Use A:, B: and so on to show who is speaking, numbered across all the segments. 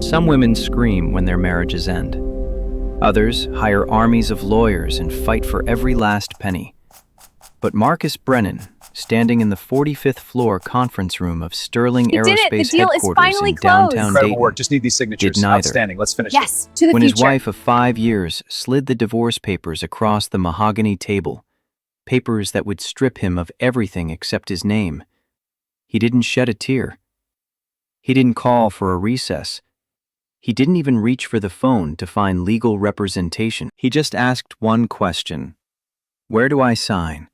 A: Some women scream when their marriages end. Others hire armies of lawyers and fight for every last penny. But Marcus Brennan, standing in the 45th floor conference room of Sterling Aerospace headquarters in downtown
B: Incredible work.
A: Dayton,
B: Just need these signatures.
A: did neither.
B: Outstanding. Let's finish
C: Yes, to the
A: when
C: future.
A: his wife of 5 years slid the divorce papers across the mahogany table, papers that would strip him of everything except his name, he didn't shed a tear. He didn't call for a recess. He didn't even reach for the phone to find legal representation. He just asked one question: where do I sign?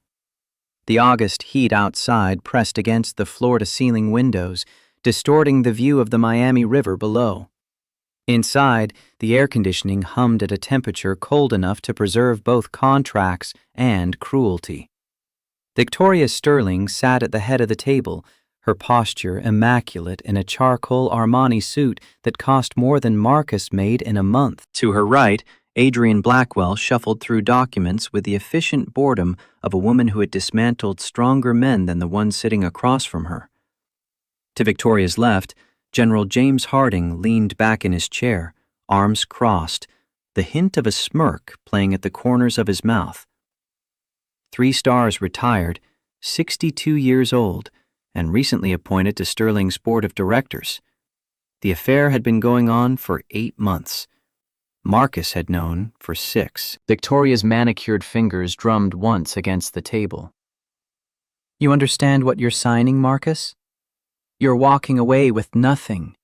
A: The August heat outside pressed against the floor-to-ceiling windows, distorting the view of the Miami River below. Inside, the air conditioning hummed at a temperature cold enough to preserve both contracts and cruelty. Victoria Sterling sat at the head of the table, her posture immaculate in a charcoal Armani suit that cost more than Marcus made in a month. To her right, Adrian Blackwell shuffled through documents with the efficient boredom of a woman who had dismantled stronger men than the one sitting across from her. To Victoria's left, General James Harding leaned back in his chair, arms crossed, the hint of a smirk playing at the corners of his mouth. 3 stars retired, 62 years old, and recently appointed to Sterling's board of directors. The affair had been going on for 8 months. Marcus had known for 6. Victoria's manicured fingers drummed once against the table. You understand what you're signing, Marcus? You're walking away with nothing.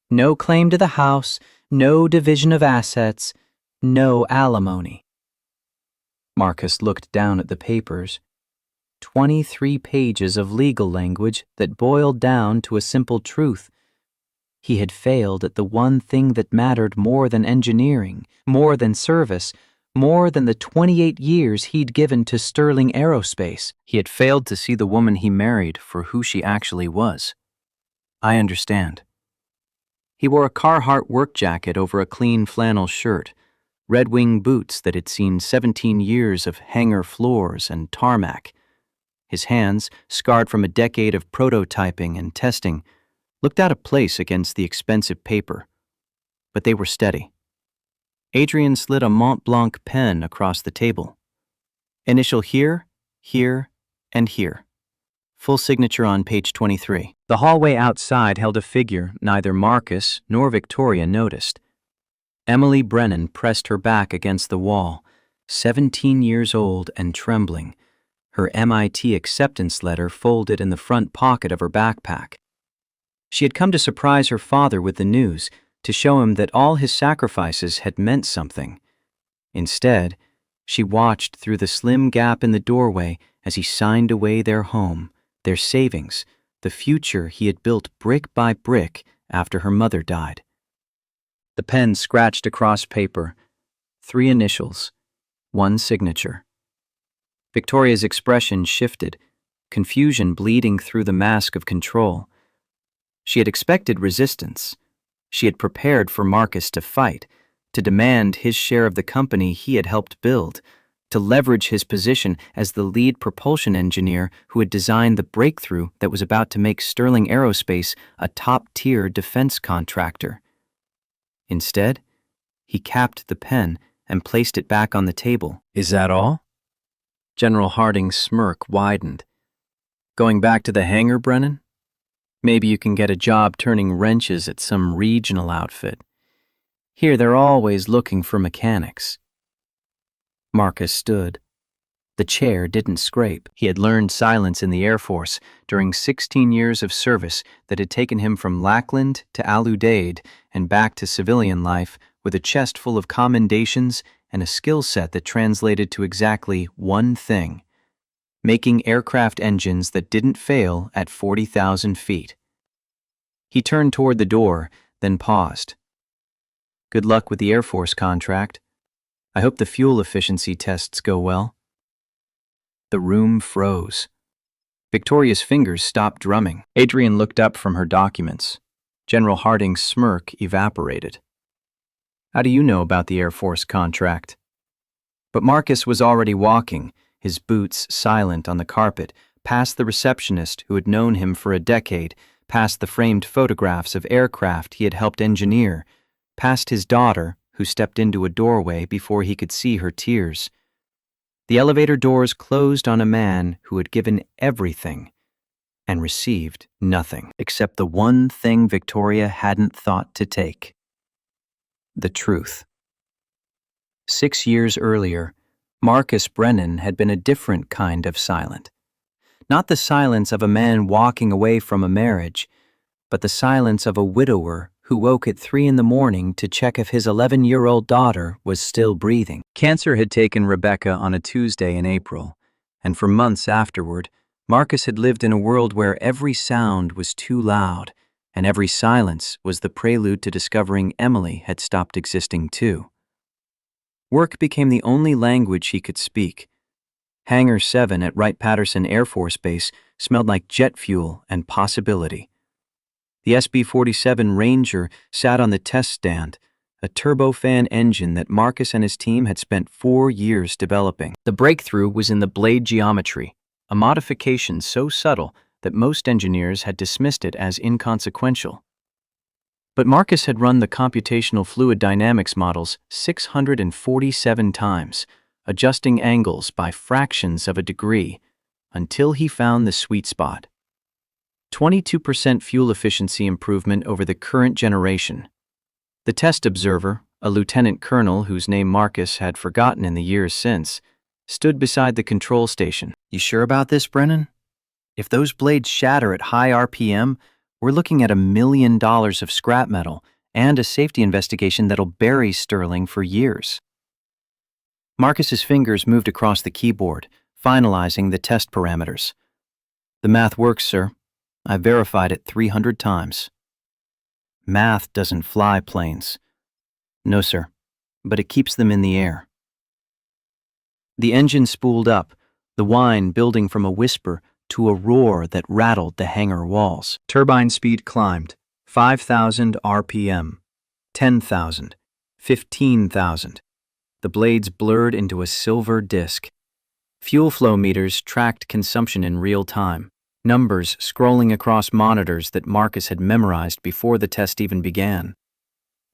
A: No claim to the house, no division of assets, no alimony. Marcus looked down at the papers. 23 pages of legal language that boiled down to a simple truth. He had failed at the one thing that mattered more than engineering, more than service, more than the 28 years he'd given to Sterling Aerospace. He had failed to see the woman he married for who she actually was. I understand. He wore a Carhartt work jacket over a clean flannel shirt, Red Wing boots that had seen 17 years of hangar floors and tarmac. His hands, scarred from a decade of prototyping and testing, looked out of place against the expensive paper, but they were steady. Adrian slid a Mont Blanc pen across the table. Initial here, here, and here. Full signature on page 23. The hallway outside held a figure neither Marcus nor Victoria noticed. Emily Brennan pressed her back against the wall, 17 years old and trembling, her MIT acceptance letter folded in the front pocket of her backpack. She had come to surprise her father with the news, to show him that all his sacrifices had meant something. Instead, she watched through the slim gap in the doorway as he signed away their home, their savings, the future he had built brick by brick after her mother died. The pen scratched across paper, 3 initials, 1 signature. Victoria's expression shifted, confusion bleeding through the mask of control. She had expected resistance. She had prepared for Marcus to fight, to demand his share of the company he had helped build, to leverage his position as the lead propulsion engineer who had designed the breakthrough that was about to make Sterling Aerospace a top-tier defense contractor. Instead, he capped the pen and placed it back on the table. Is that all? General Harding's smirk widened. Going back to the hangar, Brennan? Maybe you can get a job turning wrenches at some regional outfit. Here they're always looking for mechanics. Marcus stood. The chair didn't scrape. He had learned silence in the Air Force during 16 years of service that had taken him from Lackland to Al Udeid and back to civilian life with a chest full of commendations and a skill set that translated to exactly one thing: making aircraft engines that didn't fail at 40,000 feet. He turned toward the door, then paused. Good luck with the Air Force contract. I hope the fuel efficiency tests go well. The room froze. Victoria's fingers stopped drumming. Adrian looked up from her documents. General Harding's smirk evaporated. How do you know about the Air Force contract? But Marcus was already walking, his boots silent on the carpet, past the receptionist who had known him for a decade, past the framed photographs of aircraft he had helped engineer, past his daughter, who stepped into a doorway before he could see her tears. The elevator doors closed on a man who had given everything and received nothing, except the one thing Victoria hadn't thought to take: the truth. 6 years earlier, Marcus Brennan had been a different kind of silent. Not the silence of a man walking away from a marriage, but the silence of a widower who woke at 3 a.m. to check if his 11-year-old daughter was still breathing. Cancer had taken Rebecca on a Tuesday in April, and for months afterward, Marcus had lived in a world where every sound was too loud, and every silence was the prelude to discovering Emily had stopped existing too. Work became the only language he could speak. Hangar 7 at Wright-Patterson Air Force Base smelled like jet fuel and possibility. The SB-47 Ranger sat on the test stand, a turbofan engine that Marcus and his team had spent 4 years developing. The breakthrough was in the blade geometry, a modification so subtle that most engineers had dismissed it as inconsequential. But Marcus had run the computational fluid dynamics models 647 times, adjusting angles by fractions of a degree, until he found the sweet spot. 22% fuel efficiency improvement over the current generation. The test observer, a lieutenant colonel whose name Marcus had forgotten in the years since, stood beside the control station. "You sure about this, Brennan? If those blades shatter at high RPM, we're looking at $1 million of scrap metal and a safety investigation that'll bury Sterling for years." Marcus's fingers moved across the keyboard, finalizing the test parameters. "The math works, sir. I verified it 300 times. Math doesn't fly planes." "No, sir, but it keeps them in the air." The engine spooled up, the whine building from a whisper to a roar that rattled the hangar walls. Turbine speed climbed, 5,000 RPM, 10,000, 15,000. The blades blurred into a silver disk. Fuel flow meters tracked consumption in real time, numbers scrolling across monitors that Marcus had memorized before the test even began.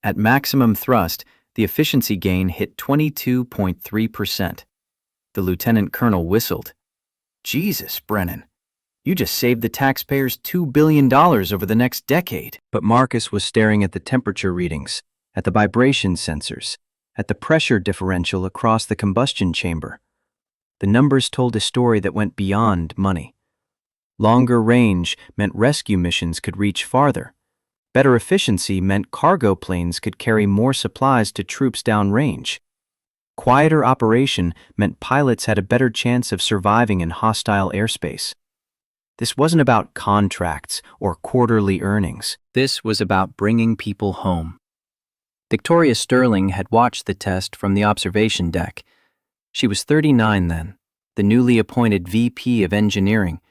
A: At maximum thrust, the efficiency gain hit 22.3%. The lieutenant colonel whistled. "Jesus, Brennan, you just saved the taxpayers $2 billion over the next decade." But Marcus was staring at the temperature readings, at the vibration sensors, at the pressure differential across the combustion chamber. The numbers told a story that went beyond money. Longer range meant rescue missions could reach farther. Better efficiency meant cargo planes could carry more supplies to troops downrange. Quieter operation meant pilots had a better chance of surviving in hostile airspace. This wasn't about contracts or quarterly earnings. This was about bringing people home. Victoria Sterling had watched the test from the observation deck. She was 39 then, the newly appointed VP of Engineering,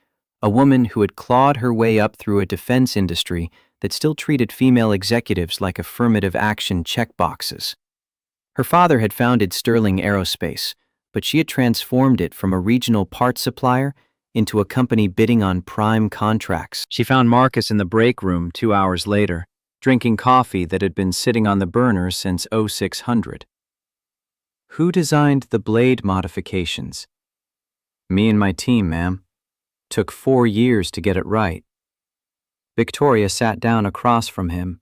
A: a woman who had clawed her way up through a defense industry that still treated female executives like affirmative action checkboxes. Her father had founded Sterling Aerospace, but she had transformed it from a regional parts supplier into a company bidding on prime contracts. She found Marcus in the break room 2 hours later, drinking coffee that had been sitting on the burner since 0600. "Who designed the blade modifications?" "Me and my team, ma'am. Took 4 years to get it right." Victoria sat down across from him.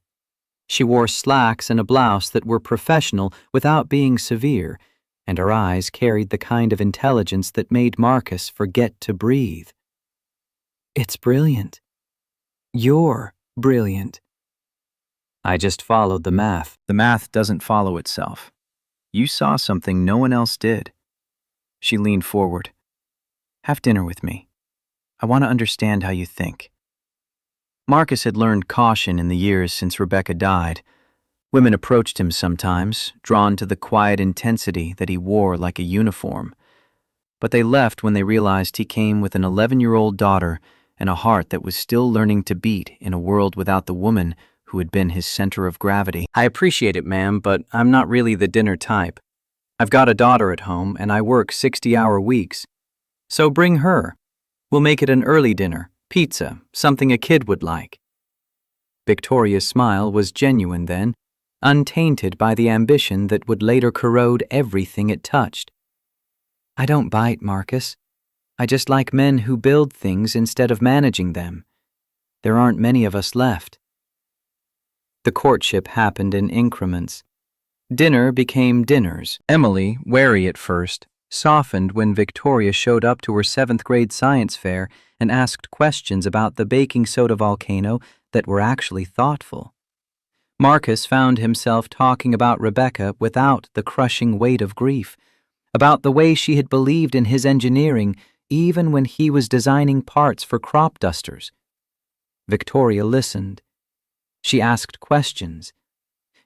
A: She wore slacks and a blouse that were professional without being severe, and her eyes carried the kind of intelligence that made Marcus forget to breathe. "It's brilliant. You're brilliant." "I just followed the math. The math doesn't follow itself. You saw something no one else did." She leaned forward. "Have dinner with me. I want to understand how you think." Marcus had learned caution in the years since Rebecca died. Women approached him sometimes, drawn to the quiet intensity that he wore like a uniform. But they left when they realized he came with an 11-year-old daughter and a heart that was still learning to beat in a world without the woman who had been his center of gravity. "I appreciate it, ma'am, but I'm not really the dinner type. I've got a daughter at home and I work 60-hour weeks. So bring her. We'll make it an early dinner, pizza, something a kid would like." Victoria's smile was genuine then, untainted by the ambition that would later corrode everything it touched. I don't bite, Marcus. I just like men who build things instead of managing them. There aren't many of us left. The courtship happened in increments. Dinner became dinners. Emily, wary at first, softened when Victoria showed up to her 7th grade science fair and asked questions about the baking soda volcano that were actually thoughtful. Marcus found himself talking about Rebecca without the crushing weight of grief, about the way she had believed in his engineering even when he was designing parts for crop dusters. Victoria listened. She asked questions.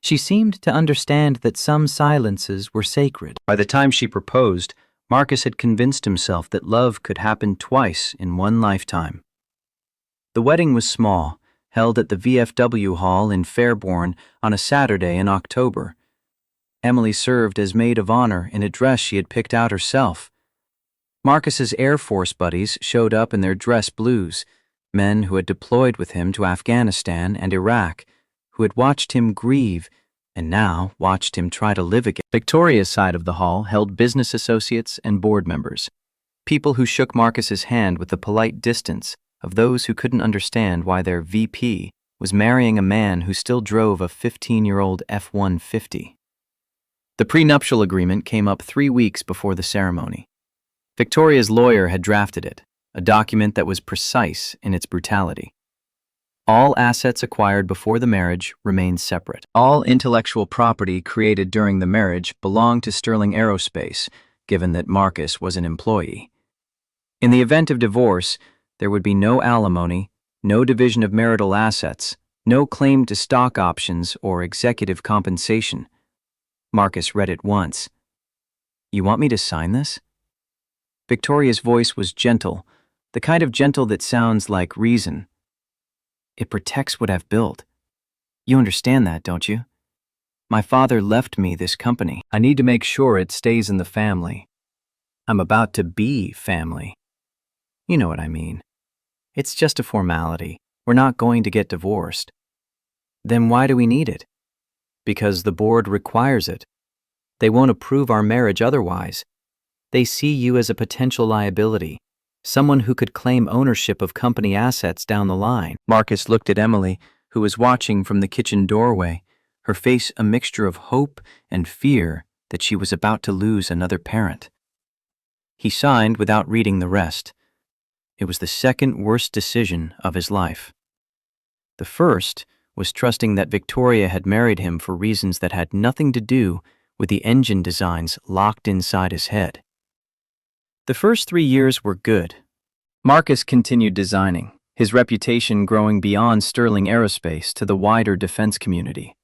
A: She seemed to understand that some silences were sacred. By the time she proposed, Marcus had convinced himself that love could happen twice in one lifetime. The wedding was small, held at the VFW Hall in Fairborn on a Saturday in October. Emily served as maid of honor in a dress she had picked out herself. Marcus's Air Force buddies showed up in their dress blues, men who had deployed with him to Afghanistan and Iraq, who had watched him grieve and now watched him try to live again. Victoria's side of the hall held business associates and board members, people who shook Marcus's hand with the polite distance of those who couldn't understand why their VP was marrying a man who still drove a 15-year-old F-150. The prenuptial agreement came up 3 weeks before the ceremony. Victoria's lawyer had drafted it, a document that was precise in its brutality. All assets acquired before the marriage remained separate. All intellectual property created during the marriage belonged to Sterling Aerospace, given that Marcus was an employee. In the event of divorce, there would be no alimony, no division of marital assets, no claim to stock options or executive compensation. Marcus read it once. "You want me to sign this?" Victoria's voice was gentle, the kind of gentle that sounds like reason. "It protects what I've built. You understand that, don't you? My father left me this company. I need to make sure it stays in the family. I'm about to be family. You know what I mean. It's just a formality. We're not going to get divorced." "Then why do we need it?" "Because the board requires it. They won't approve our marriage otherwise. They see you as a potential liability, someone who could claim ownership of company assets down the line." Marcus looked at Emily, who was watching from the kitchen doorway, her face a mixture of hope and fear that she was about to lose another parent. He signed without reading the rest. It was the second worst decision of his life. The first was trusting that Victoria had married him for reasons that had nothing to do with the engine designs locked inside his head. The first 3 years were good. Marcus continued designing, his reputation growing beyond Sterling Aerospace to the wider defense community.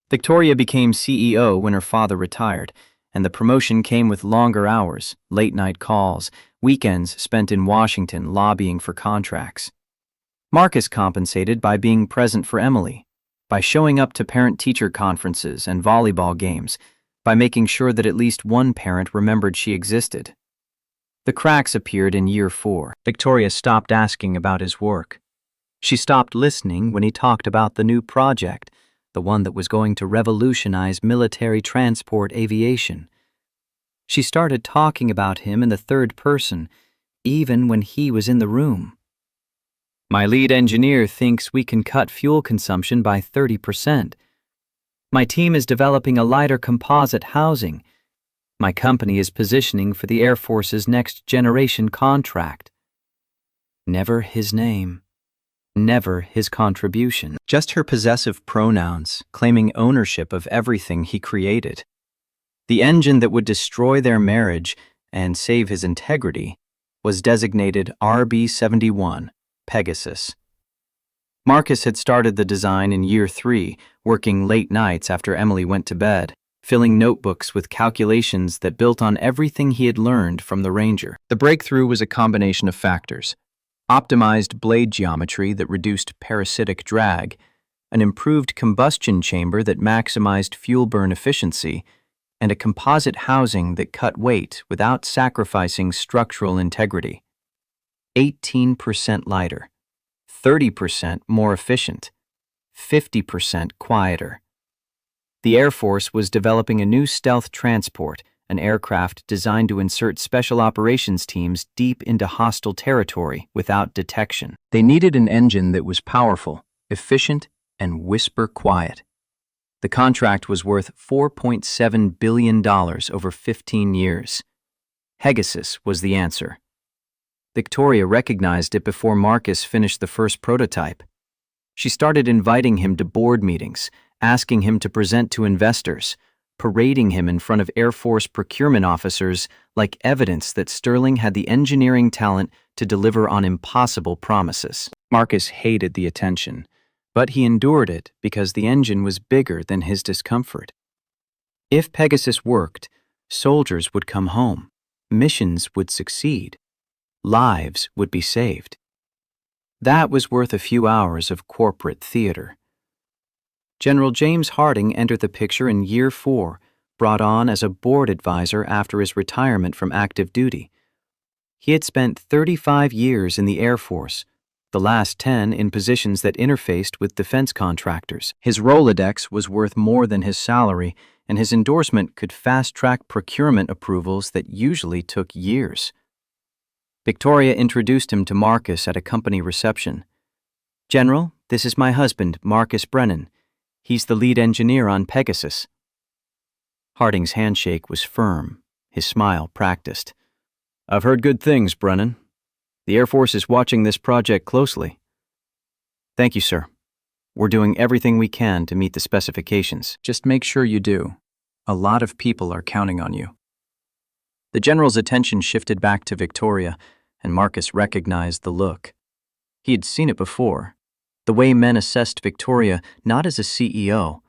A: Victoria became CEO when her father retired, and the promotion came with longer hours, late-night calls, weekends spent in Washington lobbying for contracts. Marcus compensated by being present for Emily, by showing up to parent-teacher conferences and volleyball games, by making sure that at least one parent remembered she existed. The cracks appeared in year 4. Victoria stopped asking about his work. She stopped listening when he talked about the new project, the one that was going to revolutionize military transport aviation. She started talking about him in the third person, even when he was in the room. "My lead engineer thinks we can cut fuel consumption by 30%. My team is developing a lighter composite housing. My company is positioning for the Air Force's next generation contract." Never his name. Never his contribution. Just her possessive pronouns, claiming ownership of everything he created. The engine that would destroy their marriage and save his integrity was designated RB-71, Pegasus. Marcus had started the design in year 3, working late nights after Emily went to bed, filling notebooks with calculations that built on everything he had learned from the Ranger. The breakthrough was a combination of factors: optimized blade geometry that reduced parasitic drag, an improved combustion chamber that maximized fuel burn efficiency, and a composite housing that cut weight without sacrificing structural integrity. 18% lighter, 30% more efficient, 50% quieter. The Air Force was developing a new stealth transport, an aircraft designed to insert special operations teams deep into hostile territory without detection. They needed an engine that was powerful, efficient, and whisper quiet. The contract was worth $4.7 billion over 15 years. Pegasus was the answer. Victoria recognized it before Marcus finished the first prototype. She started inviting him to board meetings, asking him to present to investors, parading him in front of Air Force procurement officers like evidence that Sterling had the engineering talent to deliver on impossible promises. Marcus hated the attention, but he endured it because the engine was bigger than his discomfort. If Pegasus worked, soldiers would come home, missions would succeed, lives would be saved. That was worth a few hours of corporate theater. General James Harding entered the picture in year 4, brought on as a board advisor after his retirement from active duty. He had spent 35 years in the Air Force, the last 10 in positions that interfaced with defense contractors. His Rolodex was worth more than his salary, and his endorsement could fast-track procurement approvals that usually took years. Victoria introduced him to Marcus at a company reception. "General, this is my husband, Marcus Brennan. He's the lead engineer on Pegasus." Harding's handshake was firm, his smile practiced. "I've heard good things, Brennan. The Air Force is watching this project closely." "Thank you, sir. We're doing everything we can to meet the specifications. Just make sure you do. A lot of people are counting on you." The general's attention shifted back to Victoria, and Marcus recognized the look. He had seen it before, the way men assessed Victoria not as a CEO,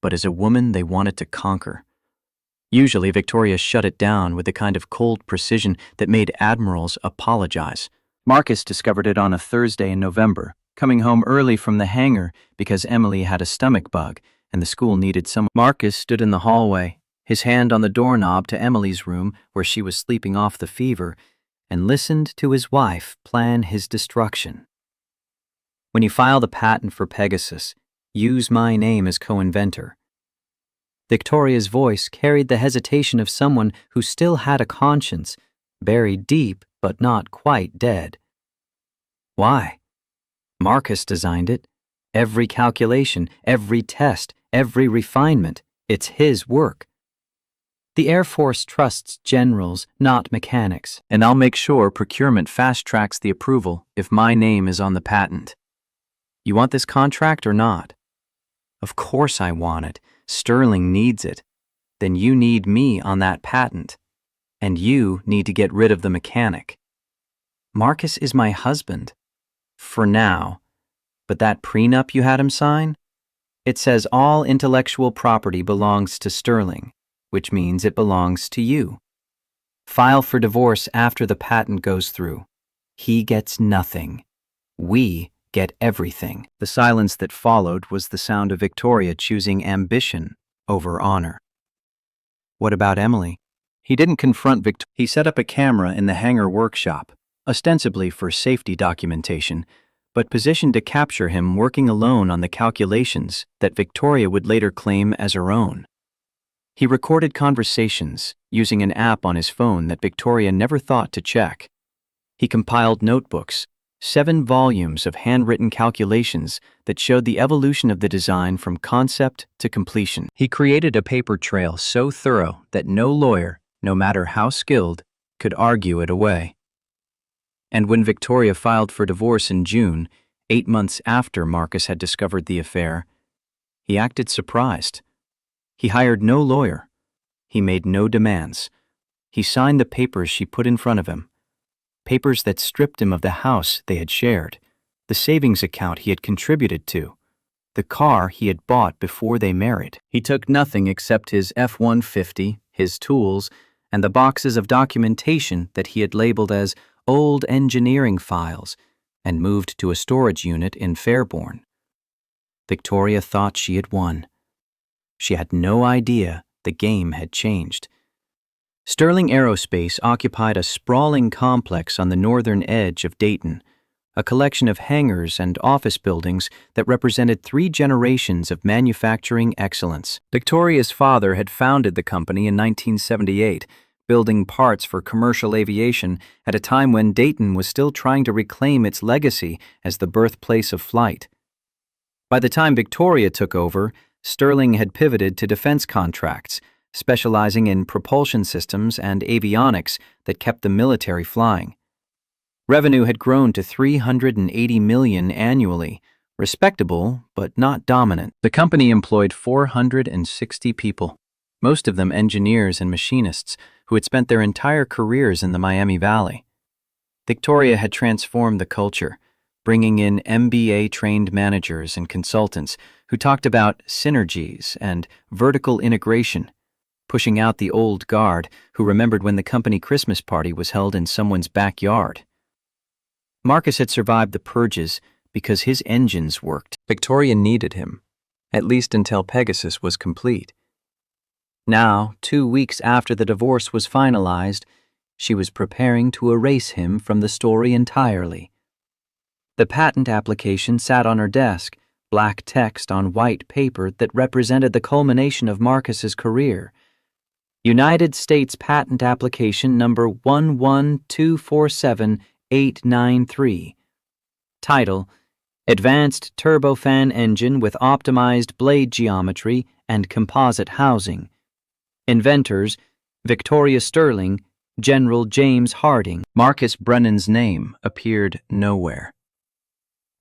A: but as a woman they wanted to conquer. Usually, Victoria shut it down with the kind of cold precision that made admirals apologize. Marcus discovered it on a Thursday in November, coming home early from the hangar because Emily had a stomach bug and the school needed someone. Marcus stood in the hallway, his hand on the doorknob to Emily's room where she was sleeping off the fever, and listened to his wife plan his destruction. "When you file the patent for Pegasus, use my name as co-inventor." Victoria's voice carried the hesitation of someone who still had a conscience, buried deep but not quite dead. "Why? Marcus designed it. Every calculation, every test, every refinement, it's his work. The Air Force trusts generals, not mechanics, and I'll make sure procurement fast-tracks the approval if my name is on the patent. You want this contract or not?" "Of course I want it. Sterling needs it. Then you need me on that patent. And you need to get rid of the mechanic." "Marcus is my husband." "For now. But that prenup you had him sign? It says all intellectual property belongs to Sterling, which means it belongs to you. File for divorce after the patent goes through. He gets nothing. We get everything." The silence that followed was the sound of Victoria choosing ambition over honor. What about Emily? He didn't confront Victoria. He set up a camera in the hangar workshop, ostensibly for safety documentation, but positioned to capture him working alone on the calculations that Victoria would later claim as her own. He recorded conversations using an app on his phone that Victoria never thought to check. He compiled notebooks, 7 volumes of handwritten calculations that showed the evolution of the design from concept to completion. He created a paper trail so thorough that no lawyer, no matter how skilled, could argue it away. And when Victoria filed for divorce in June, 8 months after Marcus had discovered the affair, he acted surprised. He hired no lawyer. He made no demands. He signed the papers she put in front of him. Papers that stripped him of the house they had shared, the savings account he had contributed to, the car he had bought before they married. He took nothing except his F-150, his tools, and the boxes of documentation that he had labeled as old engineering files, and moved to a storage unit in Fairborn. Victoria thought she had won. She had no idea the game had changed. Sterling Aerospace occupied a sprawling complex on the northern edge of Dayton, a collection of hangars and office buildings that represented 3 generations of manufacturing excellence. Victoria's father had founded the company in 1978, building parts for commercial aviation at a time when Dayton was still trying to reclaim its legacy as the birthplace of flight. By the time Victoria took over, Sterling had pivoted to defense contracts, specializing in propulsion systems and avionics that kept the military flying. Revenue had grown to $380 million annually, respectable but not dominant. The company employed 460 people, most of them engineers and machinists who had spent their entire careers in the Miami Valley. Victoria had transformed the culture, bringing in MBA-trained managers and consultants who talked about synergies and vertical integration, pushing out the old guard who remembered when the company Christmas party was held in someone's backyard. Marcus had survived the purges because his engines worked. Victoria needed him, at least until Pegasus was complete. Now, 2 weeks after the divorce was finalized, she was preparing to erase him from the story entirely. The patent application sat on her desk, black text on white paper that represented the culmination of Marcus's career. United States Patent Application number 11247 893. Title: Advanced Turbofan Engine with Optimized Blade Geometry and Composite Housing. Inventors: Victoria Sterling, General James Harding. Marcus Brennan's name appeared nowhere.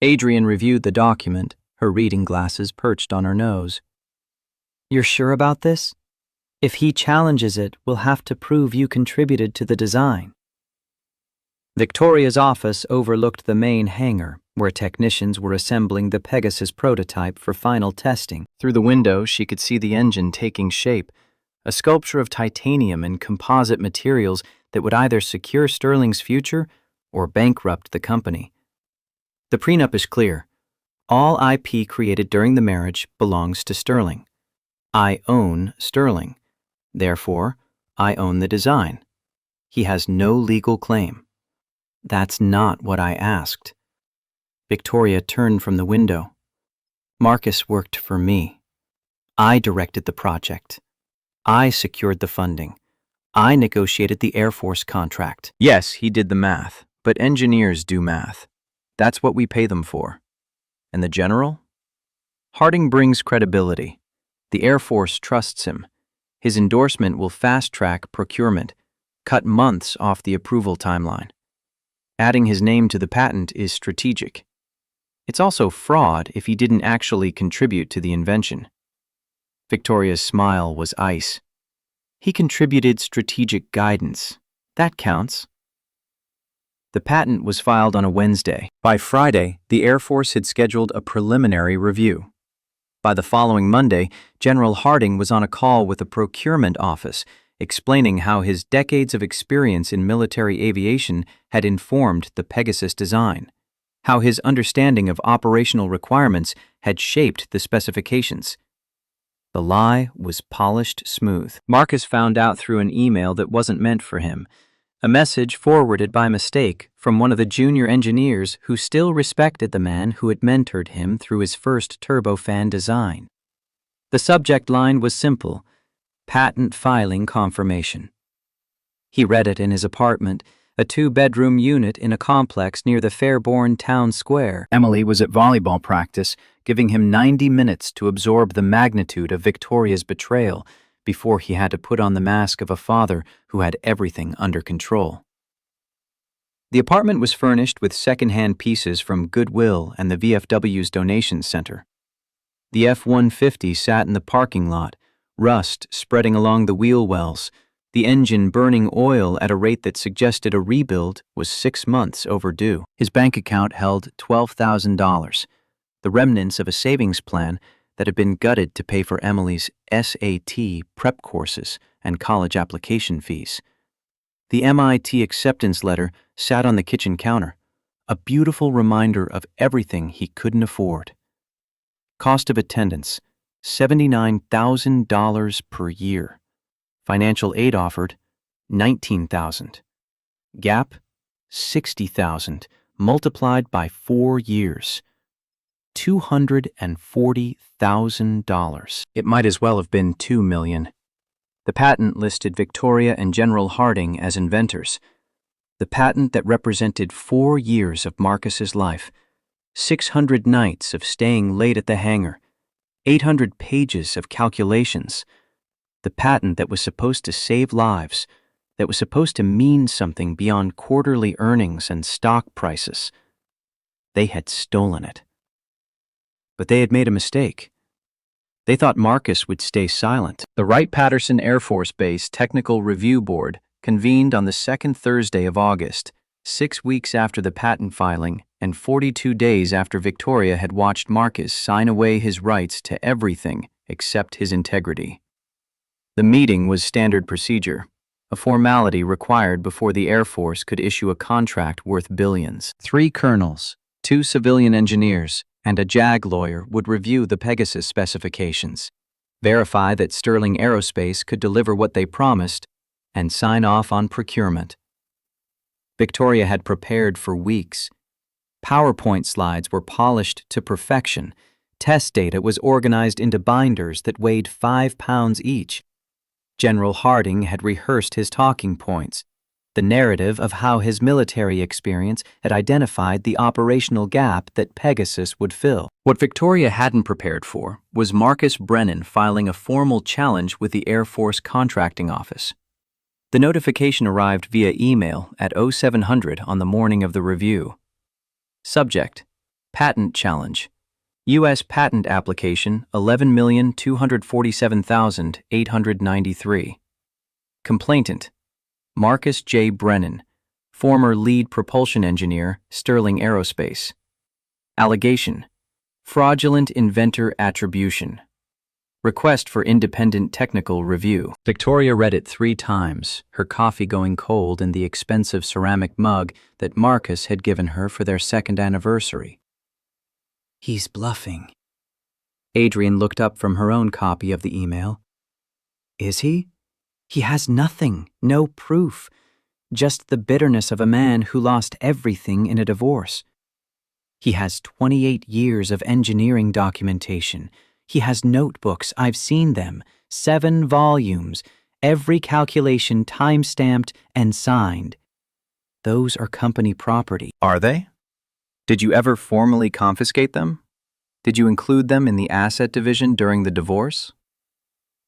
A: Adrian reviewed the document, her reading glasses perched on her nose. "You're sure about this? If he challenges it, we'll have to prove you contributed to the design." Victoria's office overlooked the main hangar, where technicians were assembling the Pegasus prototype for final testing. Through the window, she could see the engine taking shape, a sculpture of titanium and composite materials that would either secure Sterling's future or bankrupt the company. The prenup is clear. All IP created during the marriage belongs to Sterling. I own Sterling. Therefore, I own the design. He has no legal claim. That's not what I asked. Victoria turned from the window. Marcus worked for me. I directed the project. I secured the funding. I negotiated the Air Force contract. Yes, he did the math, but engineers do math. That's what we pay them for. And the general? Harding brings credibility. The Air Force trusts him. His endorsement will fast-track procurement, cut months off the approval timeline. Adding his name to the patent is strategic. It's also fraud if he didn't actually contribute to the invention. Victoria's smile was ice. He contributed strategic guidance. That counts. The patent was filed on a Wednesday. By Friday, the Air Force had scheduled a preliminary review. By the following Monday, General Harding was on a call with the procurement office, explaining how his decades of experience in military aviation had informed the Pegasus design, how his understanding of operational requirements had shaped the specifications. The lie was polished smooth. Marcus found out through an email that wasn't meant for him, a message forwarded by mistake from one of the junior engineers who still respected the man who had mentored him through his first turbofan design. The subject line was simple: patent filing confirmation. He read it in his apartment, a 2-bedroom unit in a complex near the Fairborn Town Square. Emily was at volleyball practice, giving him 90 minutes to absorb the magnitude of Victoria's betrayal before he had to put on the mask of a father who had everything under control. The apartment was furnished with second-hand pieces from Goodwill and the VFW's donation center. The F-150 sat in the parking lot, rust spreading along the wheel wells, the engine burning oil at a rate that suggested a rebuild was 6 months overdue. His bank account held $12,000, the remnants of a savings plan that had been gutted to pay for Emily's SAT prep courses and college application fees. The MIT acceptance letter sat on the kitchen counter, a beautiful reminder of everything he couldn't afford. Cost of attendance, $79,000 per year. Financial aid offered, $19,000. Gap, $60,000, multiplied by 4 years. $240,000. It might as well have been $2 million. The patent listed Victoria and General Harding as inventors. The patent that represented 4 years of Marcus's life, 600 nights of staying late at the hangar, 800 pages of calculations. The patent that was supposed to save lives, that was supposed to mean something beyond quarterly earnings and stock prices. They had stolen it. But they had made a mistake. They thought Marcus would stay silent. The Wright-Patterson Air Force Base Technical Review Board convened on the second Thursday of August, 6 weeks after the patent filing and 42 days after Victoria had watched Marcus sign away his rights to everything except his integrity. The meeting was standard procedure, a formality required before the Air Force could issue a contract worth billions. 3 colonels, 2 civilian engineers, and a JAG lawyer would review the Pegasus specifications, verify that Sterling Aerospace could deliver what they promised, and sign off on procurement. Victoria had prepared for weeks. PowerPoint slides were polished to perfection. Test data was organized into binders that weighed 5 pounds each. General Harding had rehearsed his talking points, the narrative of how his military experience had identified the operational gap that Pegasus would fill. What Victoria hadn't prepared for was Marcus Brennan filing a formal challenge with the Air Force Contracting Office. The notification arrived via email at 0700 on the morning of the review. Subject: Patent Challenge. U.S. Patent Application 11,247,893. Complainant: Marcus J. Brennan, former lead propulsion engineer, Sterling Aerospace. Allegation: fraudulent inventor attribution. Request for independent technical review. Victoria read it 3 times, her coffee going cold in the expensive ceramic mug that Marcus had given her for their 2nd anniversary. He's bluffing. Adrian looked up from her own copy of the email. Is he? He has nothing, no proof, just the bitterness of a man who lost everything in a divorce. He has 28 years of engineering documentation. He has notebooks, I've seen them, 7 volumes, every calculation time-stamped and signed. Those are company property. Are they? Did you ever formally confiscate them? Did you include them in the asset division during the divorce?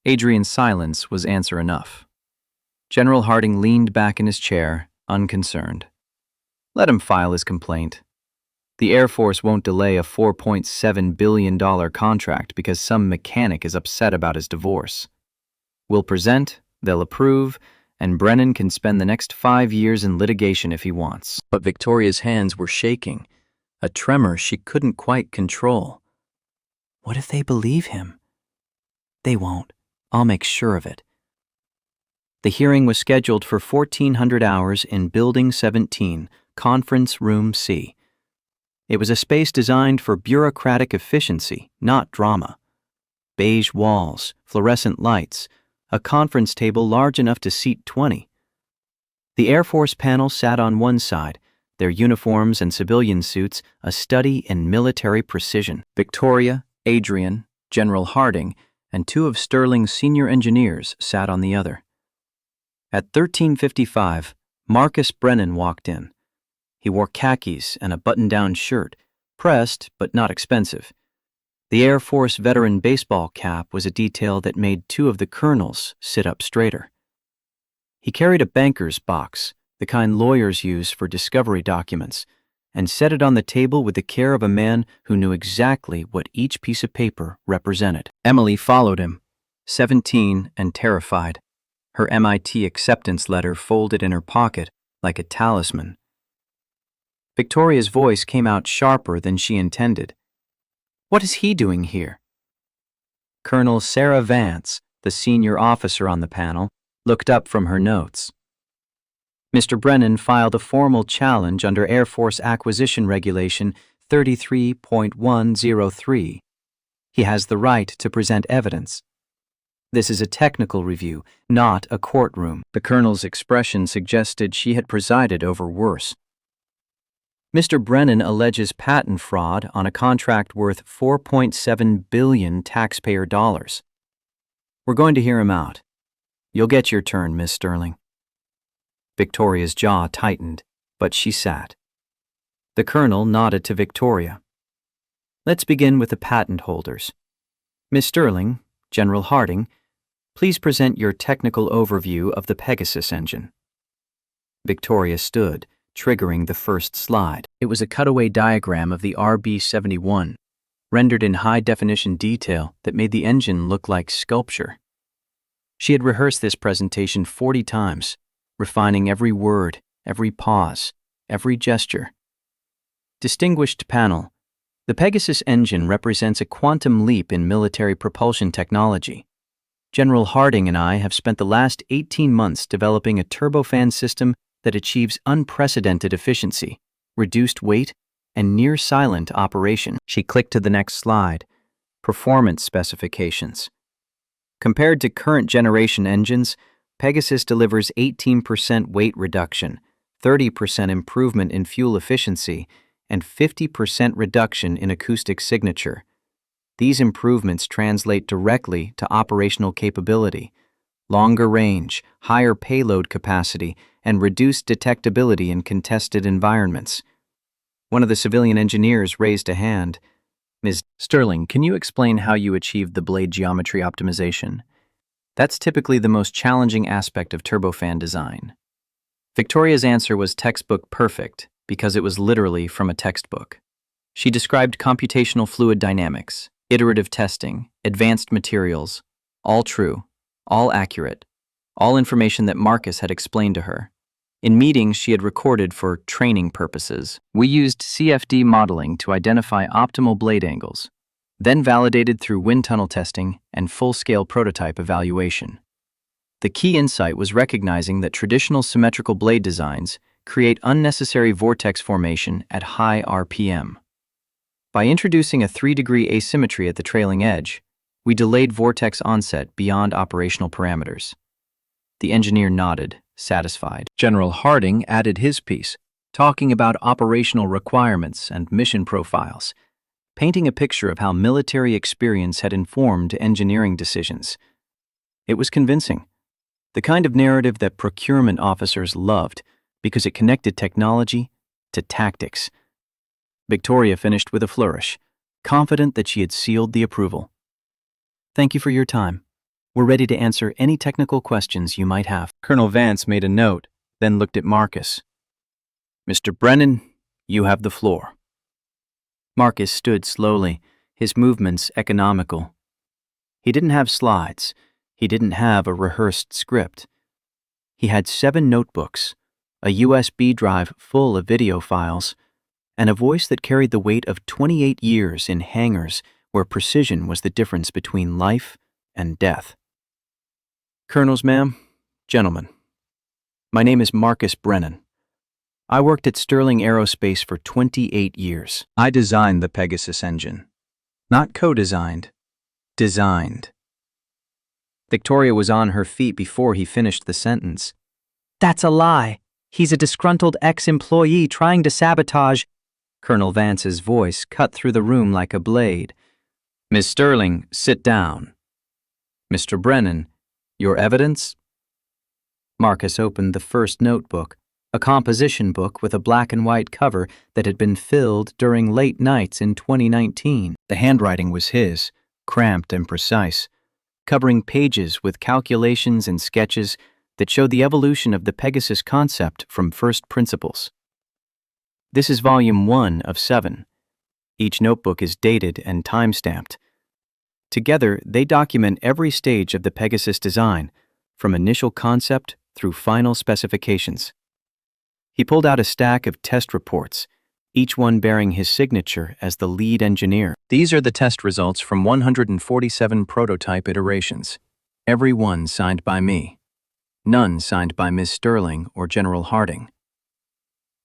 A: Adrian's silence was answer enough. General Harding leaned back in his chair, unconcerned. Let him file his complaint. The Air Force won't delay a $4.7 billion contract because some mechanic is upset about his divorce. We'll present, they'll approve, and Brennan can spend the next 5 years in litigation if he wants. But Victoria's hands were shaking, a tremor she couldn't quite control. What if they believe him? They won't. I'll make sure of it. The hearing was scheduled for 1400 hours in Building 17, Conference Room C. It was a space designed for bureaucratic efficiency, not drama. Beige walls, fluorescent lights, a conference table large enough to seat 20. The Air Force panel sat on one side, their uniforms and civilian suits a study in military precision. Victoria, Adrian, General Harding, and 2 of Sterling's senior engineers sat on the other. At 13:55, Marcus Brennan walked in. He wore khakis and a button-down shirt, pressed but not expensive. The Air Force veteran baseball cap was a detail that made 2 of the colonels sit up straighter. He carried a banker's box, the kind lawyers use for discovery documents, and set it on the table with the care of a man who knew exactly what each piece of paper represented. Emily followed him, 17 and terrified, her MIT acceptance letter folded in her pocket like a talisman. Victoria's voice came out sharper than she intended. What is he doing here? Colonel Sarah Vance, the senior officer on the panel, looked up from her notes. Mr. Brennan filed a formal challenge under Air Force Acquisition Regulation 33.103. He has the right to present evidence. This is a technical review, not a courtroom. The colonel's expression suggested she had presided over worse. Mr. Brennan alleges patent fraud on a contract worth $4.7 billion taxpayer dollars. We're going to hear him out. You'll get your turn, Miss Sterling. Victoria's jaw tightened, but she sat. The colonel nodded to Victoria. Let's begin with the patent holders. Miss Sterling, General Harding, please present your technical overview of the Pegasus engine. Victoria stood, triggering the first slide. It was a cutaway diagram of the RB-71, rendered in high-definition detail that made the engine look like sculpture. She had rehearsed this presentation 40 times, refining every word, every pause, every gesture. Distinguished panel, the Pegasus engine represents a quantum leap in military propulsion technology. General Harding and I have spent the last 18 months developing a turbofan system that achieves unprecedented efficiency, reduced weight, and near-silent operation. She clicked to the next slide. Performance specifications. Compared to current generation engines, Pegasus delivers 18% weight reduction, 30% improvement in fuel efficiency, and 50% reduction in acoustic signature. These improvements translate directly to operational capability, longer range, higher payload capacity, and reduced detectability in contested environments. One of the civilian engineers raised a hand. Ms. Sterling, can you explain how you achieved the blade geometry optimization? That's typically the most challenging aspect of turbofan design. Victoria's answer was textbook perfect because it was literally from a textbook. She described computational fluid dynamics, iterative testing, advanced materials, all true, all accurate, all information that Marcus had explained to her. In meetings she had recorded for training purposes. We used CFD modeling to identify optimal blade angles, then validated through wind tunnel testing and full-scale prototype evaluation. The key insight was recognizing that traditional symmetrical blade designs create unnecessary vortex formation at high RPM. By introducing a 3-degree asymmetry at the trailing edge, we delayed vortex onset beyond operational parameters. The engineer nodded, satisfied. General Harding added his piece, talking about operational requirements and mission profiles, painting a picture of how military experience had informed engineering decisions. It was convincing, the kind of narrative that procurement officers loved because it connected technology to tactics. Victoria finished with a flourish, confident that she had sealed the approval. Thank you for your time. We're ready to answer any technical questions you might have. Colonel Vance made a note, then looked at Marcus. Mr. Brennan, you have the floor. Marcus stood slowly, his movements economical. He didn't have slides. He didn't have a rehearsed script. He had 7 notebooks, a USB drive full of video files, and a voice that carried the weight of 28 years in hangars where precision was the difference between life and death. Colonels, ma'am, gentlemen, my name is Marcus Brennan. I worked at Sterling Aerospace for 28 years. I designed the Pegasus engine. Not co-designed, designed. Victoria was on her feet before he finished the sentence. That's a lie. He's a disgruntled ex-employee trying to sabotage. Colonel Vance's voice cut through the room like a blade. Miss Sterling, sit down. Mr. Brennan, your evidence? Marcus opened the first notebook, a composition book with a black and white cover that had been filled during late nights in 2019. The handwriting was his, cramped and precise, covering pages with calculations and sketches that showed the evolution of the Pegasus concept from first principles. This is volume 1 of 7. Each notebook is dated and time-stamped. Together, they document every stage of the Pegasus design, from initial concept through final specifications. He pulled out a stack of test reports, each one bearing his signature as the lead engineer. These are the test results from 147 prototype iterations, every one signed by me. None signed by Ms. Sterling or General Harding.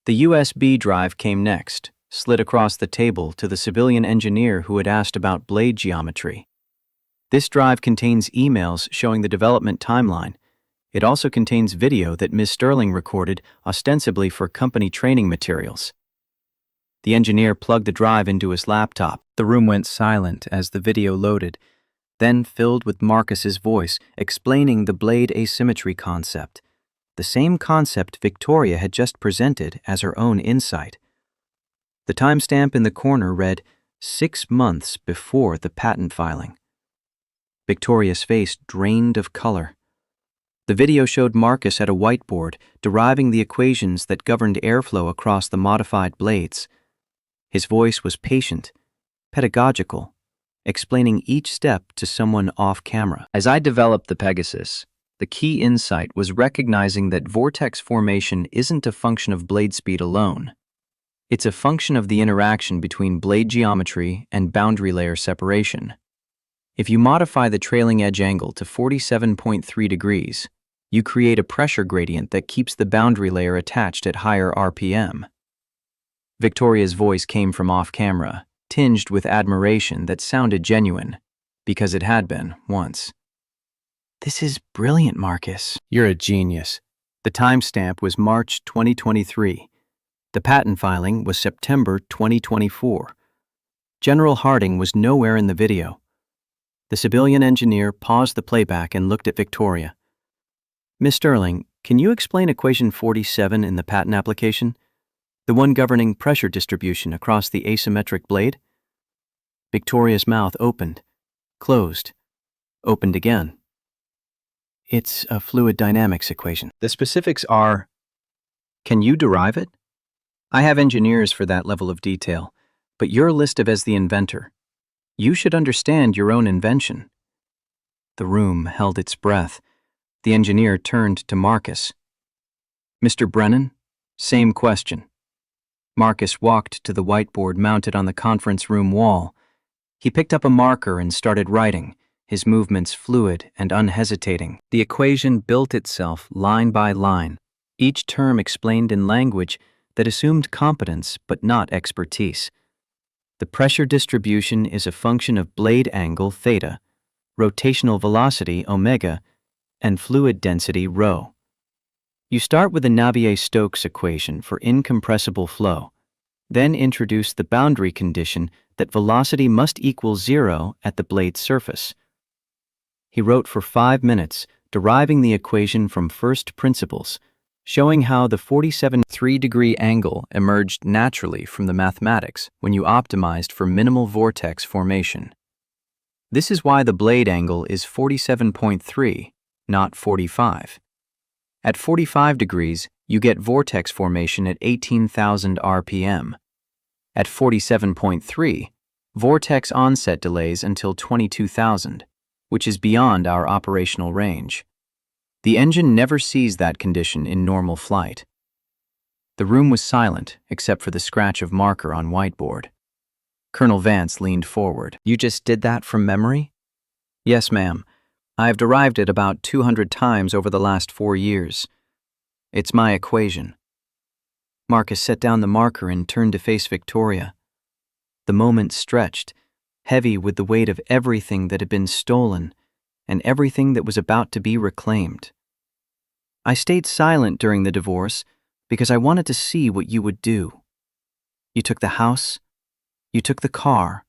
A: The USB drive came next, slid across the table to the civilian engineer who had asked about blade geometry. This drive contains emails showing the development timeline. It also contains video that Ms. Sterling recorded ostensibly for company training materials. The engineer plugged the drive into his laptop. The room went silent as the video loaded, then filled with Marcus's voice explaining the blade asymmetry concept, the same concept Victoria had just presented as her own insight. The timestamp in the corner read 6 months before the patent filing. Victoria's face drained of color. The video showed Marcus at a whiteboard deriving the equations that governed airflow across the modified blades. His voice was patient, pedagogical, explaining each step to someone off camera. As I developed the Pegasus, the key insight was recognizing that vortex formation isn't a function of blade speed alone. It's a function of the interaction between blade geometry and boundary layer separation. If you modify the trailing edge angle to 47.3 degrees, you create a pressure gradient that keeps the boundary layer attached at higher RPM. Victoria's voice came from off-camera, tinged with admiration that sounded genuine, because it had been once. "This is brilliant, Marcus." "You're a genius." The timestamp was March 2023. The patent filing was September 2024. General Harding was nowhere in the video. The civilian engineer paused the playback and looked at Victoria. "Miss Sterling, can you explain equation 47 in the patent application? The one governing pressure distribution across the asymmetric blade?" Victoria's mouth opened, closed, opened again. "It's a fluid dynamics equation. The specifics are..." "Can you derive it?" "I have engineers for that level of detail, but you're listed as the inventor. You should understand your own invention." The room held its breath. The engineer turned to Marcus. "Mr. Brennan, same question." Marcus walked to the whiteboard mounted on the conference room wall. He picked up a marker and started writing, his movements fluid and unhesitating. The equation built itself line by line, each term explained in language that assumed competence but not expertise. The pressure distribution is a function of blade angle theta, rotational velocity omega, and fluid density rho. You start with the Navier-Stokes equation for incompressible flow, then introduce the boundary condition that velocity must equal 0 at the blade surface. He wrote for 5 minutes, deriving the equation from first principles, showing how the 47.3-degree angle emerged naturally from the mathematics when you optimized for minimal vortex formation. This is why the blade angle is 47.3, not 45. At 45 degrees, you get vortex formation at 18,000 RPM. At 47.3, vortex onset delays until 22,000, which is beyond our operational range. The engine never sees that condition in normal flight. The room was silent except for the scratch of marker on whiteboard. Colonel Vance leaned forward. "You just did that from memory?" "Yes, ma'am. I've derived it about 200 times over the last 4 years. It's my equation." Marcus set down the marker and turned to face Victoria. The moment stretched, heavy with the weight of everything that had been stolen and everything that was about to be reclaimed. "I stayed silent during the divorce because I wanted to see what you would do. You took the house, you took the car,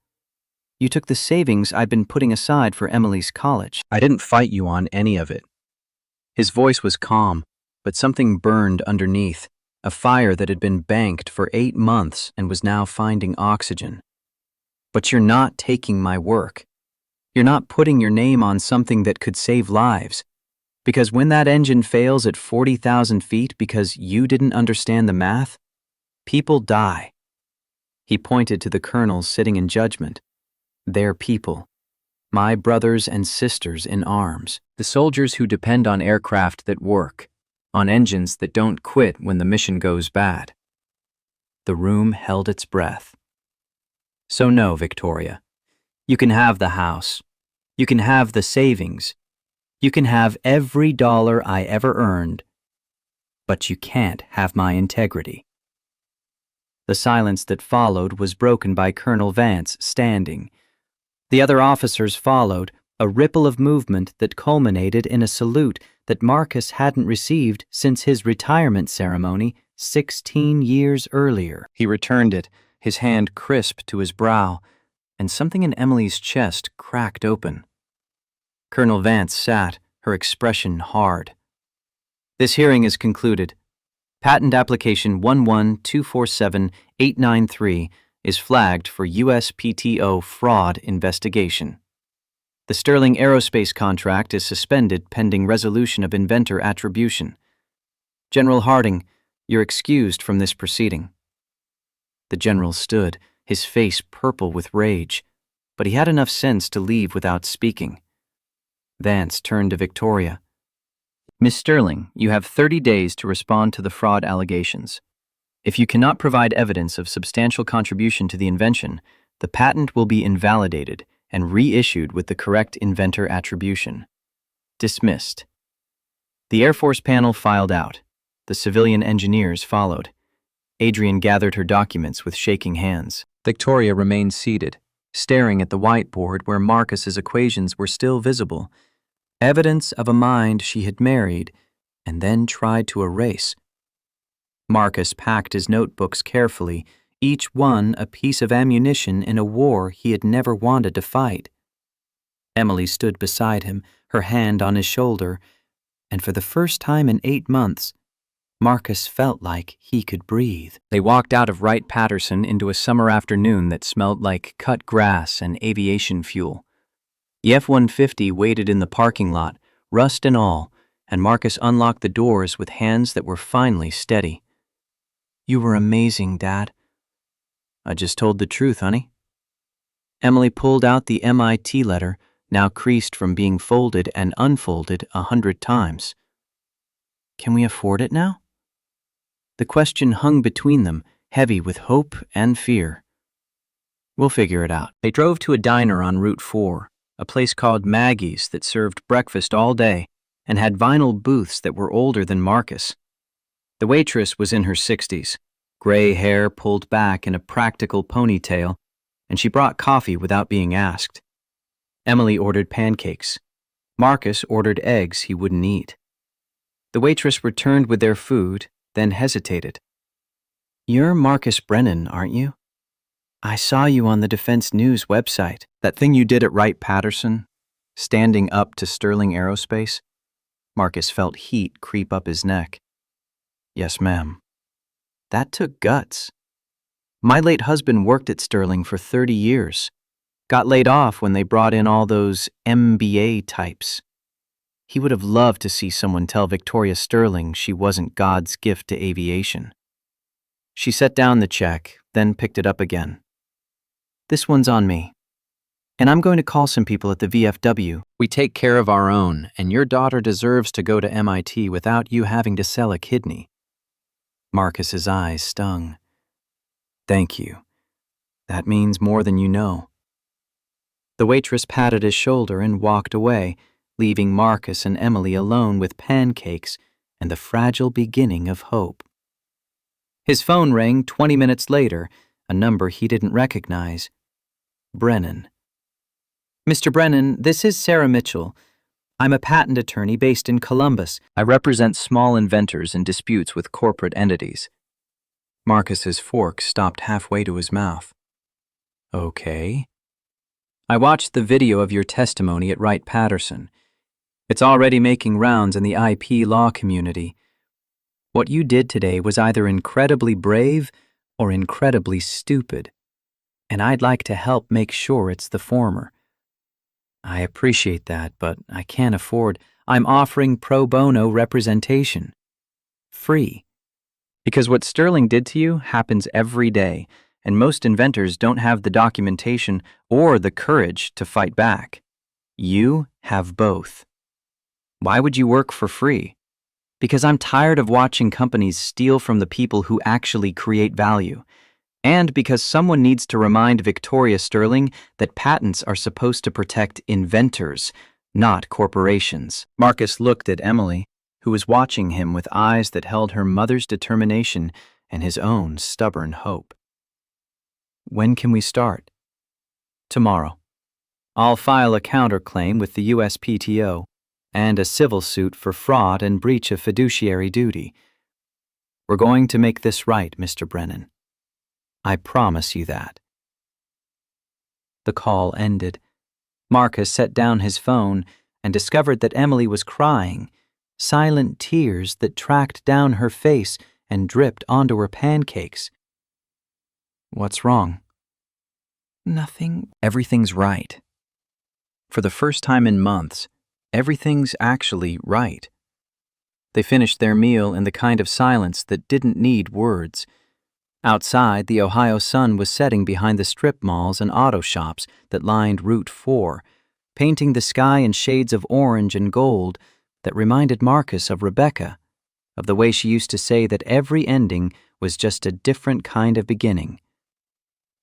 A: you took the savings I'd been putting aside for Emily's college. I didn't fight you on any of it." His voice was calm, but something burned underneath, a fire that had been banked for 8 months and was now finding oxygen. "But you're not taking my work. You're not putting your name on something that could save lives. Because when that engine fails at 40,000 feet because you didn't understand the math, people die." He pointed to the colonels sitting in judgment. "They're people. My brothers and sisters in arms. The soldiers who depend on aircraft that work, on engines that don't quit when the mission goes bad." The room held its breath. "So no, Victoria. You can have the house. You can have the savings. You can have every dollar I ever earned. But you can't have my integrity." The silence that followed was broken by Colonel Vance standing. The other officers followed, a ripple of movement that culminated in a salute that Marcus hadn't received since his retirement ceremony 16 years earlier. He returned it, his hand crisped to his brow, and something in Emily's chest cracked open. Colonel Vance sat, her expression hard. This hearing is concluded. Patent application 11247-893 is flagged for USPTO fraud investigation. The Sterling Aerospace contract is suspended pending resolution of inventor attribution. General Harding, you're excused from this proceeding. The general stood, his face purple with rage, but he had enough sense to leave without speaking. Vance turned to Victoria. Miss Sterling, you have 30 days to respond to the fraud allegations. If you cannot provide evidence of substantial contribution to the invention, the patent will be invalidated and reissued with the correct inventor attribution. Dismissed. The Air Force panel filed out. The civilian engineers followed. Adrian gathered her documents with shaking hands. Victoria remained seated, staring at the whiteboard where Marcus's equations were still visible, evidence of a mind she had married and then tried to erase. Marcus packed his notebooks carefully, each one a piece of ammunition in a war he had never wanted to fight. Emily stood beside him, her hand on his shoulder, and for the first time in 8 months, Marcus felt like he could breathe. They walked out of Wright-Patterson into a summer afternoon that smelled like cut grass and aviation fuel. The F-150 waited in the parking lot, rust and all, and Marcus unlocked the doors with hands that were finally steady. You were amazing, Dad. I just told the truth, honey. Emily pulled out the MIT letter, now creased from being folded and unfolded 100 times. Can we afford it now? The question hung between them, heavy with hope and fear. We'll figure it out. They drove to a diner on Route 4, a place called Maggie's that served breakfast all day and had vinyl booths that were older than Marcus. The waitress was in her 60s, gray hair pulled back in a practical ponytail, and she brought coffee without being asked. Emily ordered pancakes. Marcus ordered eggs he wouldn't eat. The waitress returned with their food, then hesitated. You're Marcus Brennan, aren't you? I saw you on the Defense News website. That thing you did at Wright-Patterson, standing up to Sterling Aerospace? Marcus felt heat creep up his neck. Yes, ma'am. That took guts. My late husband worked at Sterling for 30 years. Got laid off when they brought in all those MBA types. He would have loved to see someone tell Victoria Sterling she wasn't God's gift to aviation. She set down the check, then picked it up again. This one's on me. And I'm going to call some people at the VFW. We take care of our own, and your daughter deserves to go to MIT without you having to sell a kidney. Marcus's eyes stung. Thank you. That means more than you know. The waitress patted his shoulder and walked away, leaving Marcus and Emily alone with pancakes and the fragile beginning of hope. His phone rang 20 minutes later, a number he didn't recognize. Brennan. Mr. Brennan, this is Sarah Mitchell. I'm a patent attorney based in Columbus. I represent small inventors in disputes with corporate entities. Marcus's fork stopped halfway to his mouth. Okay. I watched the video of your testimony at Wright-Patterson. It's already making rounds in the IP law community. What you did today was either incredibly brave or incredibly stupid, and I'd like to help make sure it's the former. I appreciate that, but I can't afford. I'm offering pro bono representation. Free. Because what Sterling did to you happens every day, and most inventors don't have the documentation or the courage to fight back. You have both. Why would you work for free? Because I'm tired of watching companies steal from the people who actually create value. And because someone needs to remind Victoria Sterling that patents are supposed to protect inventors, not corporations. Marcus looked at Emily, who was watching him with eyes that held her mother's determination and his own stubborn hope. When can we start? Tomorrow. I'll file a counterclaim with the USPTO and a civil suit for fraud and breach of fiduciary duty. We're going to make this right, Mr. Brennan. I promise you that. The call ended. Marcus set down his phone and discovered that Emily was crying, silent tears that tracked down her face and dripped onto her pancakes. What's wrong? Nothing. Everything's right. For the first time in months, everything's actually right. They finished their meal in the kind of silence that didn't need words. Outside, the Ohio sun was setting behind the strip malls and auto shops that lined Route 4, painting the sky in shades of orange and gold that reminded Marcus of Rebecca, of the way she used to say that every ending was just a different kind of beginning.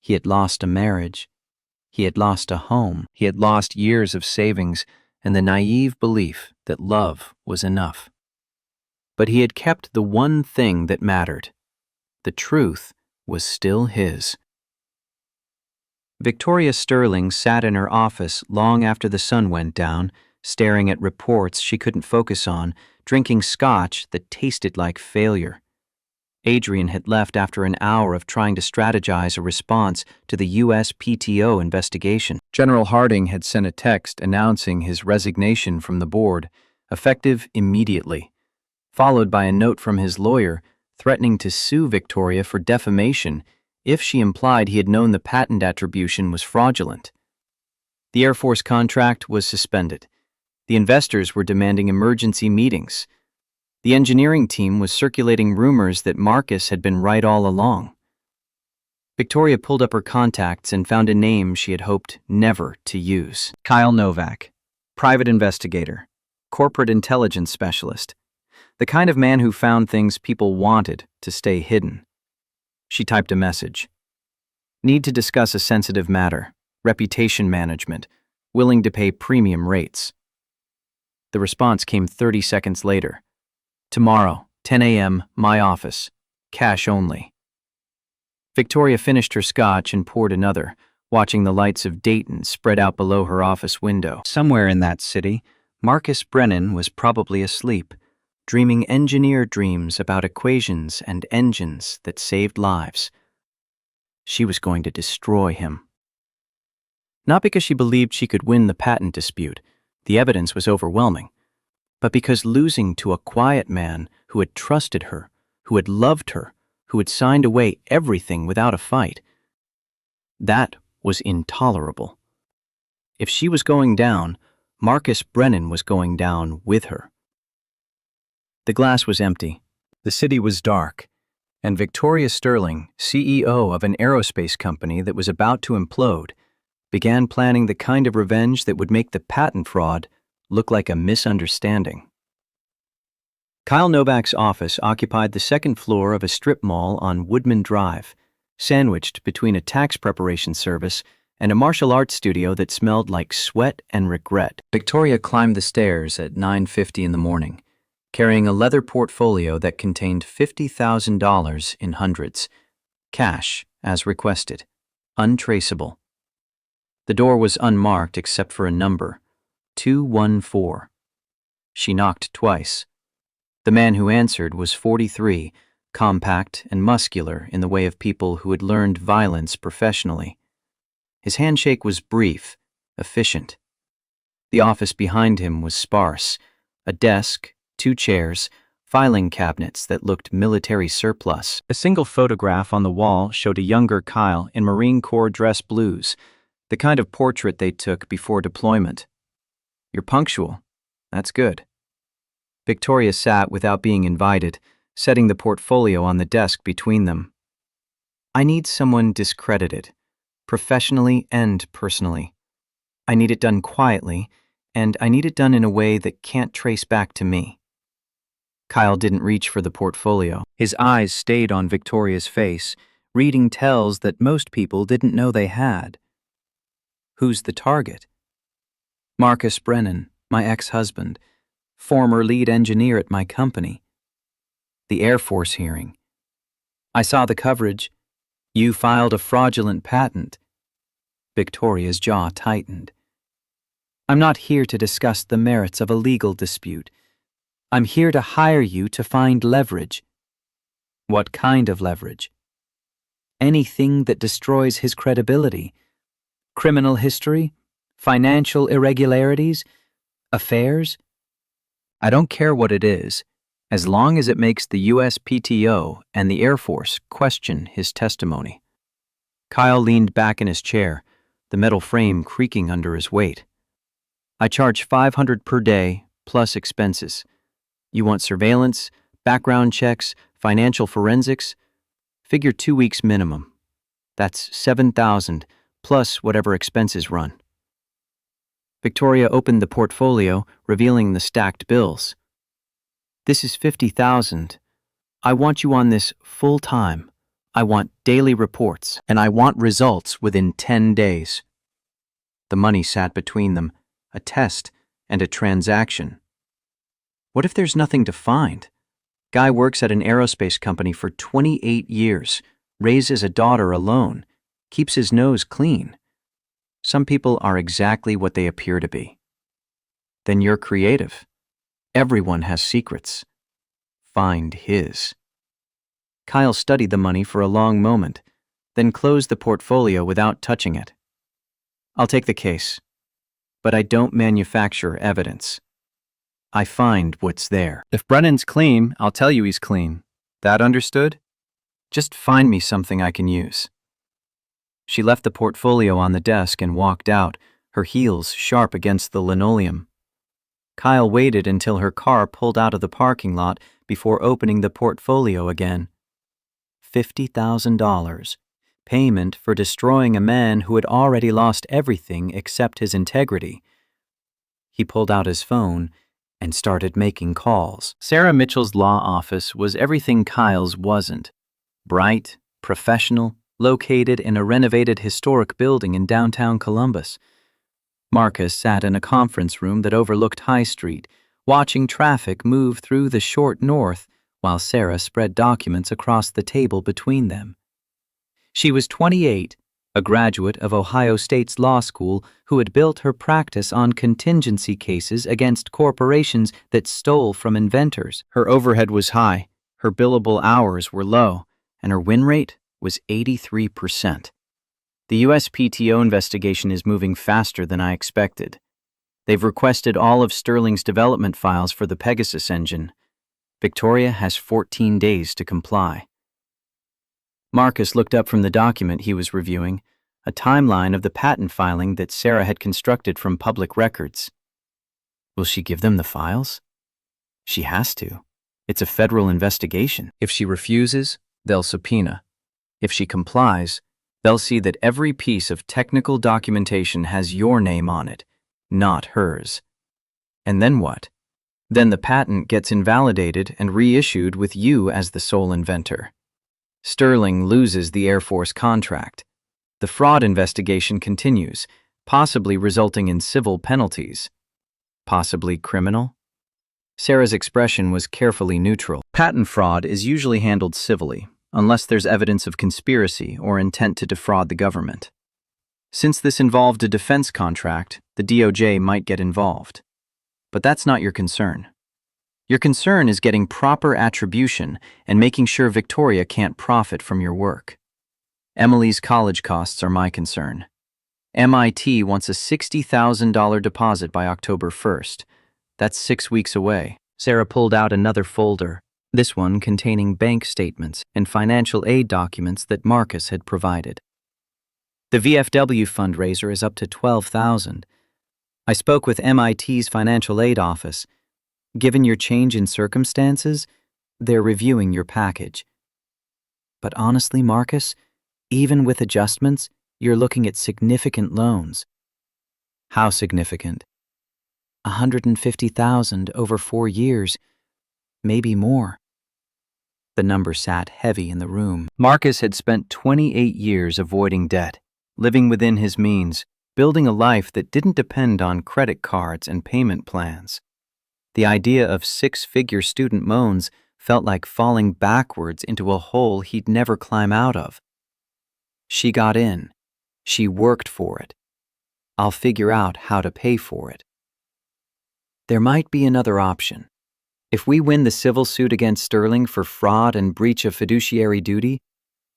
A: He had lost a marriage. He had lost a home. He had lost years of savings and the naive belief that love was enough. But he had kept the one thing that mattered. The truth was still his. Victoria Sterling sat in her office long after the sun went down, staring at reports she couldn't focus on, drinking scotch that tasted like failure. Adrian had left after an hour of trying to strategize a response to the USPTO investigation. General Harding had sent a text announcing his resignation from the board, effective immediately, followed by a note from his lawyer threatening to sue Victoria for defamation if she implied he had known the patent attribution was fraudulent. The Air Force contract was suspended. The investors were demanding emergency meetings. The engineering team was circulating rumors that Marcus had been right all along. Victoria pulled up her contacts and found a name she had hoped never to use. Kyle Novak, private investigator, corporate intelligence specialist, the kind of man who found things people wanted to stay hidden. She typed a message. Need to discuss a sensitive matter, reputation management, willing to pay premium rates. The response came 30 seconds later. Tomorrow, 10 a.m., my office. Cash only. Victoria finished her scotch and poured another, watching the lights of Dayton spread out below her office window. Somewhere in that city, Marcus Brennan was probably asleep, dreaming engineer dreams about equations and engines that saved lives. She was going to destroy him. Not because she believed she could win the patent dispute, the evidence was overwhelming, but because losing to a quiet man who had trusted her, who had loved her, who had signed away everything without a fight, that was intolerable. If she was going down, Marcus Brennan was going down with her. The glass was empty, the city was dark, and Victoria Sterling, CEO of an aerospace company that was about to implode, began planning the kind of revenge that would make the patent fraud look like a misunderstanding. Kyle Novak's office occupied the second floor of a strip mall on Woodman Drive, sandwiched between a tax preparation service and a martial arts studio that smelled like sweat and regret. Victoria climbed the stairs at 9:50 in the morning, carrying a leather portfolio that contained $50,000 in hundreds, cash as requested, untraceable. The door was unmarked except for a number, 214. She knocked twice. The man who answered was 43, compact and muscular in the way of people who had learned violence professionally. His handshake was brief, efficient. The office behind him was sparse, a desk, 2 chairs, filing cabinets that looked military surplus. A single photograph on the wall showed a younger Kyle in Marine Corps dress blues, the kind of portrait they took before deployment. You're punctual. That's good. Victoria sat without being invited, setting the portfolio on the desk between them. I need someone discredited, professionally and personally. I need it done quietly, and I need it done in a way that can't trace back to me. Kyle didn't reach for the portfolio. His eyes stayed on Victoria's face, reading tells that most people didn't know they had. Who's the target? Marcus Brennan, my ex-husband, former lead engineer at my company. The Air Force hearing. I saw the coverage. You filed a fraudulent patent. Victoria's jaw tightened. I'm not here to discuss the merits of a legal dispute. I'm here to hire you to find leverage. What kind of leverage? anything that destroys his credibility. Criminal history, financial irregularities, affairs. I don't care what it is, as long as it makes the USPTO and the Air Force question his testimony. Kyle leaned back in his chair, the metal frame creaking under his weight. I charge $500 per day, plus expenses. You want surveillance, background checks, financial forensics? Figure 2 weeks minimum. That's $7,000, plus whatever expenses run. Victoria opened the portfolio, revealing the stacked bills. This is $50,000. I want you on this full time. I want daily reports, and I want results within 10 days. The money sat between them, a test and a transaction. What if there's nothing to find? Guy works at an aerospace company for 28 years, raises a daughter alone, keeps his nose clean. Some people are exactly what they appear to be. Then you're creative. Everyone has secrets. Find his. Kyle studied the money for a long moment, then closed the portfolio without touching it. I'll take the case, but I don't manufacture evidence. I find what's there. If Brennan's clean, I'll tell you he's clean. That understood? Just find me something I can use. She left the portfolio on the desk and walked out, her heels sharp against the linoleum. Kyle waited until her car pulled out of the parking lot before opening the portfolio again. $50,000. Payment for destroying a man who had already lost everything except his integrity. He pulled out his phone and started making calls. Sarah Mitchell's law office was everything Kyle's wasn't. Bright, professional, located in a renovated historic building in downtown Columbus. Marcus sat in a conference room that overlooked High Street, watching traffic move through the short north while Sarah spread documents across the table between them. She was 28, a graduate of Ohio State's law school who had built her practice on contingency cases against corporations that stole from inventors. Her overhead was high, her billable hours were low, and her win rate was 83%. The USPTO investigation is moving faster than I expected. They've requested all of Sterling's development files for the Pegasus engine. Victoria has 14 days to comply. Marcus looked up from the document he was reviewing, a timeline of the patent filing that Sarah had constructed from public records. Will she give them the files? She has to. It's a federal investigation. If she refuses, they'll subpoena. If she complies, they'll see that every piece of technical documentation has your name on it, not hers. And then what? Then the patent gets invalidated and reissued with you as the sole inventor. Sterling loses the Air Force contract. The fraud investigation continues, possibly resulting in civil penalties. Possibly criminal? Sarah's expression was carefully neutral. Patent fraud is usually handled civilly, unless there's evidence of conspiracy or intent to defraud the government. Since this involved a defense contract, the DOJ might get involved. But that's not your concern. Your concern is getting proper attribution and making sure Victoria can't profit from your work. Emily's college costs are my concern. MIT wants a $60,000 deposit by October 1st. That's 6 weeks away. Sarah pulled out another folder, this one containing bank statements and financial aid documents that Marcus had provided. The VFW fundraiser is up to $12,000. I spoke with MIT's financial aid office. Given your change in circumstances, they're reviewing your package. But honestly, Marcus, even with adjustments, you're looking at significant loans. How significant? $150,000 over 4 years, maybe more. The number sat heavy in the room. Marcus had spent 28 years avoiding debt, living within his means, building a life that didn't depend on credit cards and payment plans. The idea of 6-figure student loans felt like falling backwards into a hole he'd never climb out of. She got in. She worked for it. I'll figure out how to pay for it. There might be another option. If we win the civil suit against Sterling for fraud and breach of fiduciary duty,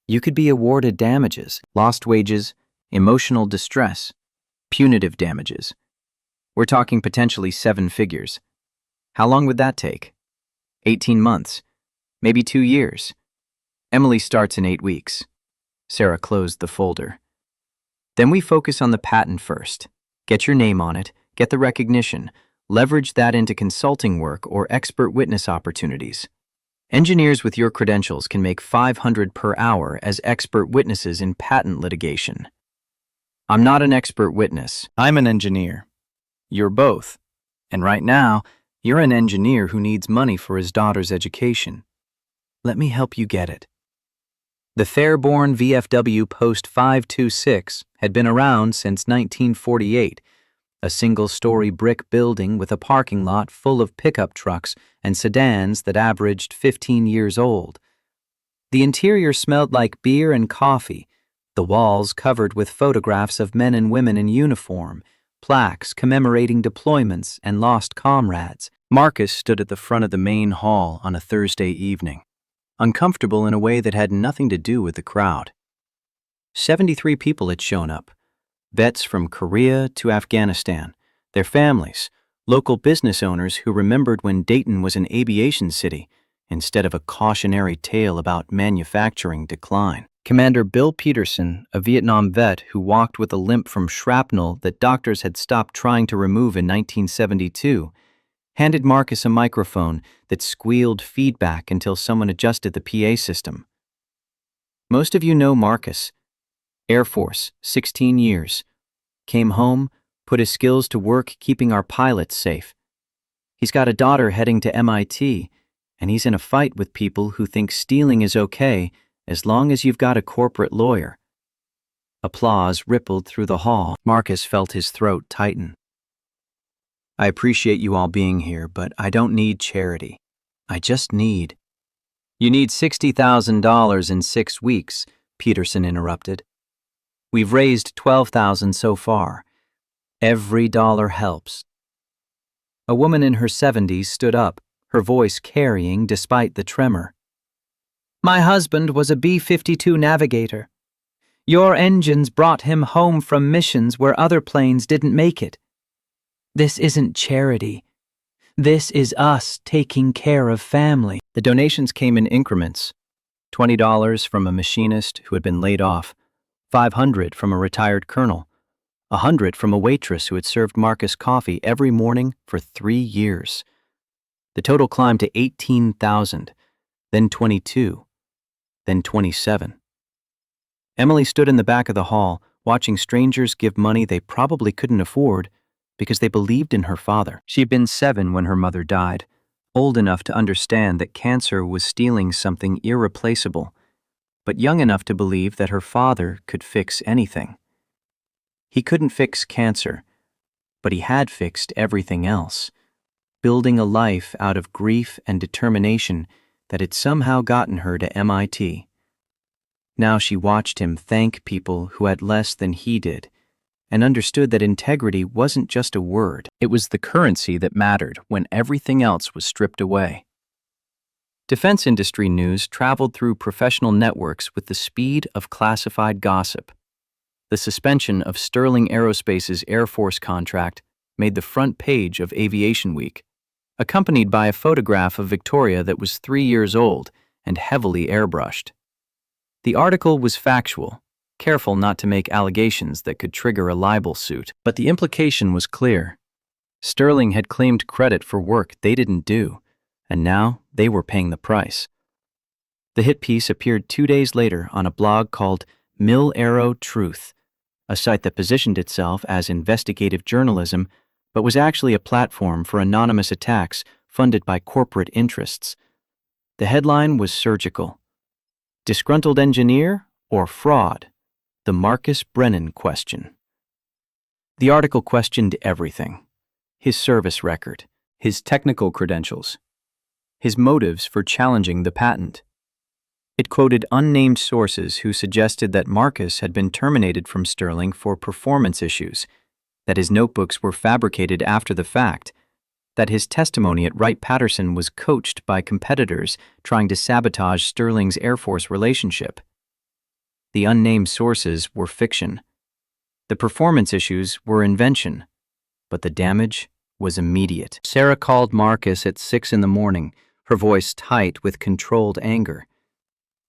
A: You could be awarded damages, lost wages, emotional distress, punitive damages. We're talking potentially 7 figures. How long would that take? 18 months. Maybe 2 years. Emily starts in 8 weeks. Sarah closed the folder. Then we focus on the patent first. Get your name on it, get the recognition, leverage that into consulting work or expert witness opportunities. Engineers with your credentials can make $500 per hour as expert witnesses in patent litigation. I'm not an expert witness. I'm an engineer. You're both. And right now, you're an engineer who needs money for his daughter's education. Let me help you get it. The Fairborn VFW Post 526 had been around since 1948, a single-story brick building with a parking lot full of pickup trucks and sedans that averaged 15 years old. The interior smelled like beer and coffee, the walls covered with photographs of men and women in uniform, plaques commemorating deployments and lost comrades. Marcus stood at the front of the main hall on a Thursday evening, uncomfortable in a way that had nothing to do with the crowd. 73 people had shown up, vets from Korea to Afghanistan, their families, local business owners who remembered when Dayton was an aviation city instead of a cautionary tale about manufacturing decline. Commander Bill Peterson, a Vietnam vet who walked with a limp from shrapnel that doctors had stopped trying to remove in 1972, handed Marcus a microphone that squealed feedback until someone adjusted the PA system. Most of you know Marcus. Air Force, 16 years. Came home, put his skills to work keeping our pilots safe. He's got a daughter heading to MIT, and he's in a fight with people who think stealing is okay as long as you've got a corporate lawyer. Applause rippled through the hall. Marcus felt his throat tighten. I appreciate you all being here, but I don't need charity. I just need... You need $60,000 in 6 weeks, Peterson interrupted. We've raised $12,000 so far. Every dollar helps. A woman in her 70s stood up, her voice carrying despite the tremor. My husband was a B-52 navigator. Your engines brought him home from missions where other planes didn't make it. This isn't charity. This is us taking care of family. The donations came in increments. $20 from a machinist who had been laid off, $500 from a retired colonel, $100 from a waitress who had served Marcus coffee every morning for 3 years. The total climbed to $18,000, then $22,000, then $27,000. Emily stood in the back of the hall, watching strangers give money they probably couldn't afford because they believed in her father. She'd been 7 when her mother died, old enough to understand that cancer was stealing something irreplaceable, but young enough to believe that her father could fix anything. He couldn't fix cancer, but he had fixed everything else, building a life out of grief and determination that had somehow gotten her to MIT. Now she watched him thank people who had less than he did, and understood that integrity wasn't just a word. It was the currency that mattered when everything else was stripped away. Defense industry news traveled through professional networks with the speed of classified gossip. The suspension of Sterling Aerospace's Air Force contract made the front page of Aviation Week, accompanied by a photograph of Victoria that was 3 years old and heavily airbrushed. The article was factual, careful not to make allegations that could trigger a libel suit, but the implication was clear. Sterling had claimed credit for work they didn't do, and now they were paying the price. The hit piece appeared 2 days later on a blog called Mill Arrow Truth, a site that positioned itself as investigative journalism but was actually a platform for anonymous attacks funded by corporate interests. The headline was surgical. Disgruntled engineer or fraud? The Marcus Brennan question. The article questioned everything: his service record, his technical credentials, his motives for challenging the patent. It quoted unnamed sources who suggested that Marcus had been terminated from Sterling for performance issues, that his notebooks were fabricated after the fact, that his testimony at Wright-Patterson was coached by competitors trying to sabotage Sterling's Air Force relationship. The unnamed sources were fiction. The performance issues were invention. But the damage was immediate. Sarah called Marcus at 6 in the morning, her voice tight with controlled anger.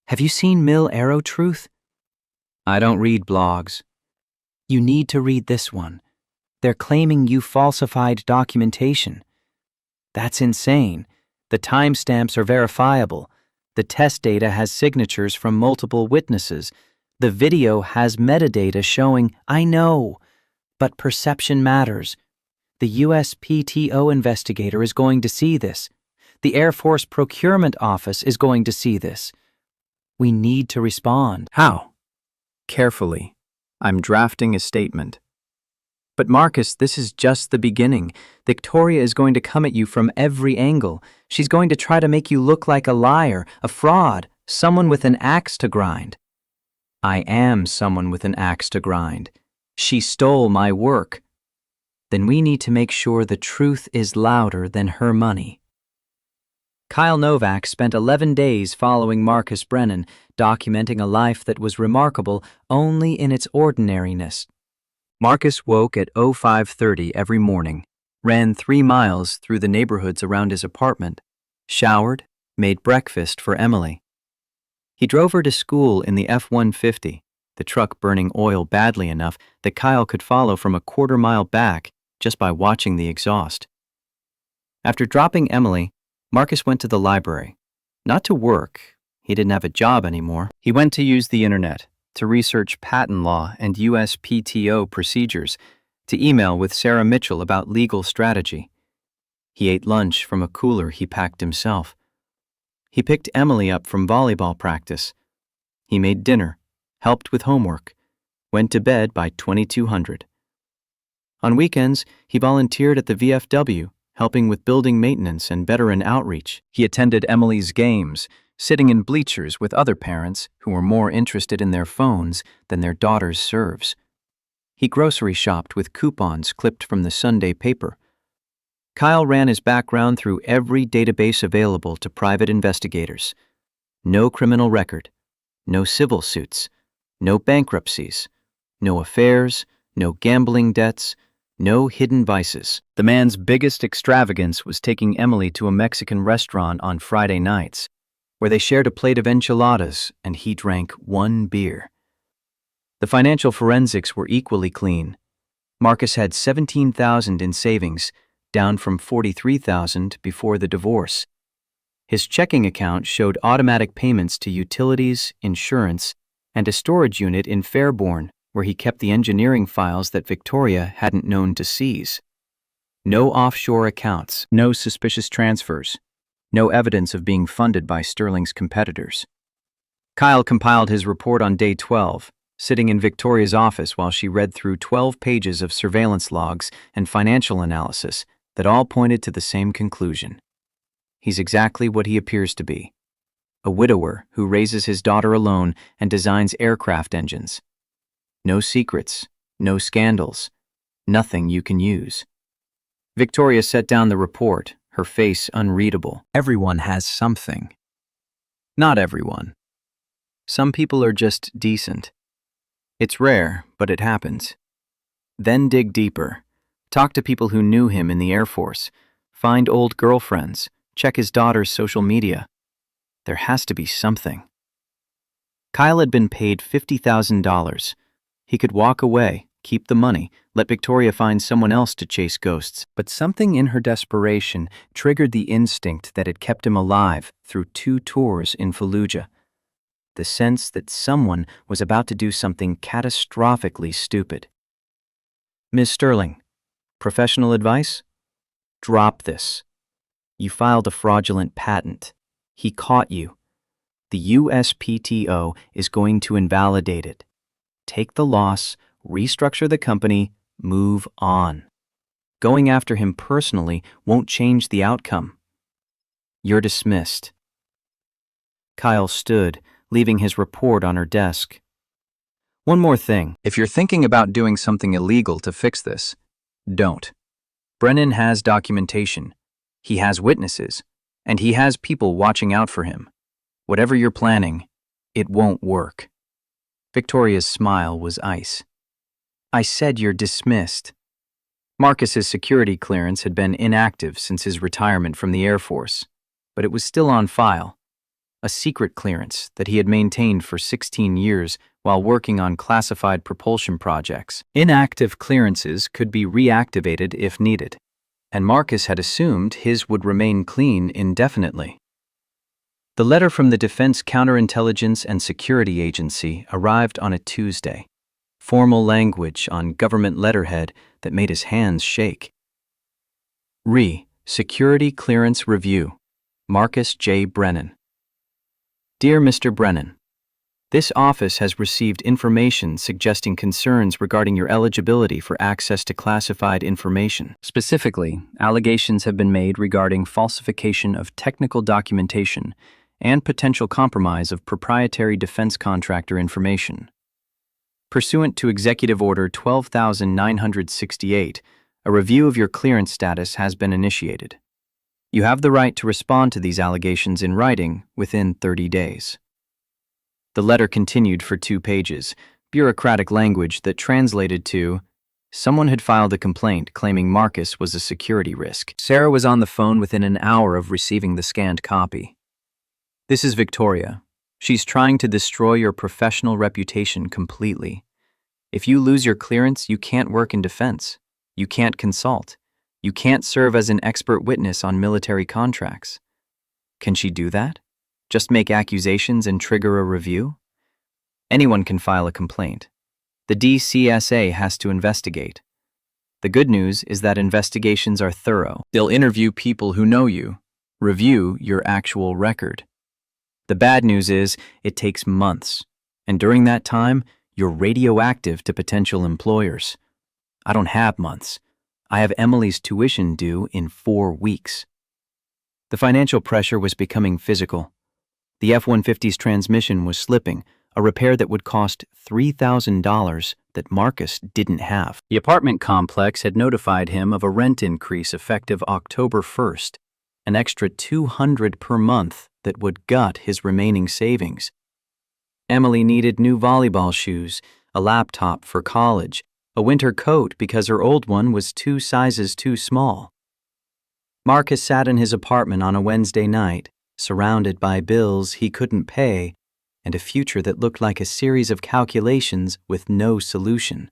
A: "Have you seen Mill Arrow Truth?" "I don't read blogs." "You need to read this one. They're claiming you falsified documentation." "That's insane. The timestamps are verifiable. The test data has signatures from multiple witnesses. The video has metadata showing." "I know, but perception matters. The USPTO investigator is going to see this. The Air Force Procurement Office is going to see this. We need to respond." "How?" "Carefully. I'm drafting a statement." "But Marcus, this is just the beginning. Victoria is going to come at you from every angle. She's going to try to make you look like a liar, a fraud, someone with an axe to grind." "I am someone with an axe to grind. She stole my work." "Then we need to make sure the truth is louder than her money." Kyle Novak spent 11 days following Marcus Brennan, documenting a life that was remarkable only in its ordinariness. Marcus woke at 05:30 every morning, ran 3 miles through the neighborhoods around his apartment, showered, made breakfast for Emily. He drove her to school in the F-150, the truck burning oil badly enough that Kyle could follow from a quarter-mile back just by watching the exhaust. After dropping Emily, Marcus went to the library. Not to work. He didn't have a job anymore. He went to use the internet, to research patent law and USPTO procedures, to email with Sarah Mitchell about legal strategy. He ate lunch from a cooler he packed himself. He picked Emily up from volleyball practice. He made dinner, helped with homework, went to bed by 2200. On weekends, he volunteered at the VFW, helping with building maintenance and veteran outreach. He attended Emily's games, sitting in bleachers with other parents who were more interested in their phones than their daughters' serves. He grocery shopped with coupons clipped from the Sunday paper. Kyle ran his background through every database available to private investigators. No criminal record, no civil suits, no bankruptcies, no affairs, no gambling debts, no hidden vices. The man's biggest extravagance was taking Emily to a Mexican restaurant on Friday nights, where they shared a plate of enchiladas and he drank 1 beer. The financial forensics were equally clean. Marcus had $17,000 in savings, down from $43,000 before the divorce. His checking account showed automatic payments to utilities, insurance, and a storage unit in Fairborn, where he kept the engineering files that Victoria hadn't known to seize. No offshore accounts, no suspicious transfers, no evidence of being funded by Sterling's competitors. Kyle compiled his report on day 12, sitting in Victoria's office while she read through 12 pages of surveillance logs and financial analysis that all pointed to the same conclusion. He's exactly what he appears to be: a widower who raises his daughter alone and designs aircraft engines. No secrets, no scandals, nothing you can use. Victoria set down the report, her face unreadable. Everyone has something. Not everyone. Some people are just decent. It's rare, but it happens. Then dig deeper. Talk to people who knew him in the Air Force. Find old girlfriends. Check his daughter's social media. There has to be something. Kyle had been paid $50,000. He could walk away, keep the money, let Victoria find someone else to chase ghosts. But something in her desperation triggered the instinct that had kept him alive through 2 tours in Fallujah. The sense that someone was about to do something catastrophically stupid. "Ms. Sterling, professional advice? Drop this. You filed a fraudulent patent. He caught you. The USPTO is going to invalidate it. Take the loss, restructure the company, move on. Going after him personally won't change the outcome. You're dismissed." Kyle stood, leaving his report on her desk. "One more thing. If you're thinking about doing something illegal to fix this, don't. Brennan has documentation. He has witnesses, and he has people watching out for him. Whatever you're planning, it won't work." Victoria's smile was ice. I said you're dismissed. Marcus's security clearance had been inactive since his retirement from the Air Force, but it was still on file. A secret clearance that he had maintained for 16 years while working on classified propulsion projects. Inactive clearances could be reactivated if needed, and Marcus had assumed his would remain clean indefinitely. The letter from the Defense Counterintelligence and Security Agency arrived on a Tuesday. Formal language on government letterhead that made his hands shake. Security Clearance Review. Marcus J. Brennan. Dear Mr. Brennan, this office has received information suggesting concerns regarding your eligibility for access to classified information. Specifically, allegations have been made regarding falsification of technical documentation and potential compromise of proprietary defense contractor information. Pursuant to Executive Order 12,968, a review of your clearance status has been initiated. You have the right to respond to these allegations in writing within 30 days. The letter continued for 2 pages, bureaucratic language that translated to, someone had filed a complaint claiming Marcus was a security risk. Sarah was on the phone within an hour of receiving the scanned copy. This is Victoria. She's trying to destroy your professional reputation completely. If you lose your clearance, you can't work in defense. You can't consult. You can't serve as an expert witness on military contracts. Can she do that? Just make accusations and trigger a review? Anyone can file a complaint. The DCSA has to investigate. The good news is that investigations are thorough. They'll interview people who know you, review your actual record. The bad news is it takes months, and during that time, you're radioactive to potential employers. I don't have months. I have Emily's tuition due in 4 weeks. The financial pressure was becoming physical. The F-150's transmission was slipping, a repair that would cost $3,000 that Marcus didn't have. The apartment complex had notified him of a rent increase effective October 1st, an extra $200 per month that would gut his remaining savings. Emily needed new volleyball shoes, a laptop for college, a winter coat because her old one was 2 sizes too small. Marcus sat in his apartment on a Wednesday night, surrounded by bills he couldn't pay and a future that looked like a series of calculations with no solution.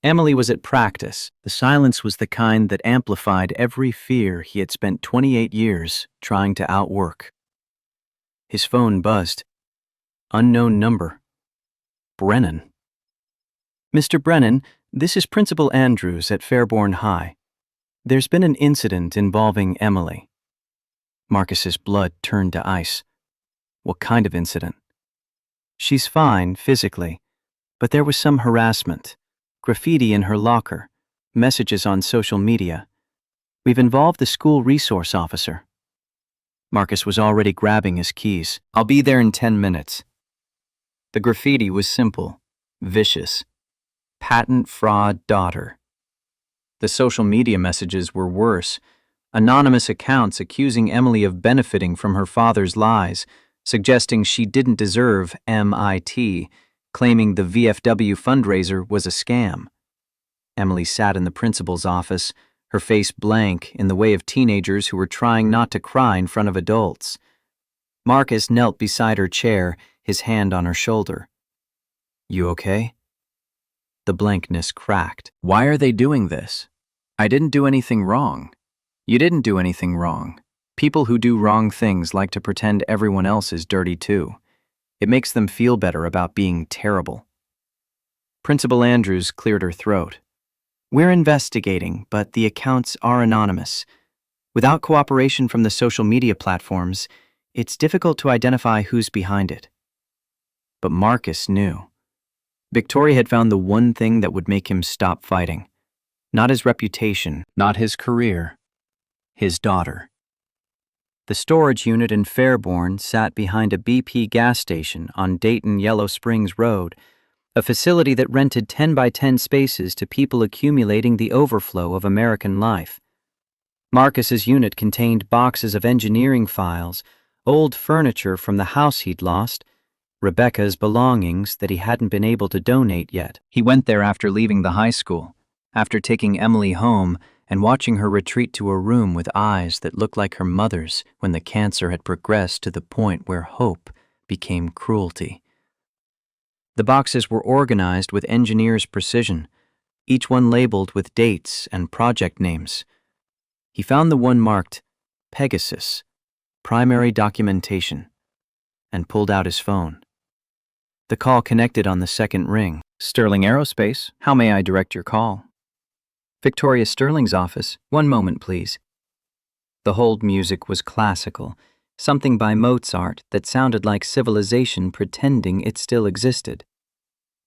A: Emily was at practice. The silence was the kind that amplified every fear he had spent 28 years trying to outwork. His phone buzzed. Unknown number. Brennan. Mr. Brennan, this is Principal Andrews at Fairborn High. There's been an incident involving Emily. Marcus's blood turned to ice. What kind of incident? She's fine physically, but there was some harassment, graffiti in her locker, messages on social media. We've involved the school resource officer. Marcus was already grabbing his keys. I'll be there in 10 minutes. The graffiti was simple, vicious. Patent fraud daughter. The social media messages were worse. Anonymous accounts accusing Emily of benefiting from her father's lies, suggesting she didn't deserve MIT, claiming the VFW fundraiser was a scam. Emily sat in the principal's office, her face blank in the way of teenagers who were trying not to cry in front of adults. Marcus knelt beside her chair, his hand on her shoulder. You okay? The blankness cracked. Why are they doing this? I didn't do anything wrong. You didn't do anything wrong. People who do wrong things like to pretend everyone else is dirty too. It makes them feel better about being terrible. Principal Andrews cleared her throat. We're investigating, but the accounts are anonymous. Without cooperation from the social media platforms, it's difficult to identify who's behind it. But Marcus knew. Victoria had found the one thing that would make him stop fighting. Not his reputation, not his career, his daughter. The storage unit in Fairborn sat behind a BP gas station on Dayton Yellow Springs Road, a facility that rented 10 by 10 spaces to people accumulating the overflow of American life. Marcus's unit contained boxes of engineering files, old furniture from the house he'd lost, Rebecca's belongings that he hadn't been able to donate yet. He went there after leaving the high school, after taking Emily home and watching her retreat to a room with eyes that looked like her mother's when the cancer had progressed to the point where hope became cruelty. The boxes were organized with engineer's precision, each one labeled with dates and project names. He found the one marked Pegasus, primary documentation, and pulled out his phone. The call connected on the second ring. Sterling Aerospace, how may I direct your call? Victoria Sterling's office, one moment please. The hold music was classical, something by Mozart that sounded like civilization pretending it still existed.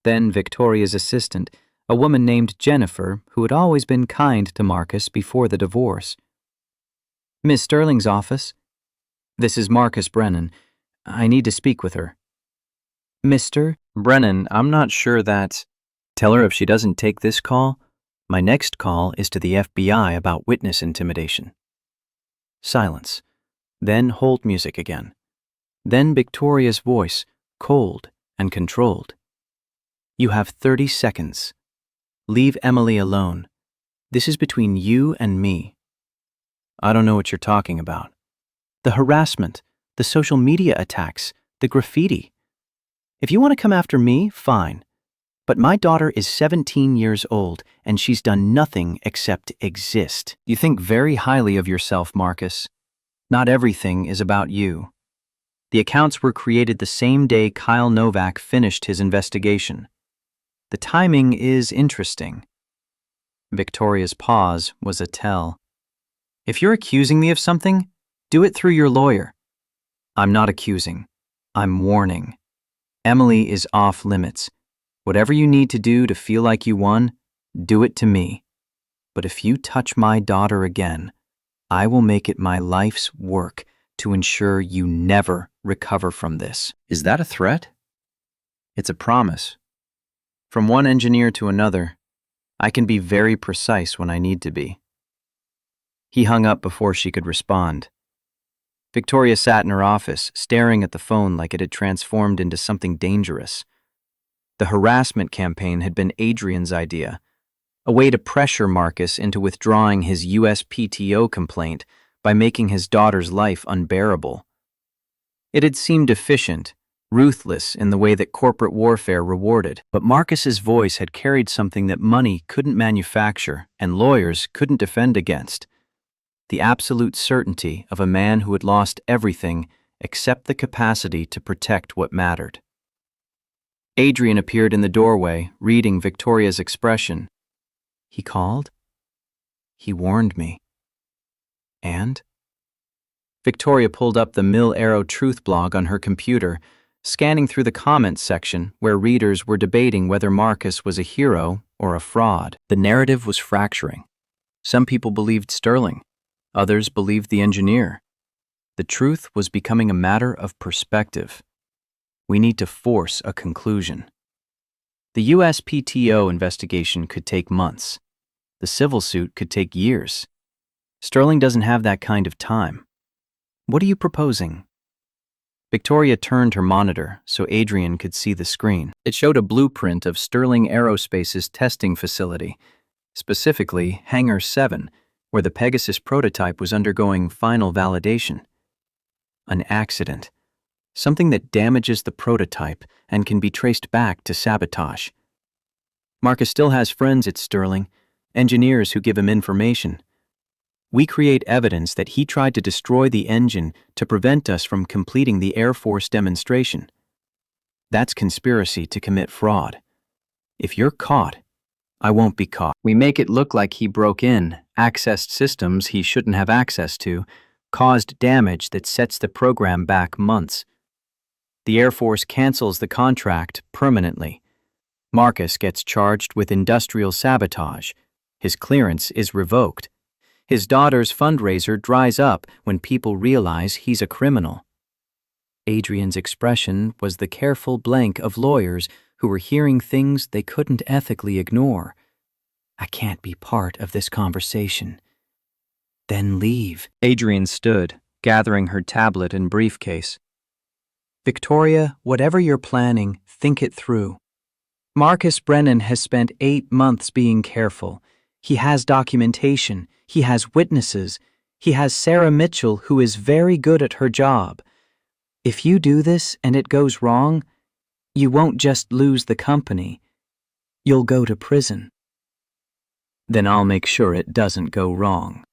A: Then Victoria's assistant, a woman named Jennifer, who had always been kind to Marcus before the divorce. Miss Sterling's office? This is Marcus Brennan. I need to speak with her. Mr. Brennan, I'm not sure that... Tell her if she doesn't take this call, my next call is to the FBI about witness intimidation. Silence. Then hold music again. Then Victoria's voice, cold and controlled. You have 30 seconds. Leave Emily alone. This is between you and me. I don't know what you're talking about. The harassment, the social media attacks, the graffiti. If you want to come after me, fine. But my daughter is 17 years old, and she's done nothing except exist. You think very highly of yourself, Marcus. Not everything is about you. The accounts were created the same day Kyle Novak finished his investigation. The timing is interesting. Victoria's pause was a tell. If you're accusing me of something, do it through your lawyer. I'm not accusing. I'm warning. Emily is off limits. Whatever you need to do to feel like you won, do it to me. But if you touch my daughter again, I will make it my life's work to ensure you never recover from this. Is that a threat? It's a promise. From one engineer to another, I can be very precise when I need to be. He hung up before she could respond. Victoria sat in her office, staring at the phone like it had transformed into something dangerous. The harassment campaign had been Adrian's idea, a way to pressure Marcus into withdrawing his USPTO complaint by making his daughter's life unbearable. It had seemed efficient, ruthless in the way that corporate warfare rewarded, but Marcus's voice had carried something that money couldn't manufacture and lawyers couldn't defend against. The absolute certainty of a man who had lost everything except the capacity to protect what mattered. Adrian appeared in the doorway, reading Victoria's expression. He called? He warned me. And? Victoria pulled up the Mill Arrow Truth blog on her computer, scanning through the comments section where readers were debating whether Marcus was a hero or a fraud. The narrative was fracturing. Some people believed Sterling. Others believed the engineer. The truth was becoming a matter of perspective. We need to force a conclusion. The USPTO investigation could take months. The civil suit could take years. Sterling doesn't have that kind of time. What are you proposing? Victoria turned her monitor so Adrian could see the screen. It showed a blueprint of Sterling Aerospace's testing facility, specifically Hangar 7, where the Pegasus prototype was undergoing final validation. An accident. Something that damages the prototype and can be traced back to sabotage. Marcus still has friends at Sterling, engineers who give him information. We create evidence that he tried to destroy the engine to prevent us from completing the Air Force demonstration. That's conspiracy to commit fraud. If you're caught, I won't be caught. We make it look like he broke in, accessed systems he shouldn't have access to, caused damage that sets the program back months. The Air Force cancels the contract permanently. Marcus gets charged with industrial sabotage. His clearance is revoked. His daughter's fundraiser dries up when people realize he's a criminal. Adrian's expression was the careful blank of lawyers who were hearing things they couldn't ethically ignore. I can't be part of this conversation. Then leave. Adrian stood, gathering her tablet and briefcase. Victoria, whatever you're planning, think it through. Marcus Brennan has spent 8 months being careful. He has documentation. He has witnesses. He has Sarah Mitchell, who is very good at her job. If you do this and it goes wrong, you won't just lose the company. You'll go to prison. Then I'll make sure it doesn't go wrong.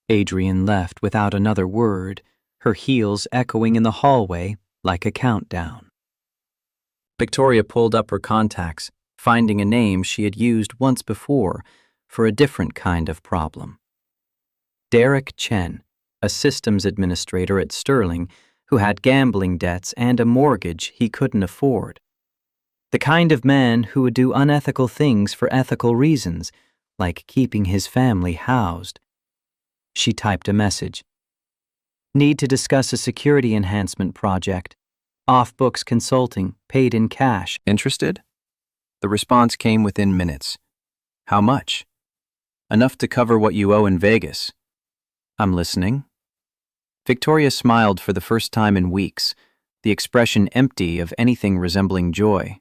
A: Adrian left without another word, her heels echoing in the hallway like a countdown. Victoria pulled up her contacts, finding a name she had used once before for a different kind of problem. Derek Chen, a systems administrator at Sterling, who had gambling debts and a mortgage he couldn't afford. The kind of man who would do unethical things for ethical reasons, like keeping his family housed. She typed a message. Need to discuss a security enhancement project. Off-books consulting, paid in cash. Interested? The response came within minutes. How much? Enough to cover what you owe in Vegas. I'm listening. Victoria smiled for the first time in weeks, the expression empty of anything resembling joy.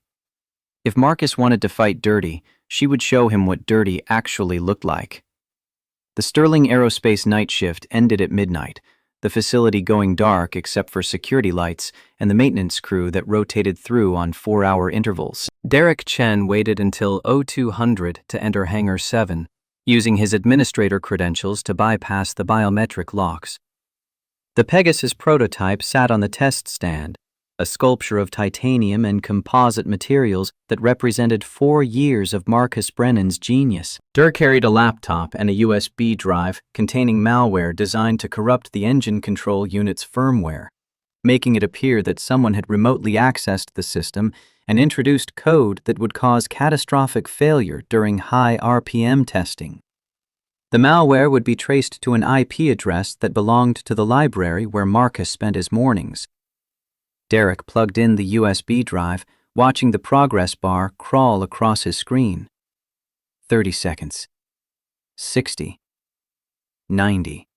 A: If Marcus wanted to fight dirty, she would show him what dirty actually looked like. The Sterling Aerospace night shift ended at midnight, the facility going dark except for security lights and the maintenance crew that rotated through on 4-hour intervals. Derek Chen waited until 0200 to enter Hangar 7, using his administrator credentials to bypass the biometric locks. The Pegasus prototype sat on the test stand, a sculpture of titanium and composite materials that represented 4 years of Marcus Brennan's genius. Dirk carried a laptop and a USB drive containing malware designed to corrupt the engine control unit's firmware, making it appear that someone had remotely accessed the system and introduced code that would cause catastrophic failure during high RPM testing. The malware would be traced to an IP address that belonged to the library where Marcus spent his mornings. Derek plugged in the USB drive, watching the progress bar crawl across his screen. 30 seconds. 60. 90.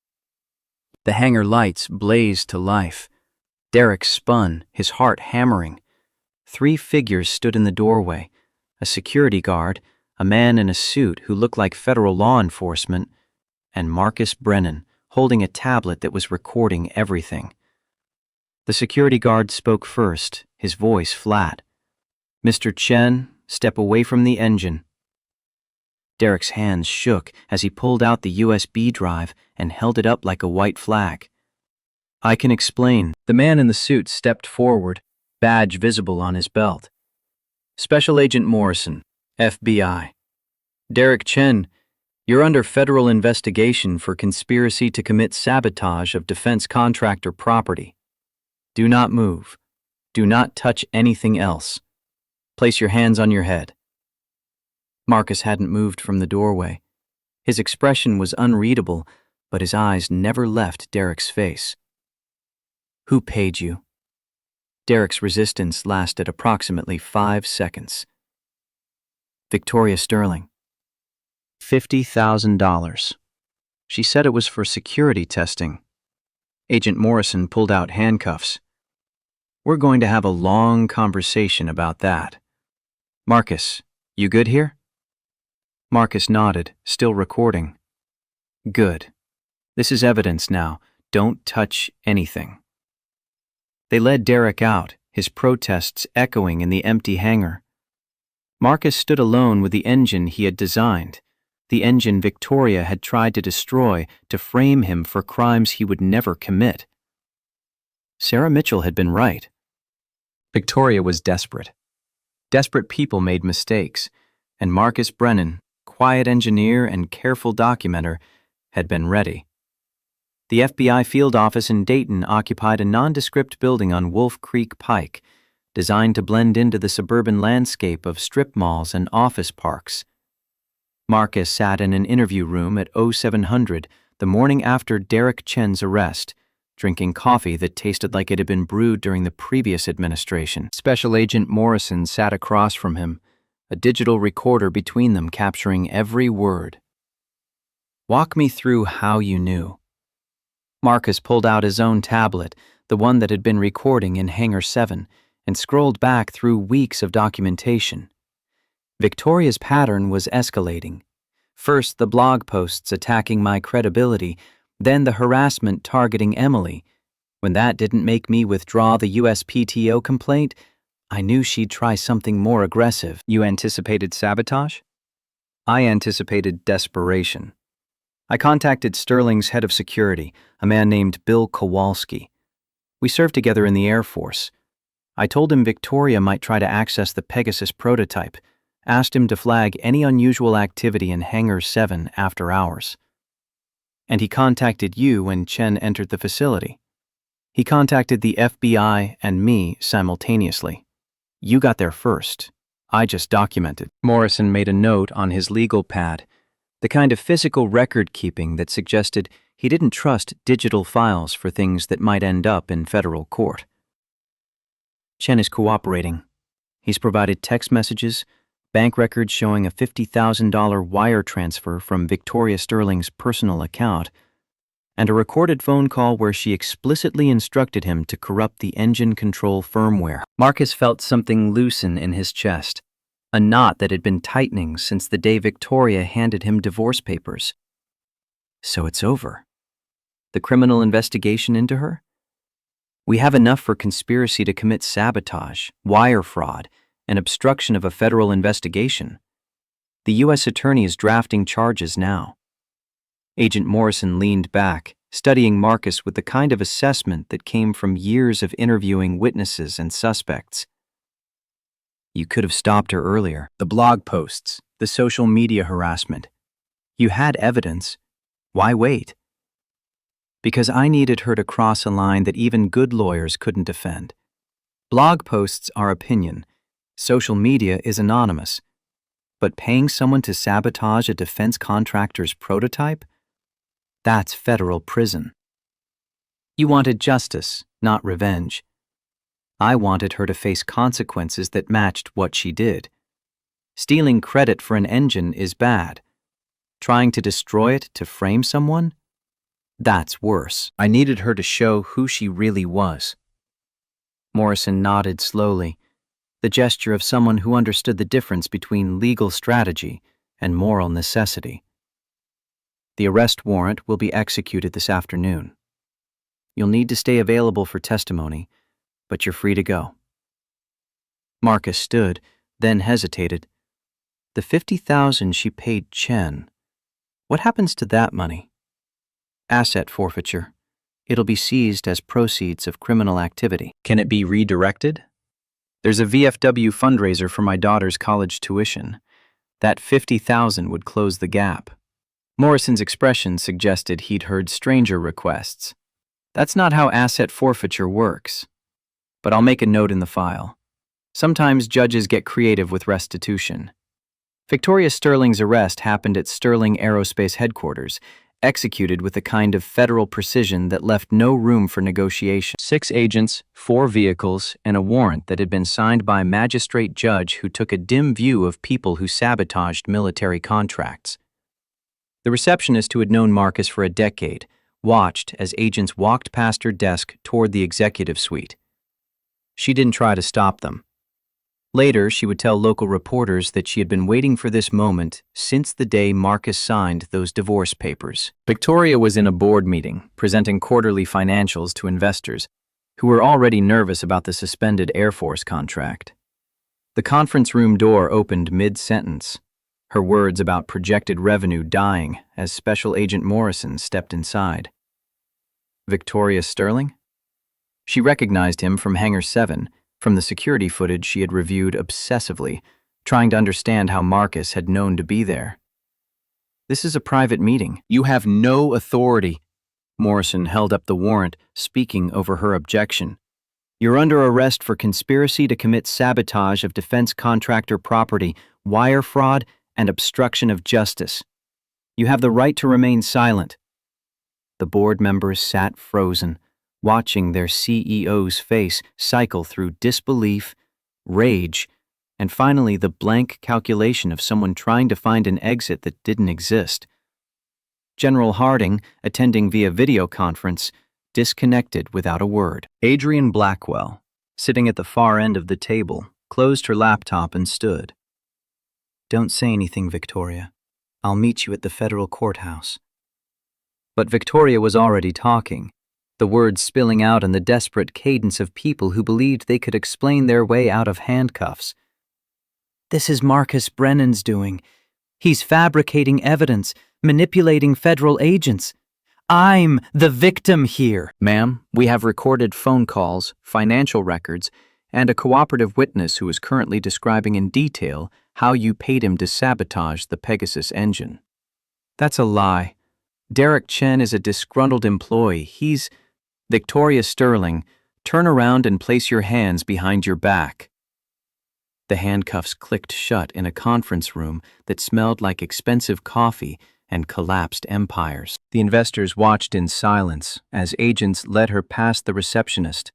A: The hangar lights blazed to life. Derek spun, his heart hammering. 3 figures stood in the doorway. A security guard, a man in a suit who looked like federal law enforcement, and Marcus Brennan, holding a tablet that was recording everything. The security guard spoke first, his voice flat. Mr. Chen, step away from the engine. Derek's hands shook as he pulled out the USB drive and held it up like a white flag. I can explain. The man in the suit stepped forward, badge visible on his belt. Special Agent Morrison, FBI. Derek Chen, you're under federal investigation for conspiracy to commit sabotage of defense contractor property. Do not move. Do not touch anything else. Place your hands on your head. Marcus hadn't moved from the doorway. His expression was unreadable, but his eyes never left Derek's face. Who paid you? Derek's resistance lasted approximately 5 seconds. Victoria Sterling. $50,000. She said it was for security testing. Agent Morrison pulled out handcuffs. We're going to have a long conversation about that. Marcus, you good here? Marcus nodded, still recording. Good. This is evidence now. Don't touch anything. They led Derek out, his protests echoing in the empty hangar. Marcus stood alone with the engine he had designed, the engine Victoria had tried to destroy to frame him for crimes he would never commit. Sarah Mitchell had been right. Victoria was desperate. Desperate people made mistakes, and Marcus Brennan, quiet engineer and careful documenter, had been ready. The FBI field office in Dayton occupied a nondescript building on Wolf Creek Pike, designed to blend into the suburban landscape of strip malls and office parks. Marcus sat in an interview room at 0700 the morning after Derek Chen's arrest, drinking coffee that tasted like it had been brewed during the previous administration. Special Agent Morrison sat across from him, a digital recorder between them capturing every word. Walk me through how you knew. Marcus pulled out his own tablet, the one that had been recording in Hangar 7, and scrolled back through weeks of documentation. Victoria's pattern was escalating. First, the blog posts attacking my credibility, then the harassment targeting Emily. When that didn't make me withdraw the USPTO complaint, I knew she'd try something more aggressive. You anticipated sabotage? I anticipated desperation. I contacted Sterling's head of security, a man named Bill Kowalski. We served together in the Air Force. I told him Victoria might try to access the Pegasus prototype, asked him to flag any unusual activity in Hangar 7 after hours. And he contacted you when Chen entered the facility. He contacted the FBI and me simultaneously. You got there first. I just documented. Morrison made a note on his legal pad, the kind of physical record-keeping that suggested he didn't trust digital files for things that might end up in federal court. Chen is cooperating. He's provided text messages, bank records showing a $50,000 wire transfer from Victoria Sterling's personal account, and a recorded phone call where she explicitly instructed him to corrupt the engine control firmware. Marcus felt something loosen in his chest, a knot that had been tightening since the day Victoria handed him divorce papers. So it's over. The criminal investigation into her? We have enough for conspiracy to commit sabotage, wire fraud, and obstruction of a federal investigation. The U.S. Attorney is drafting charges now. Agent Morrison leaned back, studying Marcus with the kind of assessment that came from years of interviewing witnesses and suspects. You could have stopped her earlier. The blog posts, the social media harassment. You had evidence. Why wait? Because I needed her to cross a line that even good lawyers couldn't defend. Blog posts are opinion. Social media is anonymous. But paying someone to sabotage a defense contractor's prototype? That's federal prison. You wanted justice, not revenge. I wanted her to face consequences that matched what she did. Stealing credit for an engine is bad. Trying to destroy it to frame someone? That's worse. I needed her to show who she really was. Morrison nodded slowly, the gesture of someone who understood the difference between legal strategy and moral necessity. The arrest warrant will be executed this afternoon. You'll need to stay available for testimony, but you're free to go. Marcus stood, then hesitated. The $50,000 she paid Chen. What happens to that money? Asset forfeiture. It'll be seized as proceeds of criminal activity. Can it be redirected? There's a VFW fundraiser for my daughter's college tuition. That $50,000 would close the gap. Morrison's expression suggested he'd heard stranger requests. That's not how asset forfeiture works. But I'll make a note in the file. Sometimes judges get creative with restitution. Victoria Sterling's arrest happened at Sterling Aerospace headquarters, executed with a kind of federal precision that left no room for negotiation. 6 agents, 4 vehicles, and a warrant that had been signed by a magistrate judge who took a dim view of people who sabotaged military contracts. The receptionist, who had known Marcus for a decade, watched as agents walked past her desk toward the executive suite. She didn't try to stop them. Later, she would tell local reporters that she had been waiting for this moment since the day Marcus signed those divorce papers. Victoria was in a board meeting, presenting quarterly financials to investors, who were already nervous about the suspended Air Force contract. The conference room door opened mid-sentence, her words about projected revenue dying as Special Agent Morrison stepped inside. Victoria Sterling? She recognized him from Hangar 7, from the security footage she had reviewed obsessively, trying to understand how Marcus had known to be there. This is a private meeting. You have no authority. Morrison held up the warrant, speaking over her objection. You're under arrest for conspiracy to commit sabotage of defense contractor property, wire fraud, and obstruction of justice. You have the right to remain silent. The board members sat frozen, watching their CEO's face cycle through disbelief, rage, and finally the blank calculation of someone trying to find an exit that didn't exist. General Harding, attending via video conference, disconnected without a word. Adrian Blackwell, sitting at the far end of the table, closed her laptop and stood. "Don't say anything, Victoria. I'll meet you at the federal courthouse." But Victoria was already talking, the words spilling out in the desperate cadence of people who believed they could explain their way out of handcuffs. "This is Marcus Brennan's doing. He's fabricating evidence, manipulating federal agents. I'm the victim here." "Ma'am, we have recorded phone calls, financial records, and a cooperative witness who is currently describing in detail how you paid him to sabotage the Pegasus engine." "That's a lie. Derek Chen is a disgruntled employee. He's—" "Victoria Sterling, turn around and place your hands behind your back." The handcuffs clicked shut in a conference room that smelled like expensive coffee and collapsed empires. The investors watched in silence as agents led her past the receptionist,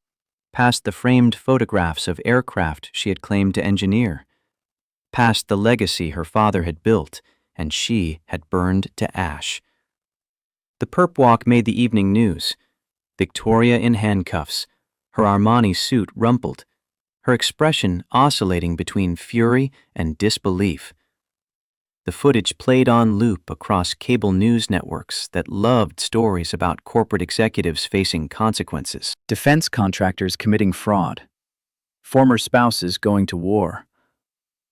A: past the framed photographs of aircraft she had claimed to engineer, past the legacy her father had built and she had burned to ash. The perp walk made the evening news. Victoria in handcuffs, her Armani suit rumpled, her expression oscillating between fury and disbelief. The footage played on loop across cable news networks that loved stories about corporate executives facing consequences, defense contractors committing fraud, former spouses going to war,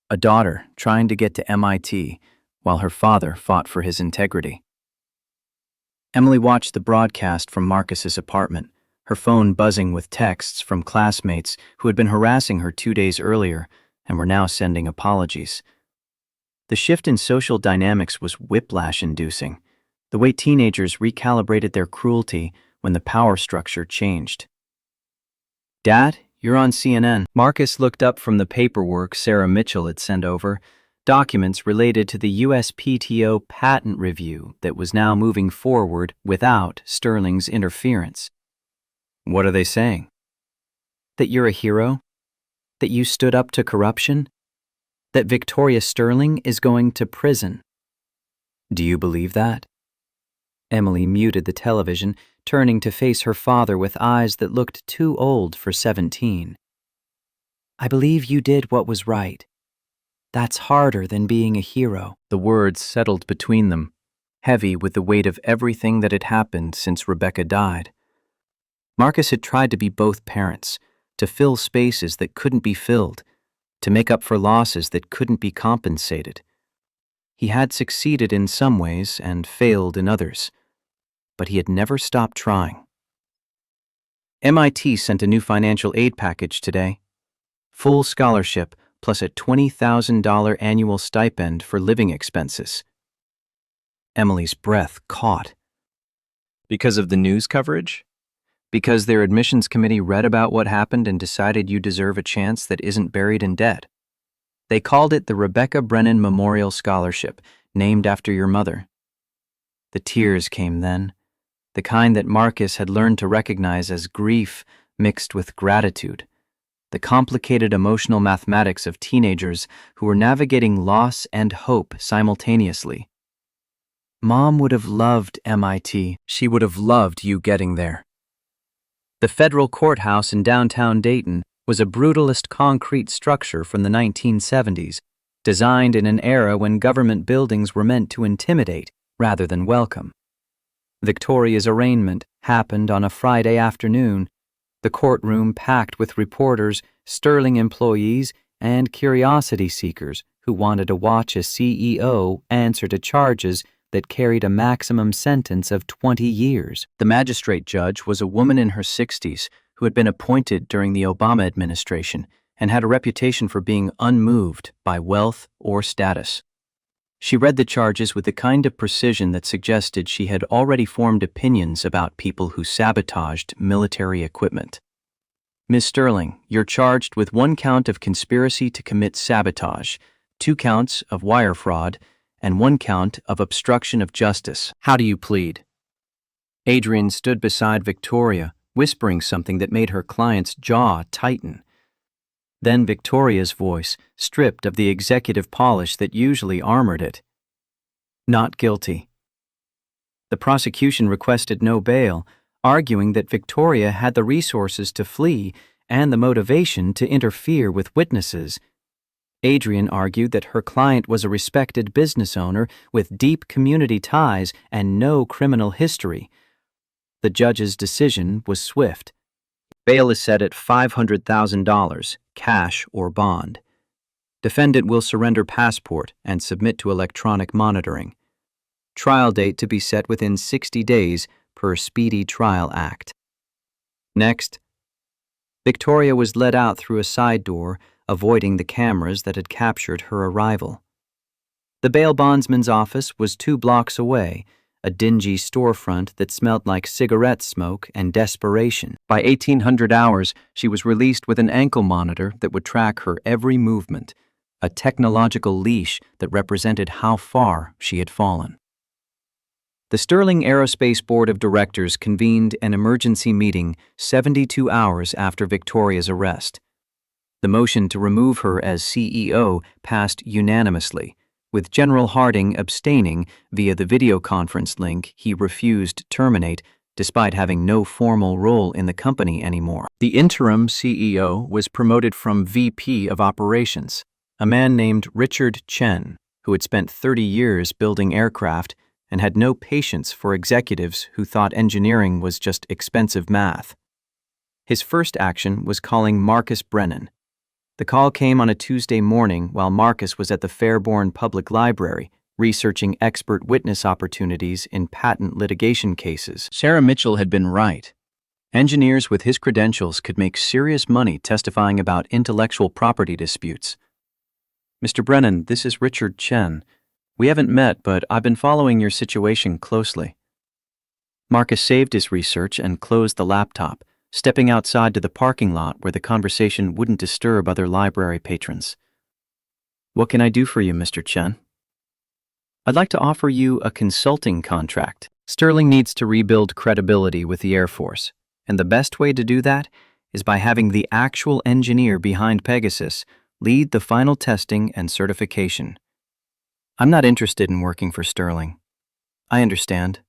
A: a daughter trying to get to MIT while her father fought for his integrity. Emily watched the broadcast from Marcus's apartment, her phone buzzing with texts from classmates who had been harassing her 2 days earlier and were now sending apologies. The shift in social dynamics was whiplash-inducing, the way teenagers recalibrated their cruelty when the power structure changed. "Dad, you're on CNN." Marcus looked up from the paperwork Sarah Mitchell had sent over, documents related to the USPTO patent review that was now moving forward without Sterling's interference. "What are they saying?" "That you're a hero? That you stood up to corruption? That Victoria Sterling is going to prison." "Do you believe that?" Emily muted the television, turning to face her father with eyes that looked too old for 17. "I believe you did what was right. That's harder than being a hero." The words settled between them, heavy with the weight of everything that had happened since Rebecca died. Marcus had tried to be both parents, to fill spaces that couldn't be filled, to make up for losses that couldn't be compensated. He had succeeded in some ways and failed in others, but he had never stopped trying. MIT sent a new financial aid package today. Full scholarship plus a $20,000 annual stipend for living expenses. Emily's breath caught. Because of the news coverage? Because their admissions committee read about what happened and decided you deserve a chance that isn't buried in debt. They called it the Rebecca Brennan Memorial Scholarship, named after your mother. The tears came then, the kind that Marcus had learned to recognize as grief mixed with gratitude, the complicated emotional mathematics of teenagers who were navigating loss and hope simultaneously. Mom would have loved MIT. She would have loved you getting there. The federal courthouse in downtown Dayton was a brutalist concrete structure from the 1970s, designed in an era when government buildings were meant to intimidate rather than welcome. Victoria's arraignment happened on a Friday afternoon, the courtroom packed with reporters, Sterling employees, and curiosity seekers who wanted to watch a CEO answer to charges that carried a maximum sentence of 20 years. The magistrate judge was a woman in her 60s who had been appointed during the Obama administration and had a reputation for being unmoved by wealth or status. She read the charges with the kind of precision that suggested she had already formed opinions about people who sabotaged military equipment. "Ms. Sterling, you're charged with 1 count of conspiracy to commit sabotage, 2 counts of wire fraud, and 1 count of obstruction of justice. How do you plead?" Adrian stood beside Victoria, whispering something that made her client's jaw tighten. Then Victoria's voice, stripped of the executive polish that usually armored it. "Not guilty." The prosecution requested no bail, arguing that Victoria had the resources to flee and the motivation to interfere with witnesses. Adrian argued that her client was a respected business owner with deep community ties and no criminal history. The judge's decision was swift. Bail is set at $500,000, cash or bond. Defendant will surrender passport and submit to electronic monitoring. Trial date to be set within 60 days per Speedy Trial Act. Next, Victoria was led out through a side door, avoiding the cameras that had captured her arrival. The bail bondsman's office was 2 blocks away, a dingy storefront that smelled like cigarette smoke and desperation. By 1800 hours, she was released with an ankle monitor that would track her every movement, a technological leash that represented how far she had fallen. The Sterling Aerospace Board of Directors convened an emergency meeting 72 hours after Victoria's arrest. The motion to remove her as CEO passed unanimously, with General Harding abstaining via the video conference link he refused to terminate despite having no formal role in the company anymore. The interim CEO was promoted from VP of Operations, a man named Richard Chen, who had spent 30 years building aircraft and had no patience for executives who thought engineering was just expensive math. His first action was calling Marcus Brennan. The call came on a Tuesday morning while Marcus was at the Fairborn Public Library, researching expert witness opportunities in patent litigation cases. Sarah Mitchell had been right. Engineers with his credentials could make serious money testifying about intellectual property disputes. Mr. Brennan, this is Richard Chen. We haven't met, but I've been following your situation closely. Marcus saved his research and closed the laptop, stepping outside to the parking lot where the conversation wouldn't disturb other library patrons. What can I do for you, Mr. Chen? I'd like to offer you a consulting contract. Sterling needs to rebuild credibility with the Air Force, and the best way to do that is by having the actual engineer behind Pegasus lead the final testing and certification. I'm not interested in working for Sterling. I understand,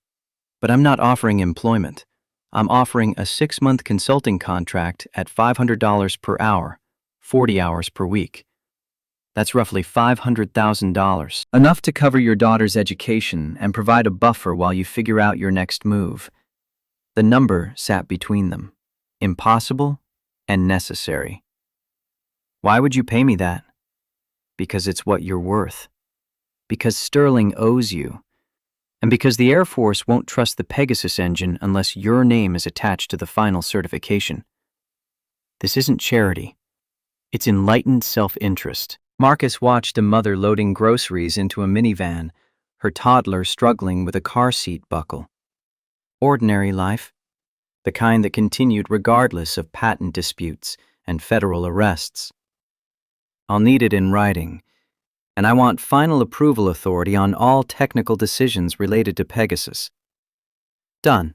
A: but I'm not offering employment. I'm offering a 6-month consulting contract at $500 per hour, 40 hours per week. That's roughly $500,000, enough to cover your daughter's education and provide a buffer while you figure out your next move. The number sat between them, impossible and necessary. Why would you pay me that? Because it's what you're worth. Because Sterling owes you, and because the Air Force won't trust the Pegasus engine unless your name is attached to the final certification. This isn't charity. It's enlightened self-interest. Marcus watched a mother loading groceries into a minivan, her toddler struggling with a car seat buckle. Ordinary life, the kind that continued regardless of patent disputes and federal arrests. I'll need it in writing, and I want final approval authority on all technical decisions related to Pegasus. Done.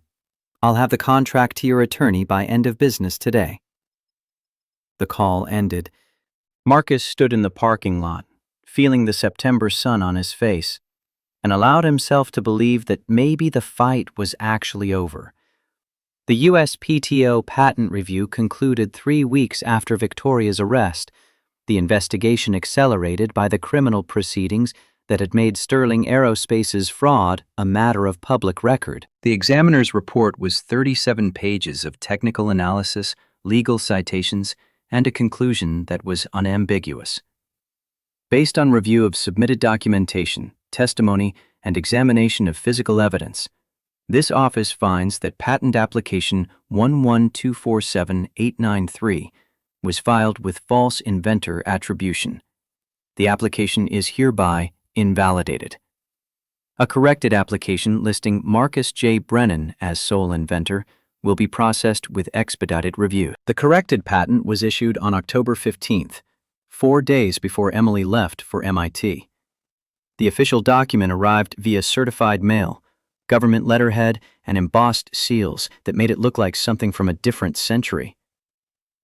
A: I'll have the contract to your attorney by end of business today. The call ended. Marcus stood in the parking lot, feeling the September sun on his face, and allowed himself to believe that maybe the fight was actually over. The USPTO patent review concluded 3 weeks after Victoria's arrest, the investigation accelerated by the criminal proceedings that had made Sterling Aerospace's fraud a matter of public record. The examiner's report was 37 pages of technical analysis, legal citations, and a conclusion that was unambiguous. Based on review of submitted documentation, testimony, and examination of physical evidence, this office finds that patent application 11247-893 was filed with false inventor attribution. The application is hereby invalidated. A corrected application listing Marcus J. Brennan as sole inventor will be processed with expedited review. The corrected patent was issued on October 15th, 4 days before Emily left for MIT. The official document arrived via certified mail, government letterhead, and embossed seals that made it look like something from a different century.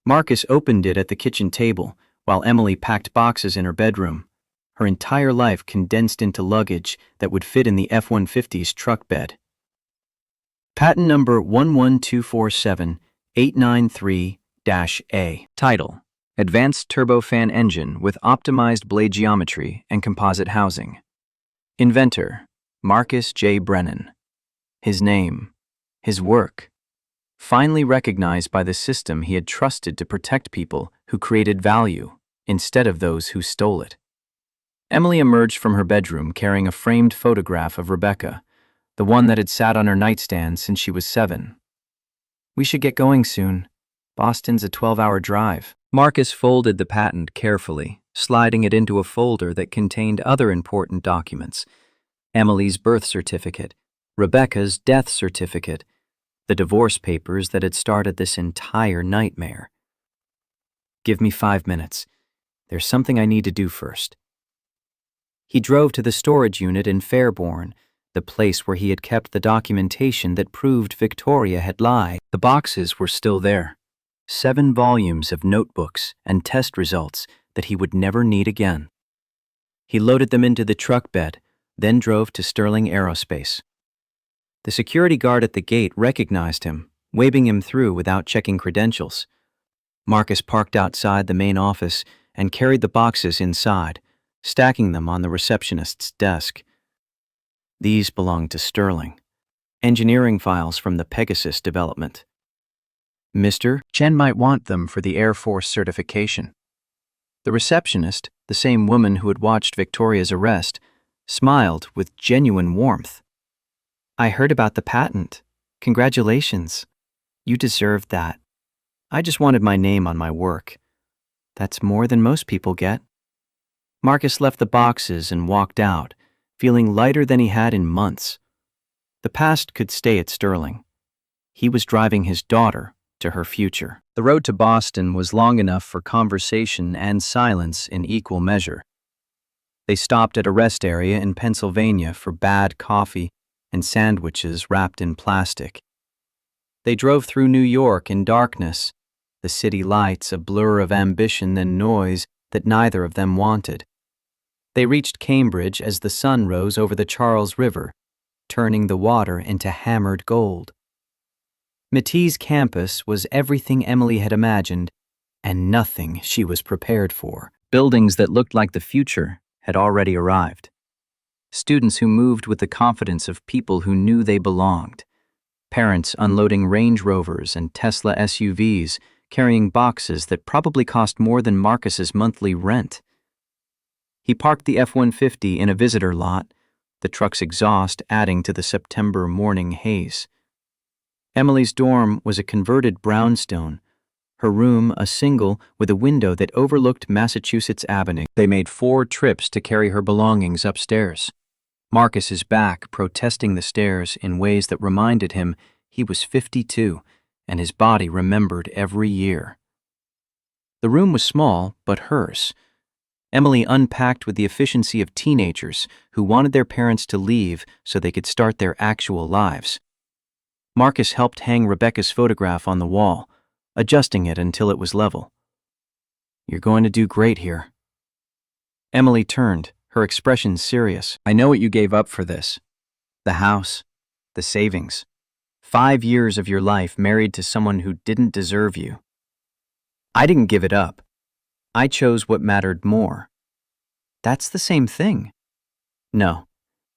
A: Marcus opened it at the kitchen table while Emily packed boxes in her bedroom, her entire life condensed into luggage that would fit in the F-150's truck bed. Patent number 11247893-A. Title: Advanced Turbofan Engine with Optimized Blade Geometry and Composite Housing. Inventor: Marcus J. Brennan. His name, his work, finally recognized by the system he had trusted to protect people who created value instead of those who stole it. Emily emerged from her bedroom carrying a framed photograph of Rebecca, the one that had sat on her nightstand since she was 7. "We should get going soon. Boston's a 12-hour drive." Marcus folded the patent carefully, sliding it into a folder that contained other important documents: Emily's birth certificate, Rebecca's death certificate, the divorce papers that had started this entire nightmare. "Give me 5 minutes. There's something I need to do first." He drove to the storage unit in Fairborn, the place where he had kept the documentation that proved Victoria had lied. The boxes were still there. 7 volumes of notebooks and test results that he would never need again. He loaded them into the truck bed, then drove to Sterling Aerospace. The security guard at the gate recognized him, waving him through without checking credentials. Marcus parked outside the main office and carried the boxes inside, stacking them on the receptionist's desk. These belonged to Sterling. Engineering files from the Pegasus development. Mr. Chen might want them for the Air Force certification. The receptionist, the same woman who had watched Victoria's arrest, smiled with genuine warmth. "I heard about the patent. Congratulations. You deserved that. I just wanted my name on my work. That's more than most people get." Marcus left the boxes and walked out, feeling lighter than he had in months. The past could stay at Sterling. He was driving his daughter to her future. The road to Boston was long enough for conversation and silence in equal measure. They stopped at a rest area in Pennsylvania for bad coffee and sandwiches wrapped in plastic. They drove through New York in darkness, the city lights a blur of ambition and noise that neither of them wanted. They reached Cambridge as the sun rose over the Charles River, turning the water into hammered gold. Mattee's campus was everything Emily had imagined, and nothing she was prepared for. Buildings that looked like the future had already arrived. Students who moved with the confidence of people who knew they belonged. Parents unloading Range Rovers and Tesla SUVs, carrying boxes that probably cost more than Marcus's monthly rent. He parked the F-150 in a visitor lot, the truck's exhaust adding to the September morning haze. Emily's dorm was a converted brownstone, her room a single with a window that overlooked Massachusetts Avenue. They made 4 trips to carry her belongings upstairs. Marcus's back protesting the stairs in ways that reminded him he was 52 and his body remembered every year. The room was small, but hers. Emily unpacked with the efficiency of teenagers who wanted their parents to leave so they could start their actual lives. Marcus helped hang Rebecca's photograph on the wall, adjusting it until it was level. "You're going to do great here." Emily turned, her expression serious. "I know what you gave up for this. The house, the savings. 5 years of your life married to someone who didn't deserve you. I didn't give it up. I chose what mattered more." "That's the same thing." "No.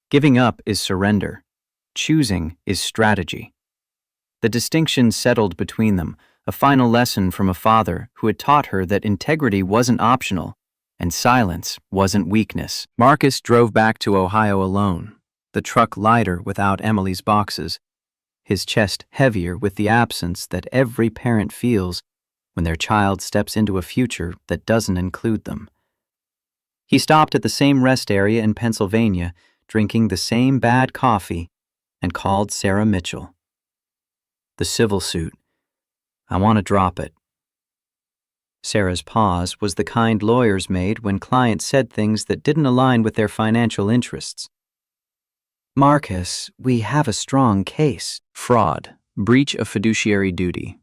A: Giving up is surrender. Choosing is strategy." The distinction settled between them, a final lesson from a father who had taught her that integrity wasn't optional and silence wasn't weakness. Marcus drove back to Ohio alone, the truck lighter without Emily's boxes, his chest heavier with the absence that every parent feels when their child steps into a future that doesn't include them. He stopped at the same rest area in Pennsylvania, drinking the same bad coffee, and called Sarah Mitchell. "The civil suit. I want to drop it." Sarah's pause was the kind lawyers made when clients said things that didn't align with their financial interests. "Marcus, we have a strong case." "Fraud, breach of fiduciary duty.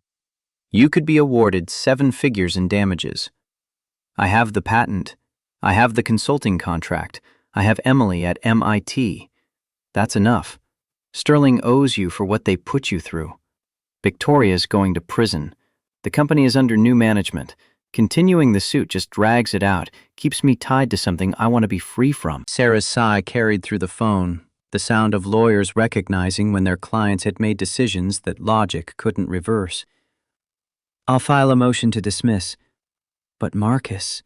A: You could be awarded 7 figures in damages. I have the patent. I have the consulting contract. I have Emily at MIT. That's enough. Sterling owes you for what they put you through. Victoria's going to prison. The company is under new management. Continuing the suit just drags it out, keeps me tied to something I want to be free from. Sarah's sigh carried through the phone, the sound of lawyers recognizing when their clients had made decisions that logic couldn't reverse. I'll file a motion to dismiss. But Marcus,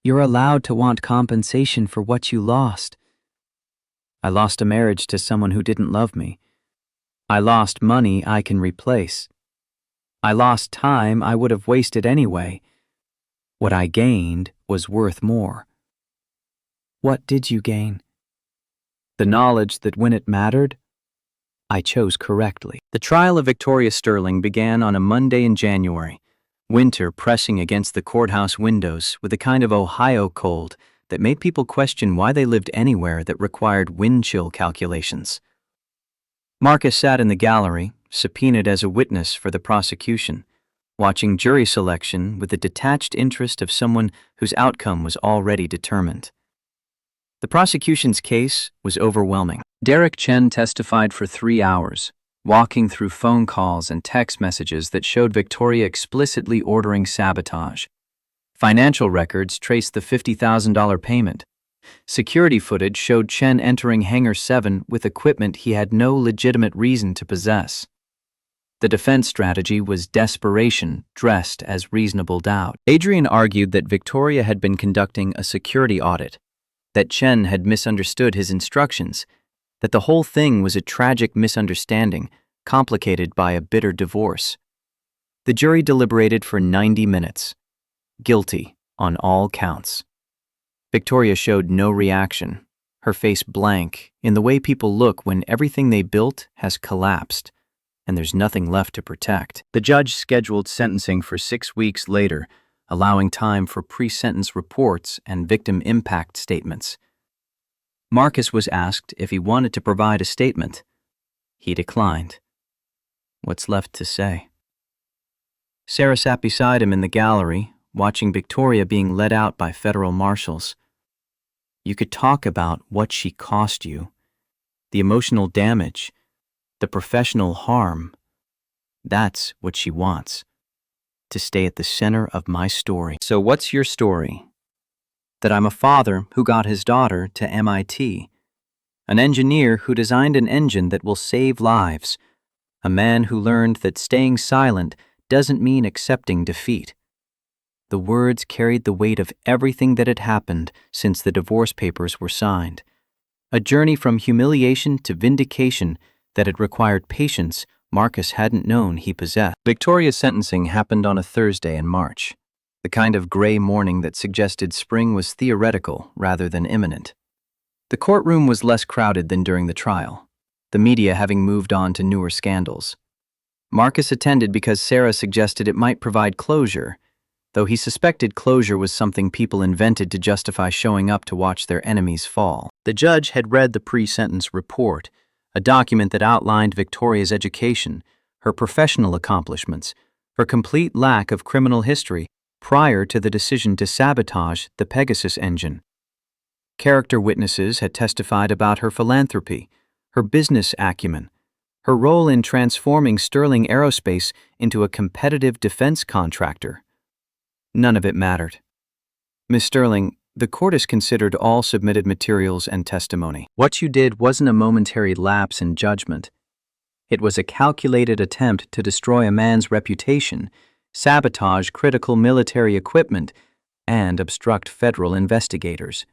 A: you're allowed to want compensation for what you lost. I lost a marriage to someone who didn't love me. I lost money I can replace. I lost time I would have wasted anyway. What I gained was worth more. What did you gain? The knowledge that when it mattered, I chose correctly. The trial of Victoria Sterling began on a Monday in January, winter pressing against the courthouse windows with a kind of Ohio cold that made people question why they lived anywhere that required wind chill calculations. Marcus sat in the gallery, subpoenaed as a witness for the prosecution, watching jury selection with the detached interest of someone whose outcome was already determined. The prosecution's case was overwhelming. Derek Chen testified for 3 hours, walking through phone calls and text messages that showed Victoria explicitly ordering sabotage. Financial records traced the $50,000 payment. Security footage showed Chen entering Hangar 7 with equipment he had no legitimate reason to possess. The defense strategy was desperation dressed as reasonable doubt. Adrian argued that Victoria had been conducting a security audit, that Chen had misunderstood his instructions, that the whole thing was a tragic misunderstanding, complicated by a bitter divorce. The jury deliberated for 90 minutes. Guilty on all counts. Victoria showed no reaction, her face blank, in the way people look when everything they built has collapsed, and there's nothing left to protect. The judge scheduled sentencing for 6 weeks later, allowing time for pre-sentence reports and victim impact statements. Marcus was asked if he wanted to provide a statement. He declined. What's left to say? Sarah sat beside him in the gallery, watching Victoria being led out by federal marshals. You could talk about what she cost you, the emotional damage, the professional harm. That's what she wants, to stay at the center of my story. So what's your story? That I'm a father who got his daughter to MIT, an engineer who designed an engine that will save lives, a man who learned that staying silent doesn't mean accepting defeat. The words carried the weight of everything that had happened since the divorce papers were signed. A journey from humiliation to vindication that had required patience Marcus hadn't known he possessed. Victoria's sentencing happened on a Thursday in March, the kind of gray morning that suggested spring was theoretical rather than imminent. The courtroom was less crowded than during the trial, the media having moved on to newer scandals. Marcus attended because Sarah suggested it might provide closure, though he suspected closure was something people invented to justify showing up to watch their enemies fall. The judge had read the pre-sentence report, a document that outlined Victoria's education, her professional accomplishments, her complete lack of criminal history prior to the decision to sabotage the Pegasus engine. Character witnesses had testified about her philanthropy, her business acumen, her role in transforming Sterling Aerospace into a competitive defense contractor. None of it mattered. Miss Sterling, the court has considered all submitted materials and testimony. What you did wasn't a momentary lapse in judgment. It was a calculated attempt to destroy a man's reputation, sabotage critical military equipment, and obstruct federal investigators.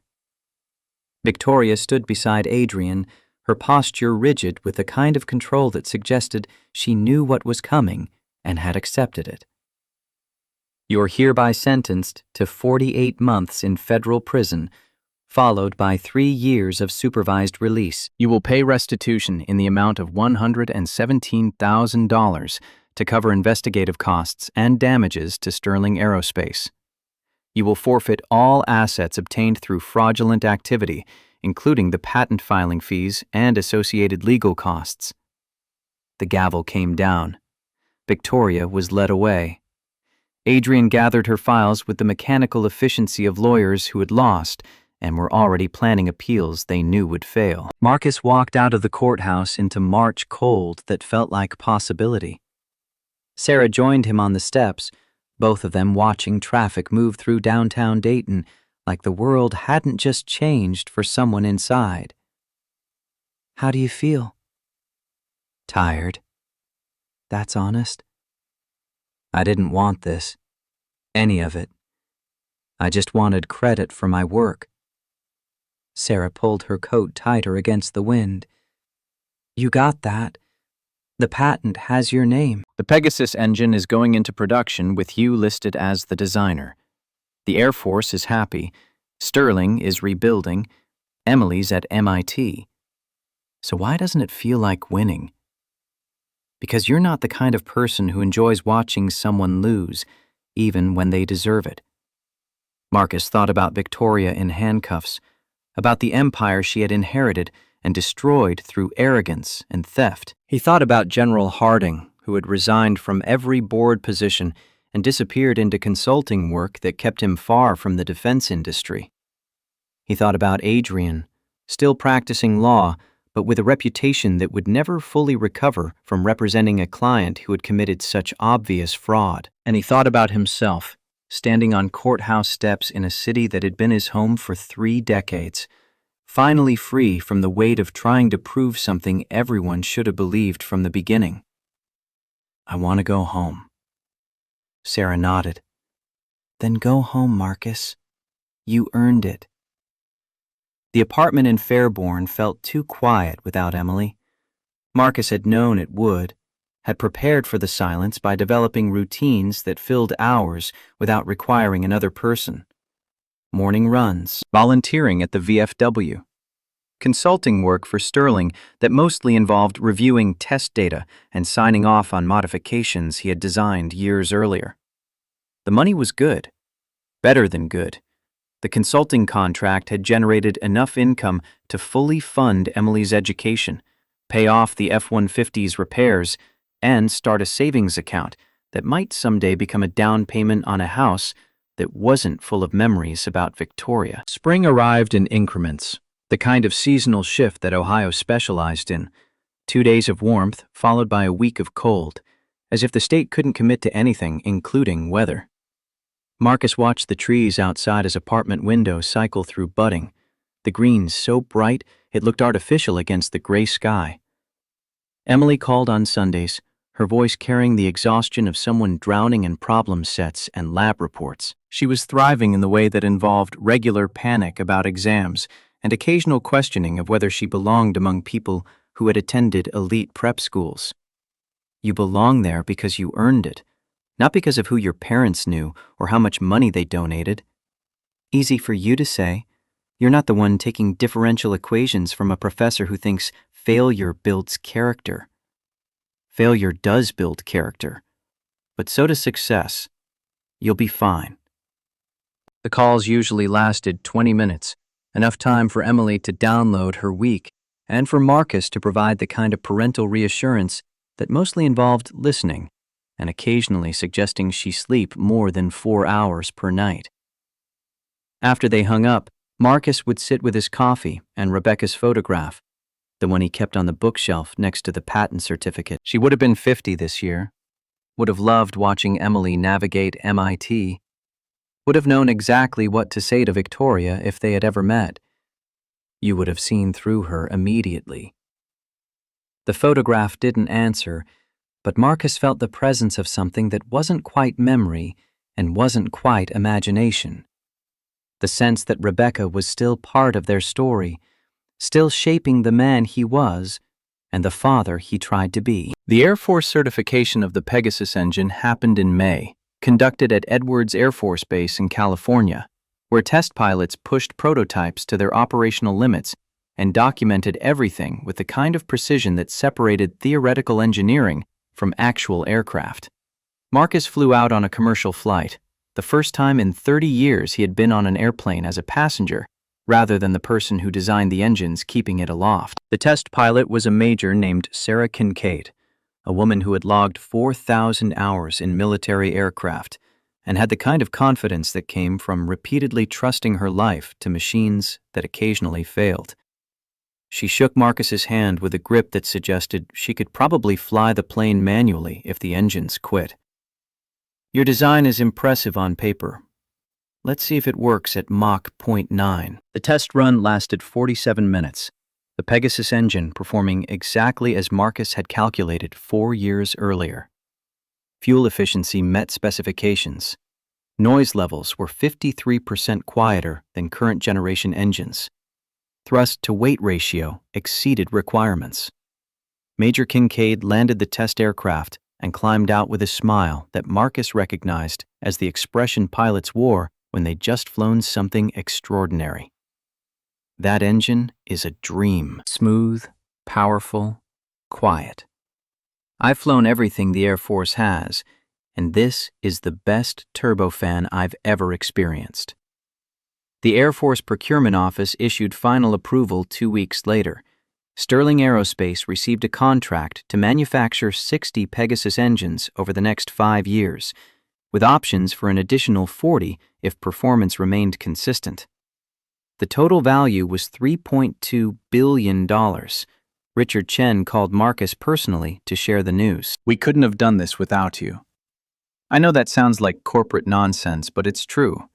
A: Victoria stood beside Adrian, her posture rigid with the kind of control that suggested she knew what was coming and had accepted it. You're hereby sentenced to 48 months in federal prison, followed by 3 years of supervised release. You will pay restitution in the amount of $117,000 to cover investigative costs and damages to Sterling Aerospace. You will forfeit all assets obtained through fraudulent activity, including the patent filing fees and associated legal costs. The gavel came down. Victoria was led away. Adrian gathered her files with the mechanical efficiency of lawyers who had lost and were already planning appeals they knew would fail. Marcus walked out of the courthouse into March cold that felt like possibility. Sarah joined him on the steps, both of them watching traffic move through downtown Dayton like the world hadn't just changed for someone inside. "How do you feel?" "Tired." "That's honest." "I didn't want this. Any of it. I just wanted credit for my work." Sarah pulled her coat tighter against the wind. "You got that. The patent has your name." The Pegasus engine is going into production with you listed as the designer. The Air Force is happy. Sterling is rebuilding. Emily's at MIT. So why doesn't it feel like winning? Because you're not the kind of person who enjoys watching someone lose, even when they deserve it. Marcus thought about Victoria in handcuffs, about the empire she had inherited and destroyed through arrogance and theft. He thought about General Harding, who had resigned from every board position and disappeared into consulting work that kept him far from the defense industry. He thought about Adrian, still practicing law, but with a reputation that would never fully recover from representing a client who had committed such obvious fraud. And he thought about himself, standing on courthouse steps in a city that had been his home for 3 decades, finally free from the weight of trying to prove something everyone should have believed from the beginning. "I want to go home." Sarah nodded. "Then go home, Marcus. You earned it." The apartment in Fairborn felt too quiet without Emily. Marcus had known it would, had prepared for the silence by developing routines that filled hours without requiring another person. Morning runs, volunteering at the VFW, consulting work for Sterling that mostly involved reviewing test data and signing off on modifications he had designed years earlier. The money was good, better than good. The consulting contract had generated enough income to fully fund Emily's education, pay off the F-150's repairs, and start a savings account that might someday become a down payment on a house that wasn't full of memories about Victoria. Spring arrived in increments, the kind of seasonal shift that Ohio specialized in. 2 days of warmth followed by a week of cold, as if the state couldn't commit to anything, including weather. Marcus watched the trees outside his apartment window cycle through budding, the greens so bright it looked artificial against the gray sky. Emily called on Sundays, her voice carrying the exhaustion of someone drowning in problem sets and lab reports. She was thriving in the way that involved regular panic about exams and occasional questioning of whether she belonged among people who had attended elite prep schools. You belong there because you earned it, not because of who your parents knew or how much money they donated. Easy for you to say. You're not the one taking differential equations from a professor who thinks failure builds character. Failure does build character, but so does success. You'll be fine. The calls usually lasted 20 minutes, enough time for Emily to download her week and for Marcus to provide the kind of parental reassurance that mostly involved listening and occasionally suggesting she sleep more than 4 hours per night. After they hung up, Marcus would sit with his coffee and Rebecca's photograph, the one he kept on the bookshelf next to the patent certificate. She would have been 50 this year, would have loved watching Emily navigate MIT, would have known exactly what to say to Victoria if they had ever met. You would have seen through her immediately. The photograph didn't answer, but Marcus felt the presence of something that wasn't quite memory and wasn't quite imagination. The sense that Rebecca was still part of their story, still shaping the man he was and the father he tried to be. The Air Force certification of the Pegasus engine happened in May, conducted at Edwards Air Force Base in California, where test pilots pushed prototypes to their operational limits and documented everything with the kind of precision that separated theoretical engineering from actual aircraft. Marcus flew out on a commercial flight, the first time in 30 years he had been on an airplane as a passenger, rather than the person who designed the engines keeping it aloft. The test pilot was a major named Sarah Kincaid, a woman who had logged 4,000 hours in military aircraft, and had the kind of confidence that came from repeatedly trusting her life to machines that occasionally failed. She shook Marcus's hand with a grip that suggested she could probably fly the plane manually if the engines quit. Your design is impressive on paper. Let's see if it works at Mach 0.9. The test run lasted 47 minutes, the Pegasus engine performing exactly as Marcus had calculated 4 years earlier. Fuel efficiency met specifications. Noise levels were 53% quieter than current generation engines. Thrust-to-weight ratio exceeded requirements. Major Kincaid landed the test aircraft and climbed out with a smile that Marcus recognized as the expression pilots wore when they'd just flown something extraordinary. That engine is a dream. Smooth, powerful, quiet. I've flown everything the Air Force has, and this is the best turbofan I've ever experienced. The Air Force Procurement Office issued final approval 2 weeks later. Sterling Aerospace received a contract to manufacture 60 Pegasus engines over the next 5 years, with options for an additional 40 if performance remained consistent. The total value was $3.2 billion. Richard Chen called Marcus personally to share the news. We couldn't have done this without you. I know that sounds like corporate nonsense, but it's true.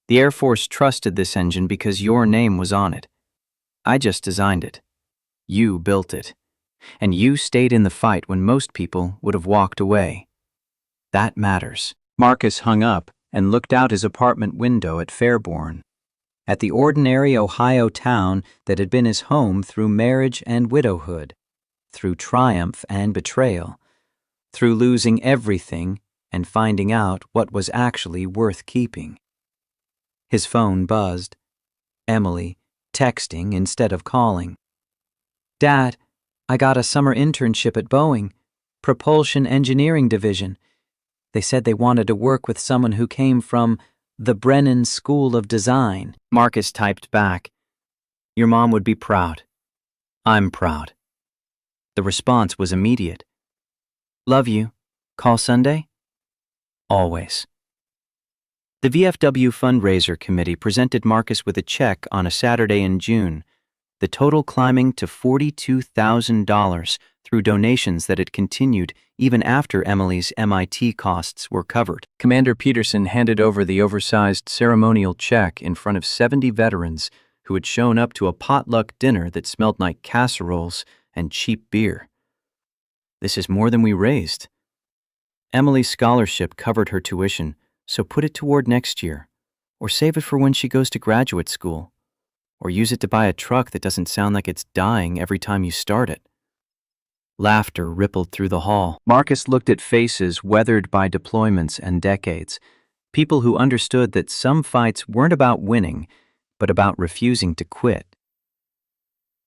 A: The Air Force trusted this engine because your name was on it. I just designed it. You built it. And you stayed in the fight when most people would have walked away. That matters. Marcus hung up and looked out his apartment window at Fairborn, at the ordinary Ohio town that had been his home through marriage and widowhood, through triumph and betrayal, through losing everything and finding out what was actually worth keeping. His phone buzzed. Emily, texting instead of calling. Dad, I got a summer internship at Boeing, Propulsion Engineering Division. They said they wanted to work with someone who came from the Brennan School of Design. Marcus typed back, Your mom would be proud. I'm proud. The response was immediate. Love you. Call Sunday? Always. The VFW fundraiser committee presented Marcus with a check on a Saturday in June, the total climbing to $42,000 through donations that had continued even after Emily's MIT costs were covered. Commander Peterson handed over the oversized ceremonial check in front of 70 veterans who had shown up to a potluck dinner that smelled like casseroles and cheap beer. This is more than we raised. Emily's scholarship covered her tuition, so put it toward next year, or save it for when she goes to graduate school, or use it to buy a truck that doesn't sound like it's dying every time you start it. Laughter rippled through the hall. Marcus looked at faces weathered by deployments and decades, people who understood that some fights weren't about winning, but about refusing to quit.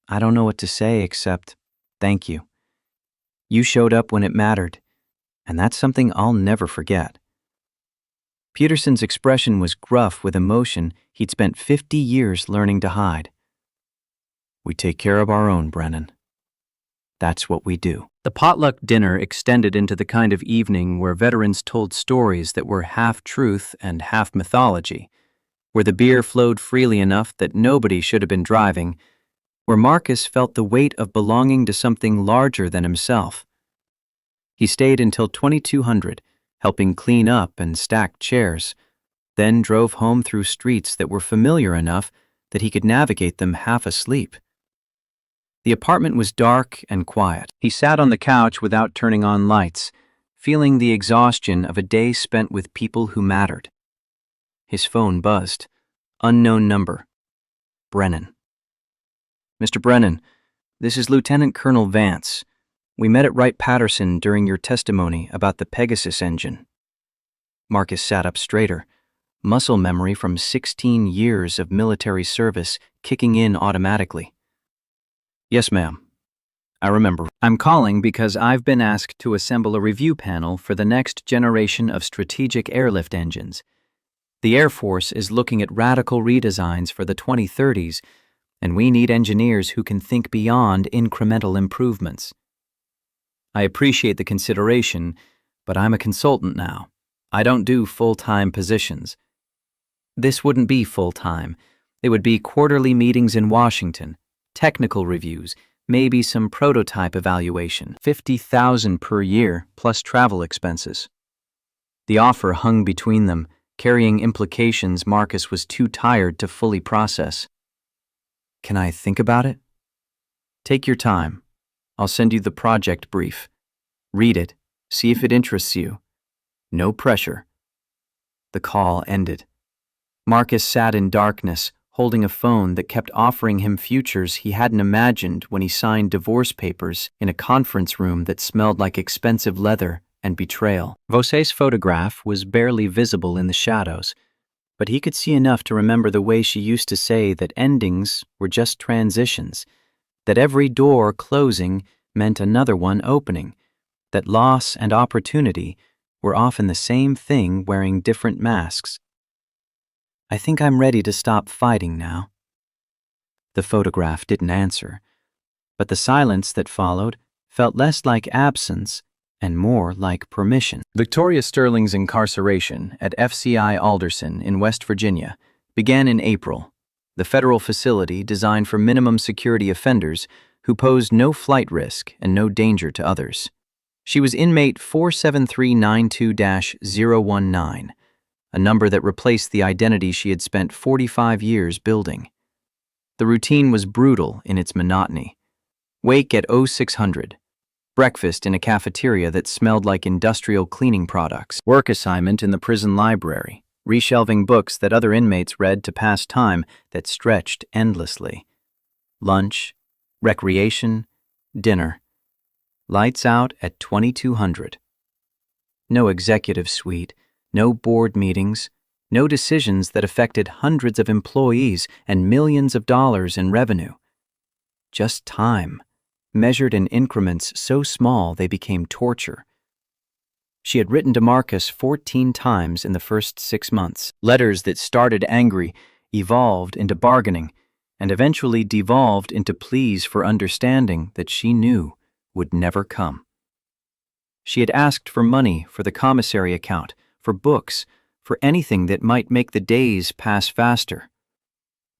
A: I don't know what to say except, thank you. You showed up when it mattered, and that's something I'll never forget. Peterson's expression was gruff with emotion he'd spent 50 years learning to hide. We take care of our own, Brennan. That's what we do. The potluck dinner extended into the kind of evening where veterans told stories that were half truth and half mythology, where the beer flowed freely enough that nobody should have been driving, where Marcus felt the weight of belonging to something larger than himself. He stayed until 2200, helping clean up and stack chairs, then drove home through streets that were familiar enough that he could navigate them half asleep. The apartment was dark and quiet. He sat on the couch without turning on lights, feeling the exhaustion of a day spent with people who mattered. His phone buzzed. Unknown number. Brennan. Mr. Brennan, this is Lieutenant Colonel Vance. We met at Wright-Patterson during your testimony about the Pegasus engine. Marcus sat up straighter, muscle memory from 16 years of military service kicking in automatically. Yes, ma'am. I remember. I'm calling because I've been asked to assemble a review panel for the next generation of strategic airlift engines. The Air Force is looking at radical redesigns for the 2030s, and we need engineers who can think beyond incremental improvements. I appreciate the consideration, but I'm a consultant now. I don't do full-time positions. This wouldn't be full-time. It would be quarterly meetings in Washington, technical reviews, maybe some prototype evaluation. $50,000 per year, plus travel expenses. The offer hung between them, carrying implications Marcus was too tired to fully process. Can I think about it? Take your time. I'll send you the project brief. Read it, see if it interests you. No pressure. The call ended. Marcus sat in darkness, holding a phone that kept offering him futures he hadn't imagined when he signed divorce papers in a conference room that smelled like expensive leather and betrayal. Vosé's photograph was barely visible in the shadows, but he could see enough to remember the way she used to say that endings were just transitions, that every door closing meant another one opening, that loss and opportunity were often the same thing wearing different masks. I think I'm ready to stop fighting now. The photograph didn't answer, but the silence that followed felt less like absence and more like permission. Victoria Sterling's incarceration at FCI Alderson in West Virginia began in April, the federal facility designed for minimum security offenders who posed no flight risk and no danger to others. She was inmate 47392-019, a number that replaced the identity she had spent 45 years building. The routine was brutal in its monotony. Wake at 0600. Breakfast in a cafeteria that smelled like industrial cleaning products. Work assignment in the prison library, reshelving books that other inmates read to pass time that stretched endlessly. Lunch, recreation, dinner. Lights out at 2200. No executive suite, no board meetings, no decisions that affected hundreds of employees and millions of dollars in revenue. Just time, measured in increments so small they became torture. She had written to Marcus 14 times in the first 6 months. Letters that started angry, evolved into bargaining, and eventually devolved into pleas for understanding that she knew would never come. She had asked for money for the commissary account, for books, for anything that might make the days pass faster.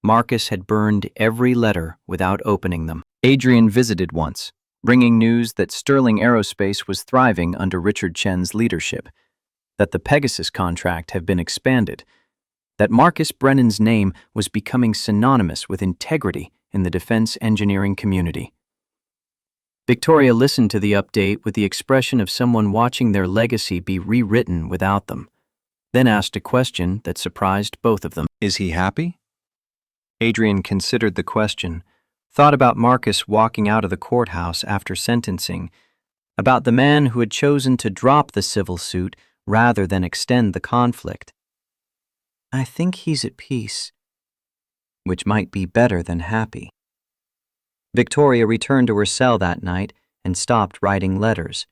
A: Marcus had burned every letter without opening them. Adrian visited once, bringing news that Sterling Aerospace was thriving under Richard Chen's leadership, that the Pegasus contract had been expanded, that Marcus Brennan's name was becoming synonymous with integrity in the defense engineering community. Victoria listened to the update with the expression of someone watching their legacy be rewritten without them, then asked a question that surprised both of them. Is he happy? Adrian considered the question, thought about Marcus walking out of the courthouse after sentencing, about the man who had chosen to drop the civil suit rather than extend the conflict. I think he's at peace, which might be better than happy. Victoria returned to her cell that night and stopped writing letters.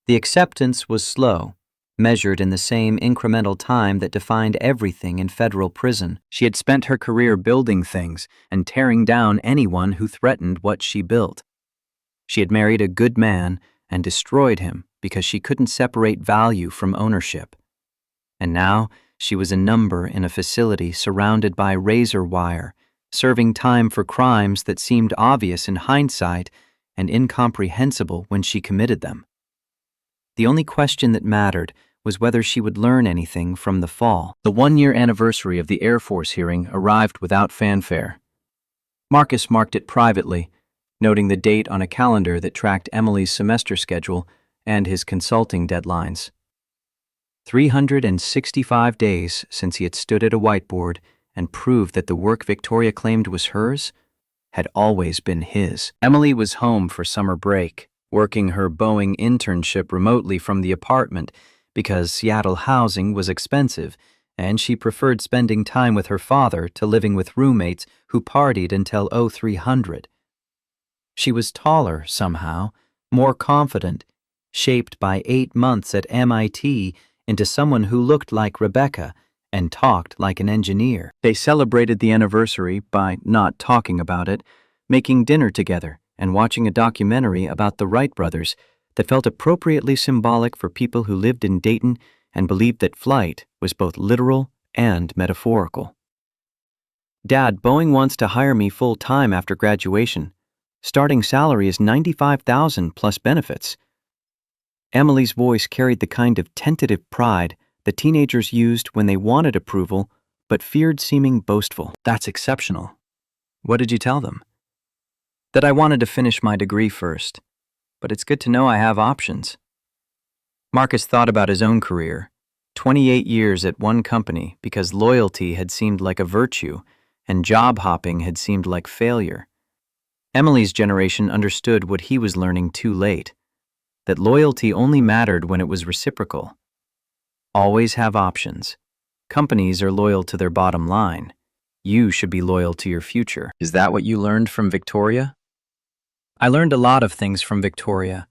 A: The acceptance was slow, measured in the same incremental time that defined everything in federal prison. She had spent her career building things and tearing down anyone who threatened what she built. She had married a good man and destroyed him because she couldn't separate value from ownership. And now she was a number in a facility surrounded by razor wire, serving time for crimes that seemed obvious in hindsight and incomprehensible when she committed them. The only question that mattered was whether she would learn anything from the fall. The 1-year anniversary of the Air Force hearing arrived without fanfare. Marcus marked it privately, noting the date on a calendar that tracked Emily's semester schedule and his consulting deadlines. 365 days since he had stood at a whiteboard and proved that the work Victoria claimed was hers had always been his. Emily was home for summer break, working her Boeing internship remotely from the apartment because Seattle housing was expensive, and she preferred spending time with her father to living with roommates who partied until 0300. She was taller somehow, more confident, shaped by 8 months at MIT into someone who looked like Rebecca and talked like an engineer. They celebrated the anniversary by not talking about it, making dinner together, and watching a documentary about the Wright brothers that felt appropriately symbolic for people who lived in Dayton and believed that flight was both literal and metaphorical. "Dad, Boeing wants to hire me full-time after graduation. Starting salary is $95,000 plus benefits." Emily's voice carried the kind of tentative pride that teenagers used when they wanted approval but feared seeming boastful. "That's exceptional. What did you tell them?" "That I wanted to finish my degree first, but it's good to know I have options." Marcus thought about his own career, 28 years at one company because loyalty had seemed like a virtue and job hopping had seemed like failure. Emily's generation understood what he was learning too late, that loyalty only mattered when it was reciprocal. Always have options. Companies are loyal to their bottom line. You should be loyal to your future. Is that what you learned from Victoria? I learned a lot of things from Victoria.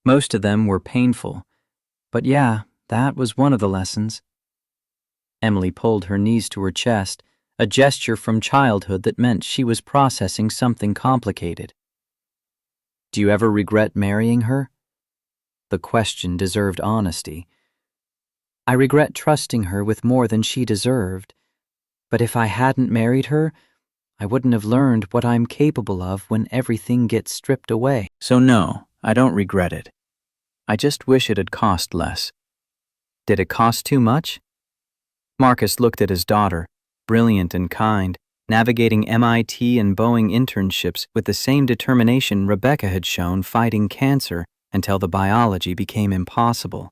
A: Most of them were painful. But yeah, that was one of the lessons. Emily pulled her knees to her chest, a gesture from childhood that meant she was processing something complicated. "Do you ever regret marrying her?" The question deserved honesty. "I regret trusting her with more than she deserved. But if I hadn't married her, I wouldn't have learned what I'm capable of when everything gets stripped away." "So no, I don't regret it. I just wish it had cost less." "Did it cost too much?" Marcus looked at his daughter, brilliant and kind, navigating MIT and Boeing internships with the same determination Rebecca had shown fighting cancer until the biology became impossible.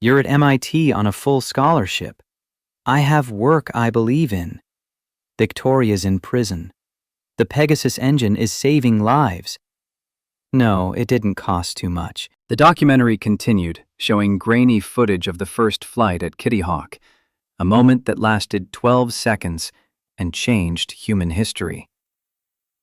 A: "You're at MIT on a full scholarship. I have work I believe in. Victoria's in prison. The Pegasus engine is saving lives." No, it didn't cost too much. The documentary continued, showing grainy footage of the first flight at Kitty Hawk, a moment that lasted 12 seconds and changed human history.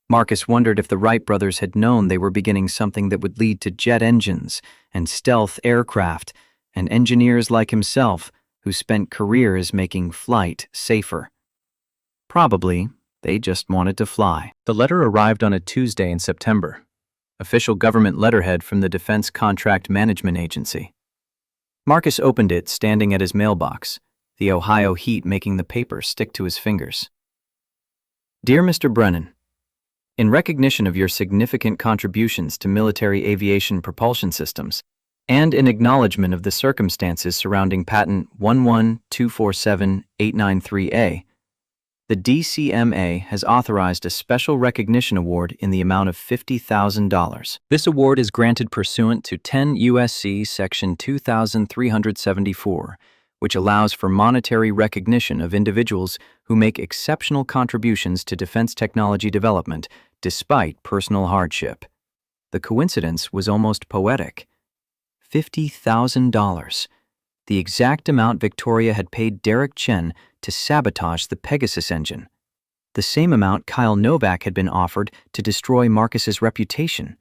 A: Marcus wondered if the Wright brothers had known they were beginning something that would lead to jet engines and stealth aircraft and engineers like himself who spent careers making flight safer. Probably, they just wanted to fly. The letter arrived on a Tuesday in September. Official government letterhead from the Defense Contract Management Agency. Marcus opened it standing at his mailbox, the Ohio heat making the paper stick to his fingers. "Dear Mr. Brennan, in recognition of your significant contributions to military aviation propulsion systems, and in acknowledgement of the circumstances surrounding patent 11247-893A, the DCMA has authorized a special recognition award in the amount of $50,000. This award is granted pursuant to 10 U.S.C. Section 2374, which allows for monetary recognition of individuals who make exceptional contributions to defense technology development despite personal hardship." The coincidence was almost poetic. $50,000, the exact amount Victoria had paid Derek Chen to sabotage the Pegasus engine, the same amount Kyle Novak had been offered to destroy Marcus's reputation.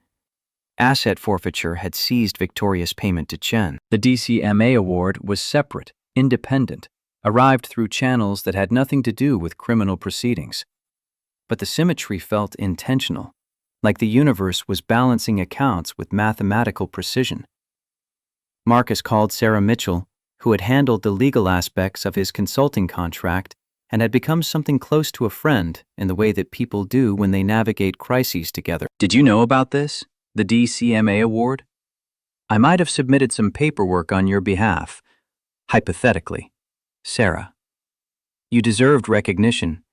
A: Asset forfeiture had seized Victoria's payment to Chen. The DCMA award was separate, independent, arrived through channels that had nothing to do with criminal proceedings. But the symmetry felt intentional, like the universe was balancing accounts with mathematical precision. Marcus called Sarah Mitchell, who had handled the legal aspects of his consulting contract and had become something close to a friend in the way that people do when they navigate crises together. "Did you know about this, the DCMA award? I might have submitted some paperwork on your behalf. Hypothetically. Sarah. You deserved recognition.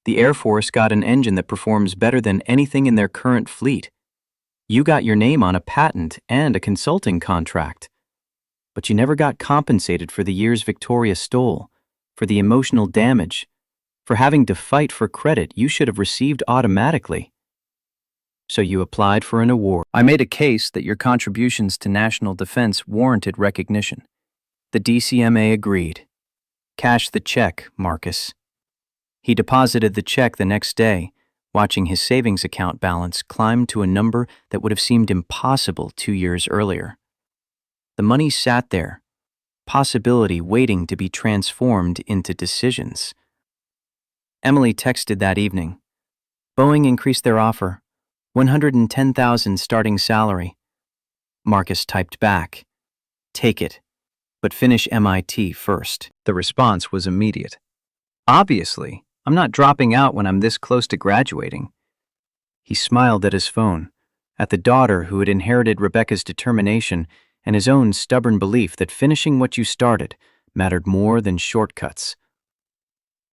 A: The Air Force got an engine that performs better than anything in their current fleet. You got your name on a patent and a consulting contract. But you never got compensated for the years Victoria stole, for the emotional damage, for having to fight for credit you should have received automatically. So you applied for an award. I made a case that your contributions to national defense warranted recognition. The DCMA agreed. Cash the check, Marcus." He deposited the check the next day, watching his savings account balance climb to a number that would have seemed impossible 2 years earlier. The money sat there, possibility waiting to be transformed into decisions. Emily texted that evening. Boeing increased their offer, $110,000 starting salary. Marcus typed back, "Take it. but finish MIT first. The response was immediate. Obviously, I'm not dropping out when I'm this close to graduating. He smiled at his phone, at the daughter who had inherited Rebecca's determination and his own stubborn belief that finishing what you started mattered more than shortcuts.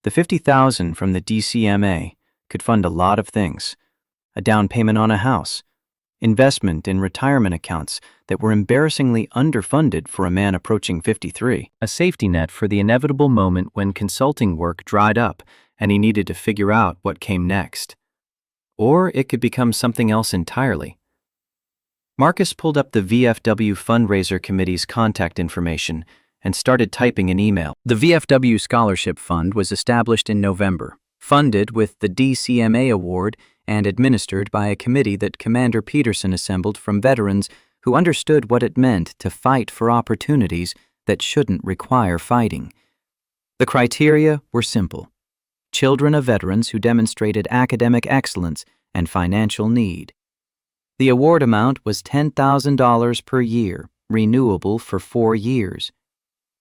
A: The $50,000 from the DCMA could fund a lot of things: a down payment on a house, investment in retirement accounts that were embarrassingly underfunded for a man approaching 53, a safety net for the inevitable moment when consulting work dried up and he needed to figure out what came next. Or it could become something else entirely. Marcus pulled up the VFW fundraiser committee's contact information and started typing an email. The VFW Scholarship Fund was established in November, funded with the DCMA award and administered by a committee that Commander Peterson assembled from veterans who understood what it meant to fight for opportunities that shouldn't require fighting. The criteria were simple: children of veterans who demonstrated academic excellence and financial need. The award amount was $10,000 per year, renewable for 4 years.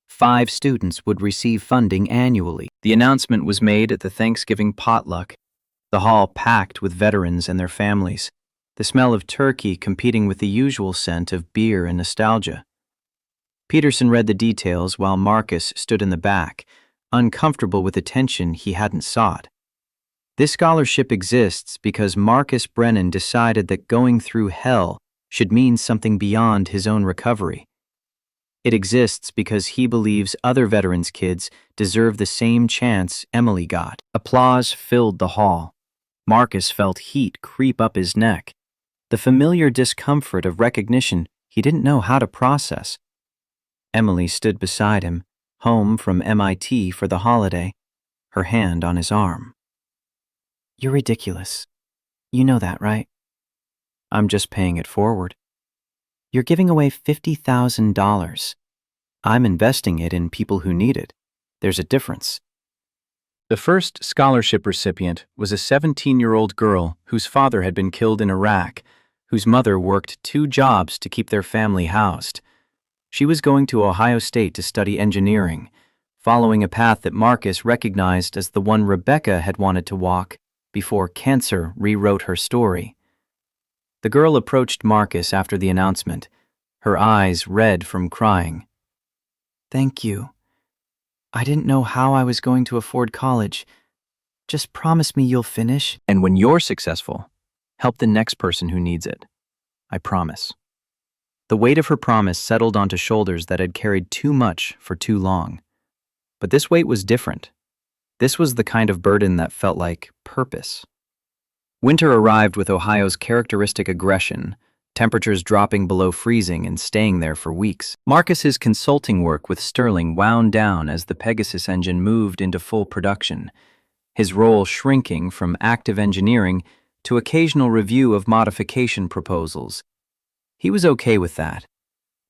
A: 5 students would receive funding annually. The announcement was made at the Thanksgiving potluck, the hall packed with veterans and their families, the smell of turkey competing with the usual scent of beer and nostalgia. Peterson read the details while Marcus stood in the back, uncomfortable with attention he hadn't sought. This scholarship exists because Marcus Brennan decided that going through hell should mean something beyond his own recovery. It exists because he believes other veterans' kids deserve the same chance Emily got. Applause filled the hall. Marcus felt heat creep up his neck, the familiar discomfort of recognition he didn't know how to process. Emily stood beside him, home from MIT for the holiday, her hand on his arm. "You're ridiculous. You know that, right?" "I'm just paying it forward." "You're giving away $50,000. I'm investing it in people who need it. There's a difference." The first scholarship recipient was a 17-year-old girl whose father had been killed in Iraq, whose mother worked 2 jobs to keep their family housed. She was going to Ohio State to study engineering, following a path that Marcus recognized as the one Rebecca had wanted to walk before cancer rewrote her story. The girl approached Marcus after the announcement, her eyes red from crying. "Thank you. I didn't know how I was going to afford college. Just promise me you'll finish. And when you're successful, help the next person who needs it. I promise." The weight of her promise settled onto shoulders that had carried too much for too long. But this weight was different. This was the kind of burden that felt like purpose. Winter arrived with Ohio's characteristic aggression, temperatures dropping below freezing and staying there for weeks. Marcus's consulting work with Sterling wound down as the Pegasus engine moved into full production, his role shrinking from active engineering to occasional review of modification proposals. He was okay with that.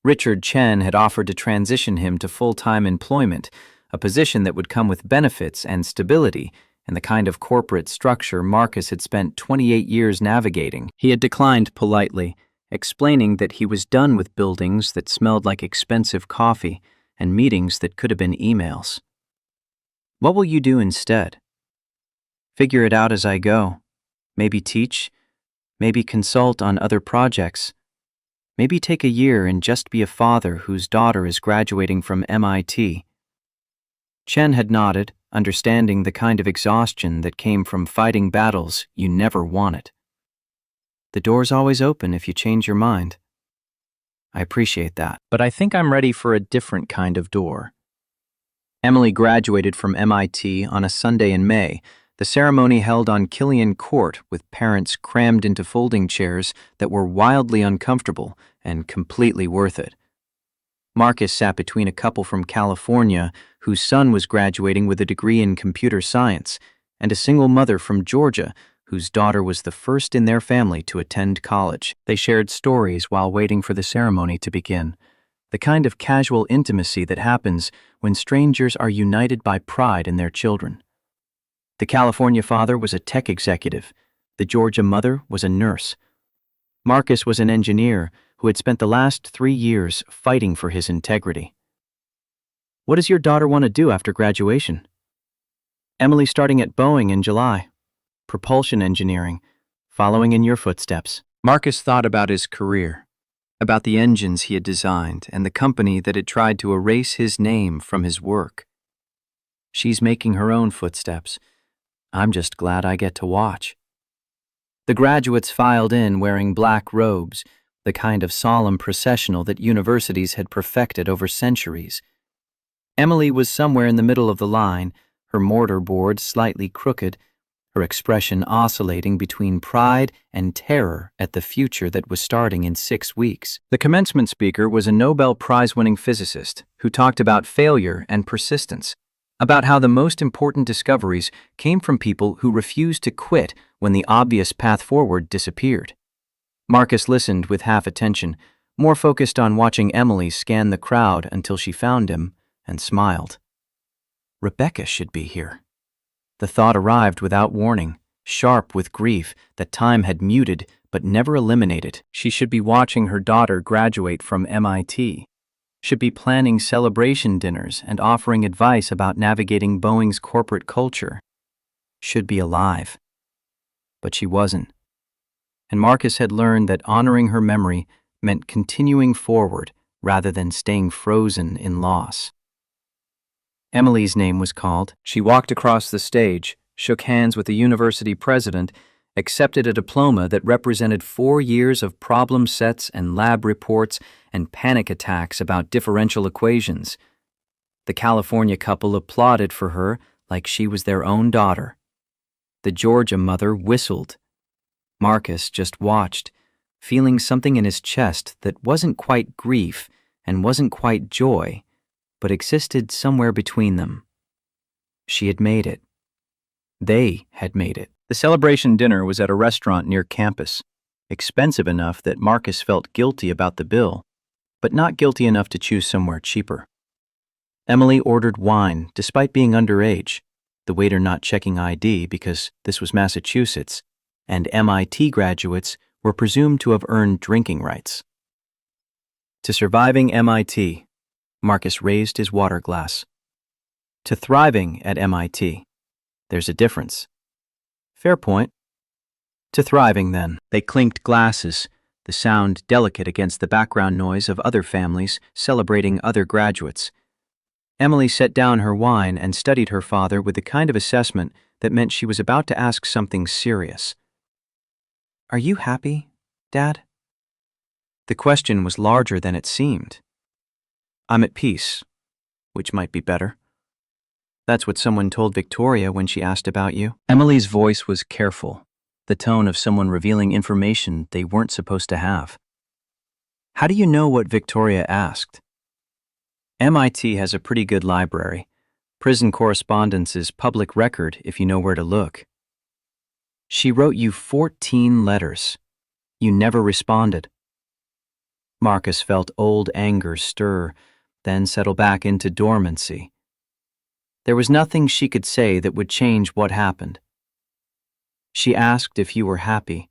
A: Richard Chen had offered to transition him to full-time employment, a position that would come with benefits and stability and the kind of corporate structure Marcus had spent 28 years navigating. He had declined politely, explaining that he was done with buildings that smelled like expensive coffee and meetings that could have been emails. "What will you do instead?" "Figure it out as I go. Maybe teach, maybe consult on other projects. Maybe take a year and just be a father whose daughter is graduating from MIT." Chen had nodded, understanding the kind of exhaustion that came from fighting battles you never wanted. "The door's always open if you change your mind." "I appreciate that, but I think I'm ready for a different kind of door." Emily graduated from MIT on a Sunday in May, the ceremony held on Killian Court with parents crammed into folding chairs that were wildly uncomfortable and completely worth it. Marcus sat between a couple from California whose son was graduating with a degree in computer science, and a single mother from Georgia whose daughter was the first in their family to attend college. They shared stories while waiting for the ceremony to begin, the kind of casual intimacy that happens when strangers are united by pride in their children. The California father was a tech executive. The Georgia mother was a nurse. Marcus was an engineer who had spent the last 3 years fighting for his integrity. What does your daughter want to do after graduation? Emily starting at Boeing in July. Propulsion engineering, following in your footsteps. Marcus thought about his career, about the engines he had designed and the company that had tried to erase his name from his work. She's making her own footsteps. I'm just glad I get to watch. The graduates filed in wearing black robes, the kind of solemn processional that universities had perfected over centuries. Emily was somewhere in the middle of the line, her mortar board slightly crooked, her expression oscillating between pride and terror at the future that was starting in 6 weeks. The commencement speaker was a Nobel Prize-winning physicist who talked about failure and persistence, about how the most important discoveries came from people who refused to quit when the obvious path forward disappeared. Marcus listened with half attention, more focused on watching Emily scan the crowd until she found him, and smiled. Rebecca should be here. The thought arrived without warning, sharp with grief that time had muted but never eliminated. She should be watching her daughter graduate from MIT, should be planning celebration dinners and offering advice about navigating Boeing's corporate culture, should be alive. But she wasn't. And Marcus had learned that honoring her memory meant continuing forward rather than staying frozen in loss. Emily's name was called. She walked across the stage, shook hands with the university president, accepted a diploma that represented 4 years of problem sets and lab reports and panic attacks about differential equations. The California couple applauded for her like she was their own daughter. The Georgia mother whistled. Marcus just watched, feeling something in his chest that wasn't quite grief and wasn't quite joy, but existed somewhere between them. She had made it. They had made it. The celebration dinner was at a restaurant near campus, expensive enough that Marcus felt guilty about the bill, but not guilty enough to choose somewhere cheaper. Emily ordered wine despite being underage, the waiter not checking ID because this was Massachusetts, and MIT graduates were presumed to have earned drinking rights. To surviving MIT, Marcus raised his water glass. To thriving at MIT, there's a difference. Fair point. To thriving, then. They clinked glasses, the sound delicate against the background noise of other families celebrating other graduates. Emily set down her wine and studied her father with the kind of assessment that meant she was about to ask something serious. Are you happy, Dad? The question was larger than it seemed. I'm at peace, which might be better. That's what someone told Victoria when she asked about you. Emily's voice was careful, the tone of someone revealing information they weren't supposed to have. How do you know what Victoria asked? MIT has a pretty good library. Prison correspondence is public record if you know where to look. She wrote you 14 letters. You never responded. Marcus felt old anger stir, then settle back into dormancy. There was nothing she could say that would change what happened. She asked if you were happy.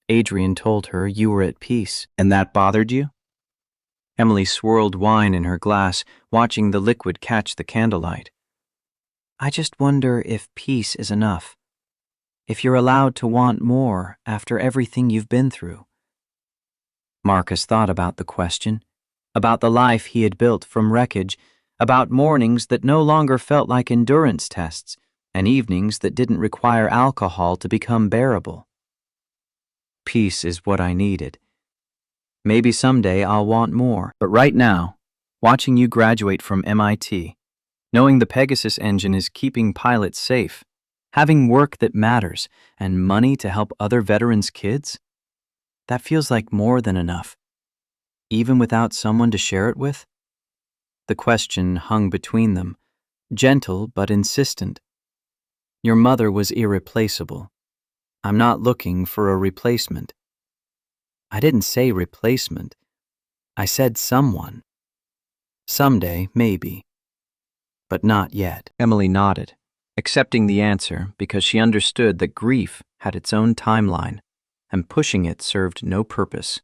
A: Adrian told her you were at peace. And that bothered you? Emily swirled wine in her glass, watching the liquid catch the candlelight. I just wonder if peace is enough. If you're allowed to want more after everything you've been through. Marcus thought about the question, about the life he had built from wreckage, about mornings that no longer felt like endurance tests, and evenings that didn't require alcohol to become bearable. Peace is what I needed. Maybe someday I'll want more, but right now, watching you graduate from MIT, knowing the Pegasus engine is keeping pilots safe, having work that matters, and money to help other veterans' kids, that feels like more than enough, even without someone to share it with. The question hung between them, gentle but insistent. Your mother was irreplaceable. I'm not looking for a replacement. I didn't say replacement. I said someone. Someday, maybe. But not yet. Emily nodded, accepting the answer because she understood that grief had its own timeline, and pushing it served no purpose.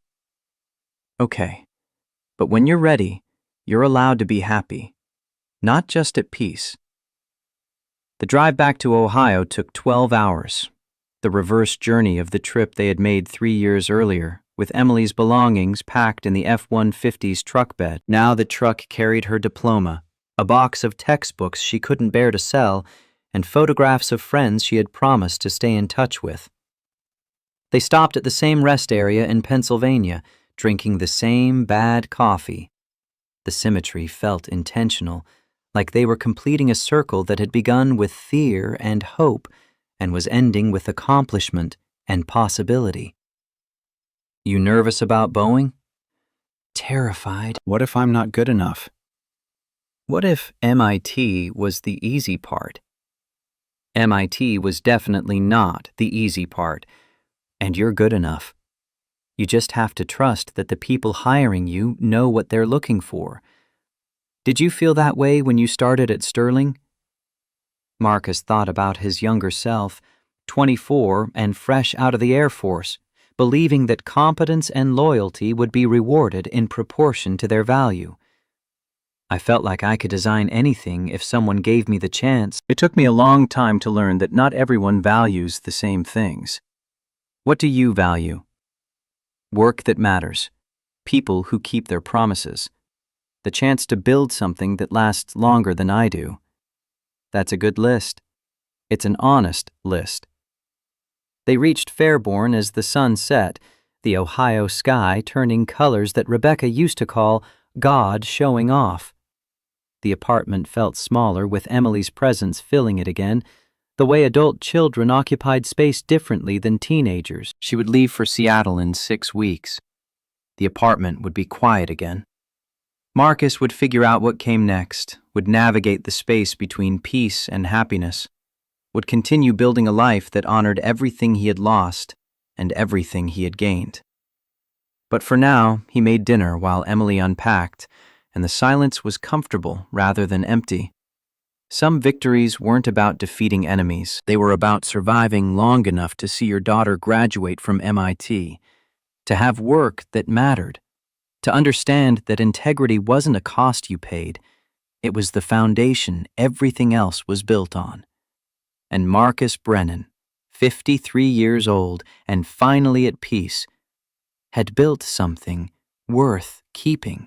A: Okay, but when you're ready, you're allowed to be happy, not just at peace. The drive back to Ohio took 12 hours, the reverse journey of the trip they had made 3 years earlier, with Emily's belongings packed in the F-150's truck bed. Now the truck carried her diploma, a box of textbooks she couldn't bear to sell, and photographs of friends she had promised to stay in touch with. They stopped at the same rest area in Pennsylvania, drinking the same bad coffee. The symmetry felt intentional, like they were completing a circle that had begun with fear and hope and was ending with accomplishment and possibility. You nervous about Boeing? Terrified. What if I'm not good enough? What if MIT was the easy part? MIT was definitely not the easy part, and you're good enough. You just have to trust that the people hiring you know what they're looking for. Did you feel that way when you started at Sterling? Marcus thought about his younger self, 24 and fresh out of the Air Force, believing that competence and loyalty would be rewarded in proportion to their value. I felt like I could design anything if someone gave me the chance. It took me a long time to learn that not everyone values the same things. What do you value? Work that matters, people who keep their promises, the chance to build something that lasts longer than I do. That's a good list. It's an honest list. They reached Fairborn as the sun set, the Ohio sky turning colors that Rebecca used to call God showing off. The apartment felt smaller with Emily's presence filling it again, the way adult children occupied space differently than teenagers. She would leave for Seattle in 6 weeks. The apartment would be quiet again. Marcus would figure out what came next, would navigate the space between peace and happiness, would continue building a life that honored everything he had lost and everything he had gained. But for now, he made dinner while Emily unpacked, and the silence was comfortable rather than empty. Some victories weren't about defeating enemies. They were about surviving long enough to see your daughter graduate from MIT, to have work that mattered, to understand that integrity wasn't a cost you paid, it was the foundation everything else was built on. And Marcus Brennan, 53 years old and finally at peace, had built something worth keeping.